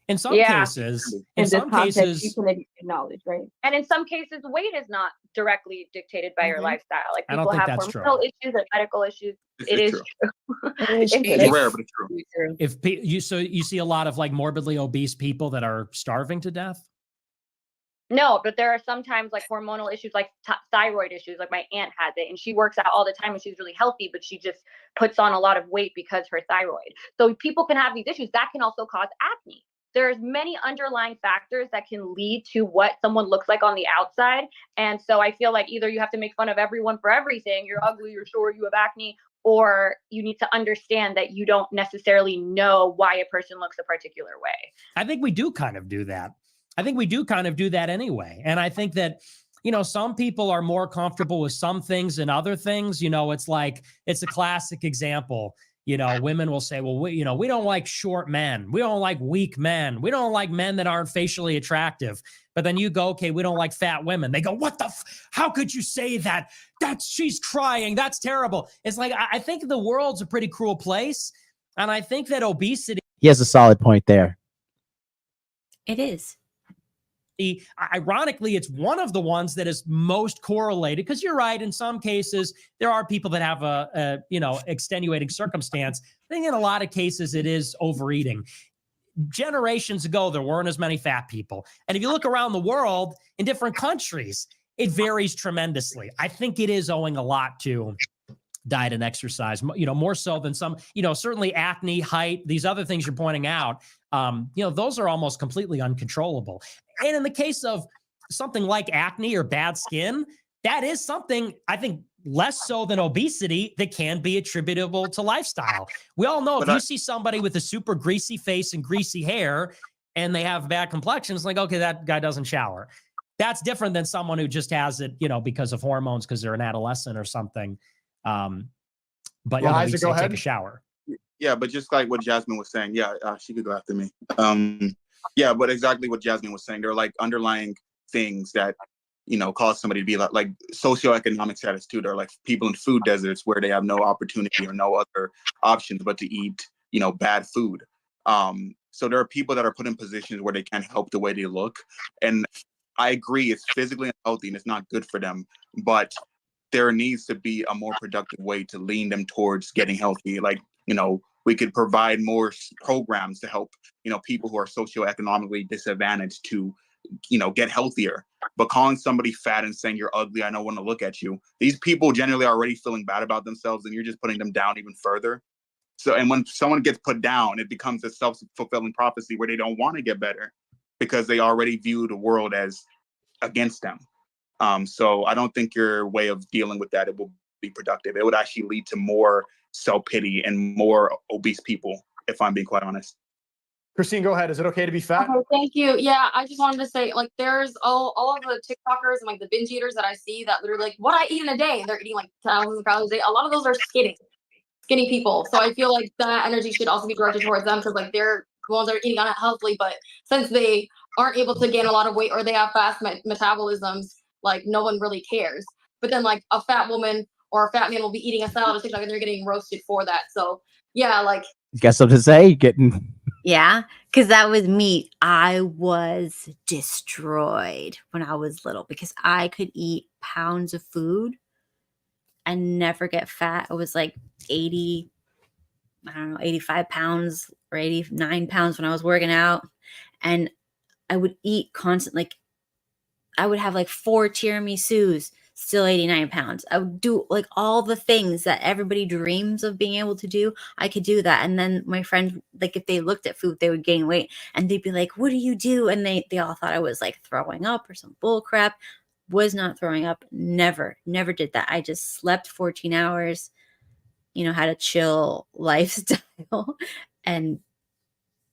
Speaker 7: In some cases,
Speaker 2: you can acknowledge, right?
Speaker 11: And in some cases, weight is not directly dictated by your lifestyle. Like
Speaker 7: I don't
Speaker 11: people
Speaker 7: think
Speaker 11: have
Speaker 7: that's
Speaker 11: hormonal
Speaker 7: true.
Speaker 11: issues or medical issues. It is true.
Speaker 5: It's rare, but it's true.
Speaker 7: If you see a lot of like morbidly obese people that are starving to death.
Speaker 11: No, but there are sometimes like hormonal issues, like thyroid issues. Like my aunt has it and she works out all the time and she's really healthy, but she just puts on a lot of weight because her thyroid. So people can have these issues that can also cause acne. There's many underlying factors that can lead to what someone looks like on the outside. And so I feel like either you have to make fun of everyone for everything, you're ugly, you're short, you have acne, or you need to understand that you don't necessarily know why a person looks a particular way.
Speaker 7: I think we do kind of do that. Anyway. And I think that, some people are more comfortable with some things than other things. It's like, it's a classic example. Women will say, well, we don't like short men. We don't like weak men. We don't like men that aren't facially attractive. But then you go, okay, we don't like fat women. They go, what how could you say that? She's crying. That's terrible. It's like, I think the world's a pretty cruel place. And I think that obesity.
Speaker 1: He has a solid point there.
Speaker 3: It is.
Speaker 7: Ironically, it's one of the ones that is most correlated because you're right. In some cases, there are people that have a extenuating circumstance. I think in a lot of cases, it is overeating. Generations ago, there weren't as many fat people. And if you look around the world in different countries, it varies tremendously. I think it is owing a lot to diet and exercise, more so than some, certainly acne, height, these other things you're pointing out, those are almost completely uncontrollable. And in the case of something like acne or bad skin, that is something I think less so than obesity that can be attributable to lifestyle. We all know if you see somebody with a super greasy face and greasy hair and they have bad complexion, it's like, okay, that guy doesn't shower. That's different than someone who just has it, because of hormones, because they're an adolescent or something. But
Speaker 4: Isaac, go ahead.
Speaker 7: Take a shower.
Speaker 5: Yeah, but just like what Jasmine was saying, she could go after me. But exactly what Jasmine was saying, there are like underlying things that cause somebody to be like socioeconomic status too. There are like people in food deserts where they have no opportunity or no other options but to eat bad food. So there are people that are put in positions where they can't help the way they look, and I agree it's physically unhealthy and it's not good for them, but there needs to be a more productive way to lean them towards getting healthy. Like, we could provide more programs to help, people who are socioeconomically disadvantaged to, get healthier. But calling somebody fat and saying you're ugly, I don't want to look at you. These people generally are already feeling bad about themselves and you're just putting them down even further. So, and when someone gets put down, it becomes a self-fulfilling prophecy where they don't want to get better because they already view the world as against them. So I don't think your way of dealing with that, it will be productive. It would actually lead to more self-pity and more obese people, if I'm being quite honest.
Speaker 4: Christine, go ahead. Is it okay to be fat?
Speaker 6: Okay, thank you. Yeah, I just wanted to say, like, there's all of the TikTokers and like the binge eaters that I see that literally like what I eat in a day, and they're eating like thousands of calories a day. A lot of those are skinny people. So I feel like that energy should also be directed towards them, because like they're the ones that are eating unhealthily, but since they aren't able to gain a lot of weight or they have fast metabolisms, like no one really cares. But then like a fat woman or a fat man will be eating a salad on TikTok and they're getting roasted for that. So yeah, like
Speaker 1: You got something to say? Getting
Speaker 3: Yeah, because that was me. I was destroyed when I was little because I could eat pounds of food and never get fat. I was like 80, I don't know, 85 pounds or 89 pounds when I was working out. And I would eat constantly. Like, I would have like 4 tiramisus, still 89 pounds. I would do like all the things that everybody dreams of being able to do. I could do that. And then my friends, like if they looked at food, they would gain weight and they'd be like, what do you do? And they all thought I was like throwing up or some bull crap. Was not throwing up. Never did that. I just slept 14 hours, had a chill lifestyle. And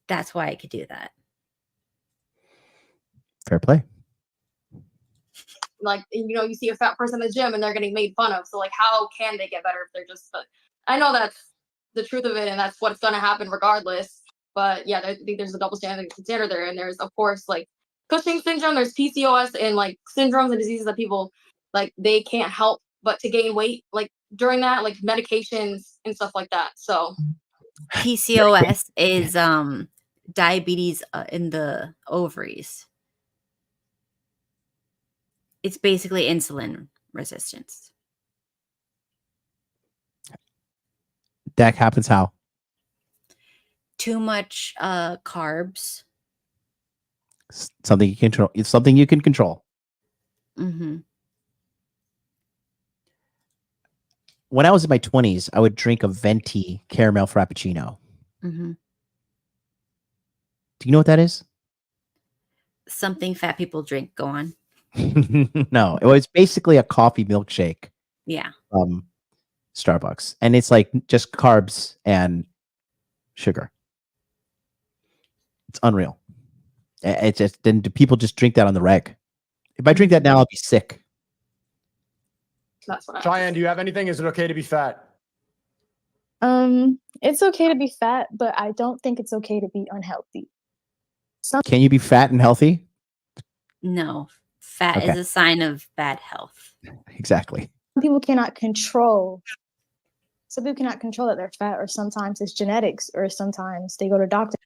Speaker 3: that's why I could do that.
Speaker 1: fair play.
Speaker 6: like you see a fat person in the gym and they're getting made fun of. So like how can they get better if they're just I know that's the truth of it and that's what's going to happen regardless. But yeah, I think there's a double standard there, and there's of course like Cushing syndrome, there's PCOS and like syndromes and diseases that people like they can't help but to gain weight like during that, like medications and stuff like that. So
Speaker 3: PCOS is diabetes in the ovaries. It's basically insulin resistance.
Speaker 1: That happens how?
Speaker 3: Too much carbs.
Speaker 1: Something you control. It's something you can control.
Speaker 3: Mm-hmm.
Speaker 1: When I was in my 20s, I would drink a venti caramel frappuccino.
Speaker 3: Mm-hmm.
Speaker 1: Do you know what that is?
Speaker 3: Something fat people drink. Go on.
Speaker 1: No, it was basically a coffee milkshake.
Speaker 3: Yeah.
Speaker 1: Starbucks, and it's like just carbs and sugar. It's unreal. It's just then do people just drink that on the reg? If I drink that now, I'll be sick.
Speaker 6: that's what
Speaker 4: Cheyenne, do you have anything? Is it okay to be fat?
Speaker 10: It's okay to be fat, but I don't think it's okay to be unhealthy.
Speaker 1: Can you be fat and healthy?
Speaker 3: No. Fat is a sign of bad health.
Speaker 1: Exactly.
Speaker 10: Some people cannot control that they're fat, or sometimes it's genetics, or sometimes they go to doctor.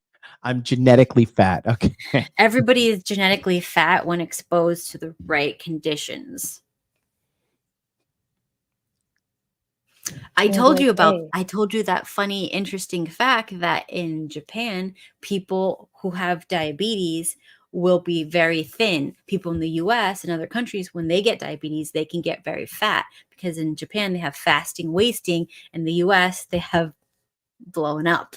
Speaker 1: I'm genetically fat. Okay.
Speaker 3: Everybody is genetically fat when exposed to the right conditions. I told you that funny, interesting fact that in Japan, people who have diabetes will be very thin. People in the US and other countries, when they get diabetes, they can get very fat because in Japan, they have fasting wasting. In the US, they have blown up.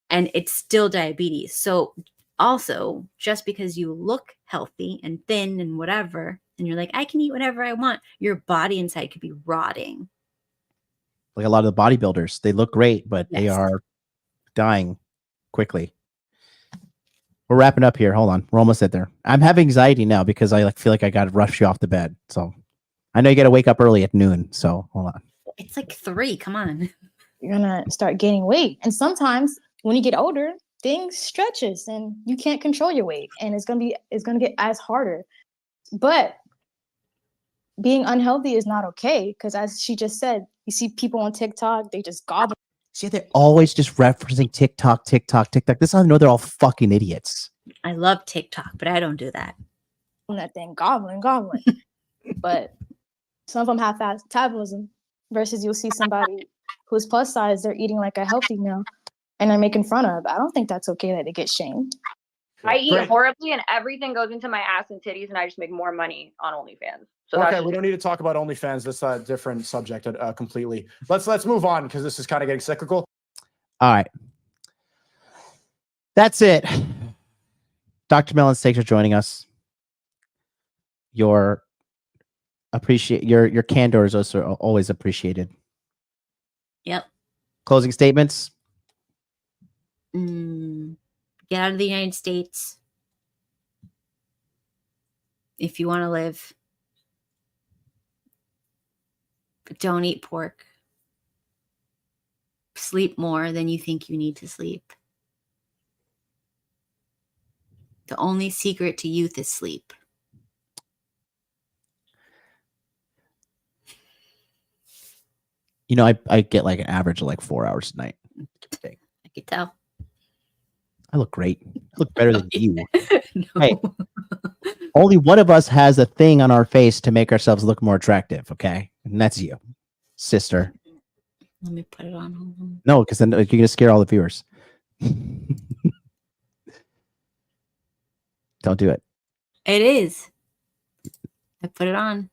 Speaker 3: And it's still diabetes. So also, just because you look healthy and thin and whatever, and you're like, I can eat whatever I want, your body inside could be rotting.
Speaker 1: Like a lot of the bodybuilders, they look great, but they are dying quickly. We're wrapping up here. Hold on. We're almost at there. I'm having anxiety now because I feel like I got to rush you off the bed. So I know you got to wake up early at noon. So hold on.
Speaker 3: It's like 3. Come on.
Speaker 10: You're going to start gaining weight. And sometimes when you get older, things stretches and you can't control your weight. And it's going to get as harder. But being unhealthy is not okay. Because as she just said, you see people on TikTok, they just gobble.
Speaker 1: See, they're always just referencing TikTok. This is how I know they're all fucking idiots.
Speaker 3: I love TikTok, but I don't do that.
Speaker 10: On that thing, gobbling. But some of them have fast metabolism versus you'll see somebody who's plus size, they're eating like a healthy meal and they're making fun of. I don't think that's okay that they get shamed.
Speaker 11: I eat horribly and everything goes into my ass and titties and I just make more money on OnlyFans. So
Speaker 4: okay, we don't need to talk about OnlyFans. That's a different subject completely. Let's move on because this is kind of getting cyclical.
Speaker 1: All right. That's it. Dr. Melons, thanks for joining us. Your appreciate your candor is also always appreciated.
Speaker 3: Yep.
Speaker 1: Closing statements.
Speaker 3: Get out of the United States if you want to live. But don't eat pork. Sleep more than you think you need to sleep. The only secret to youth is sleep.
Speaker 1: You know, I get like an average of like 4 hours a night.
Speaker 3: I could tell.
Speaker 1: I look great. I look better than you. No. Hey, only one of us has a thing on our face to make ourselves look more attractive, okay? And that's you, sister.
Speaker 3: Let me put it on.
Speaker 1: No, because then you're going to scare all the viewers. Don't do it.
Speaker 3: It is. I put it on.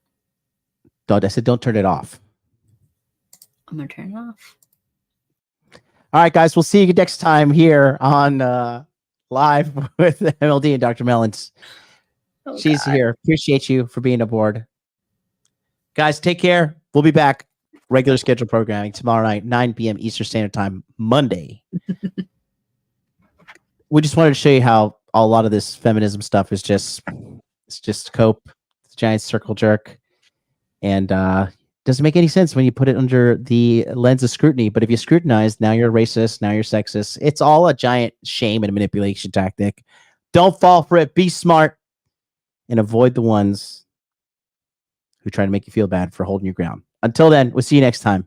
Speaker 1: I said don't turn it off.
Speaker 3: I'm going to turn it off.
Speaker 1: All right, guys. We'll see you next time here on Live with MLD and Dr. Melons.
Speaker 3: Oh,
Speaker 1: She's
Speaker 3: God.
Speaker 1: here. Appreciate you for being aboard. Guys, take care. We'll be back. Regular scheduled programming tomorrow night, 9 p.m. Eastern Standard Time, Monday. We just wanted to show you how a lot of this feminism stuff is just cope. It's a giant circle jerk. And doesn't make any sense when you put it under the lens of scrutiny. But if you scrutinize, now you're racist, now you're sexist. It's all a giant shame and manipulation tactic. Don't fall for it. Be smart and avoid the ones who try to make you feel bad for holding your ground. Until then, we'll see you next time.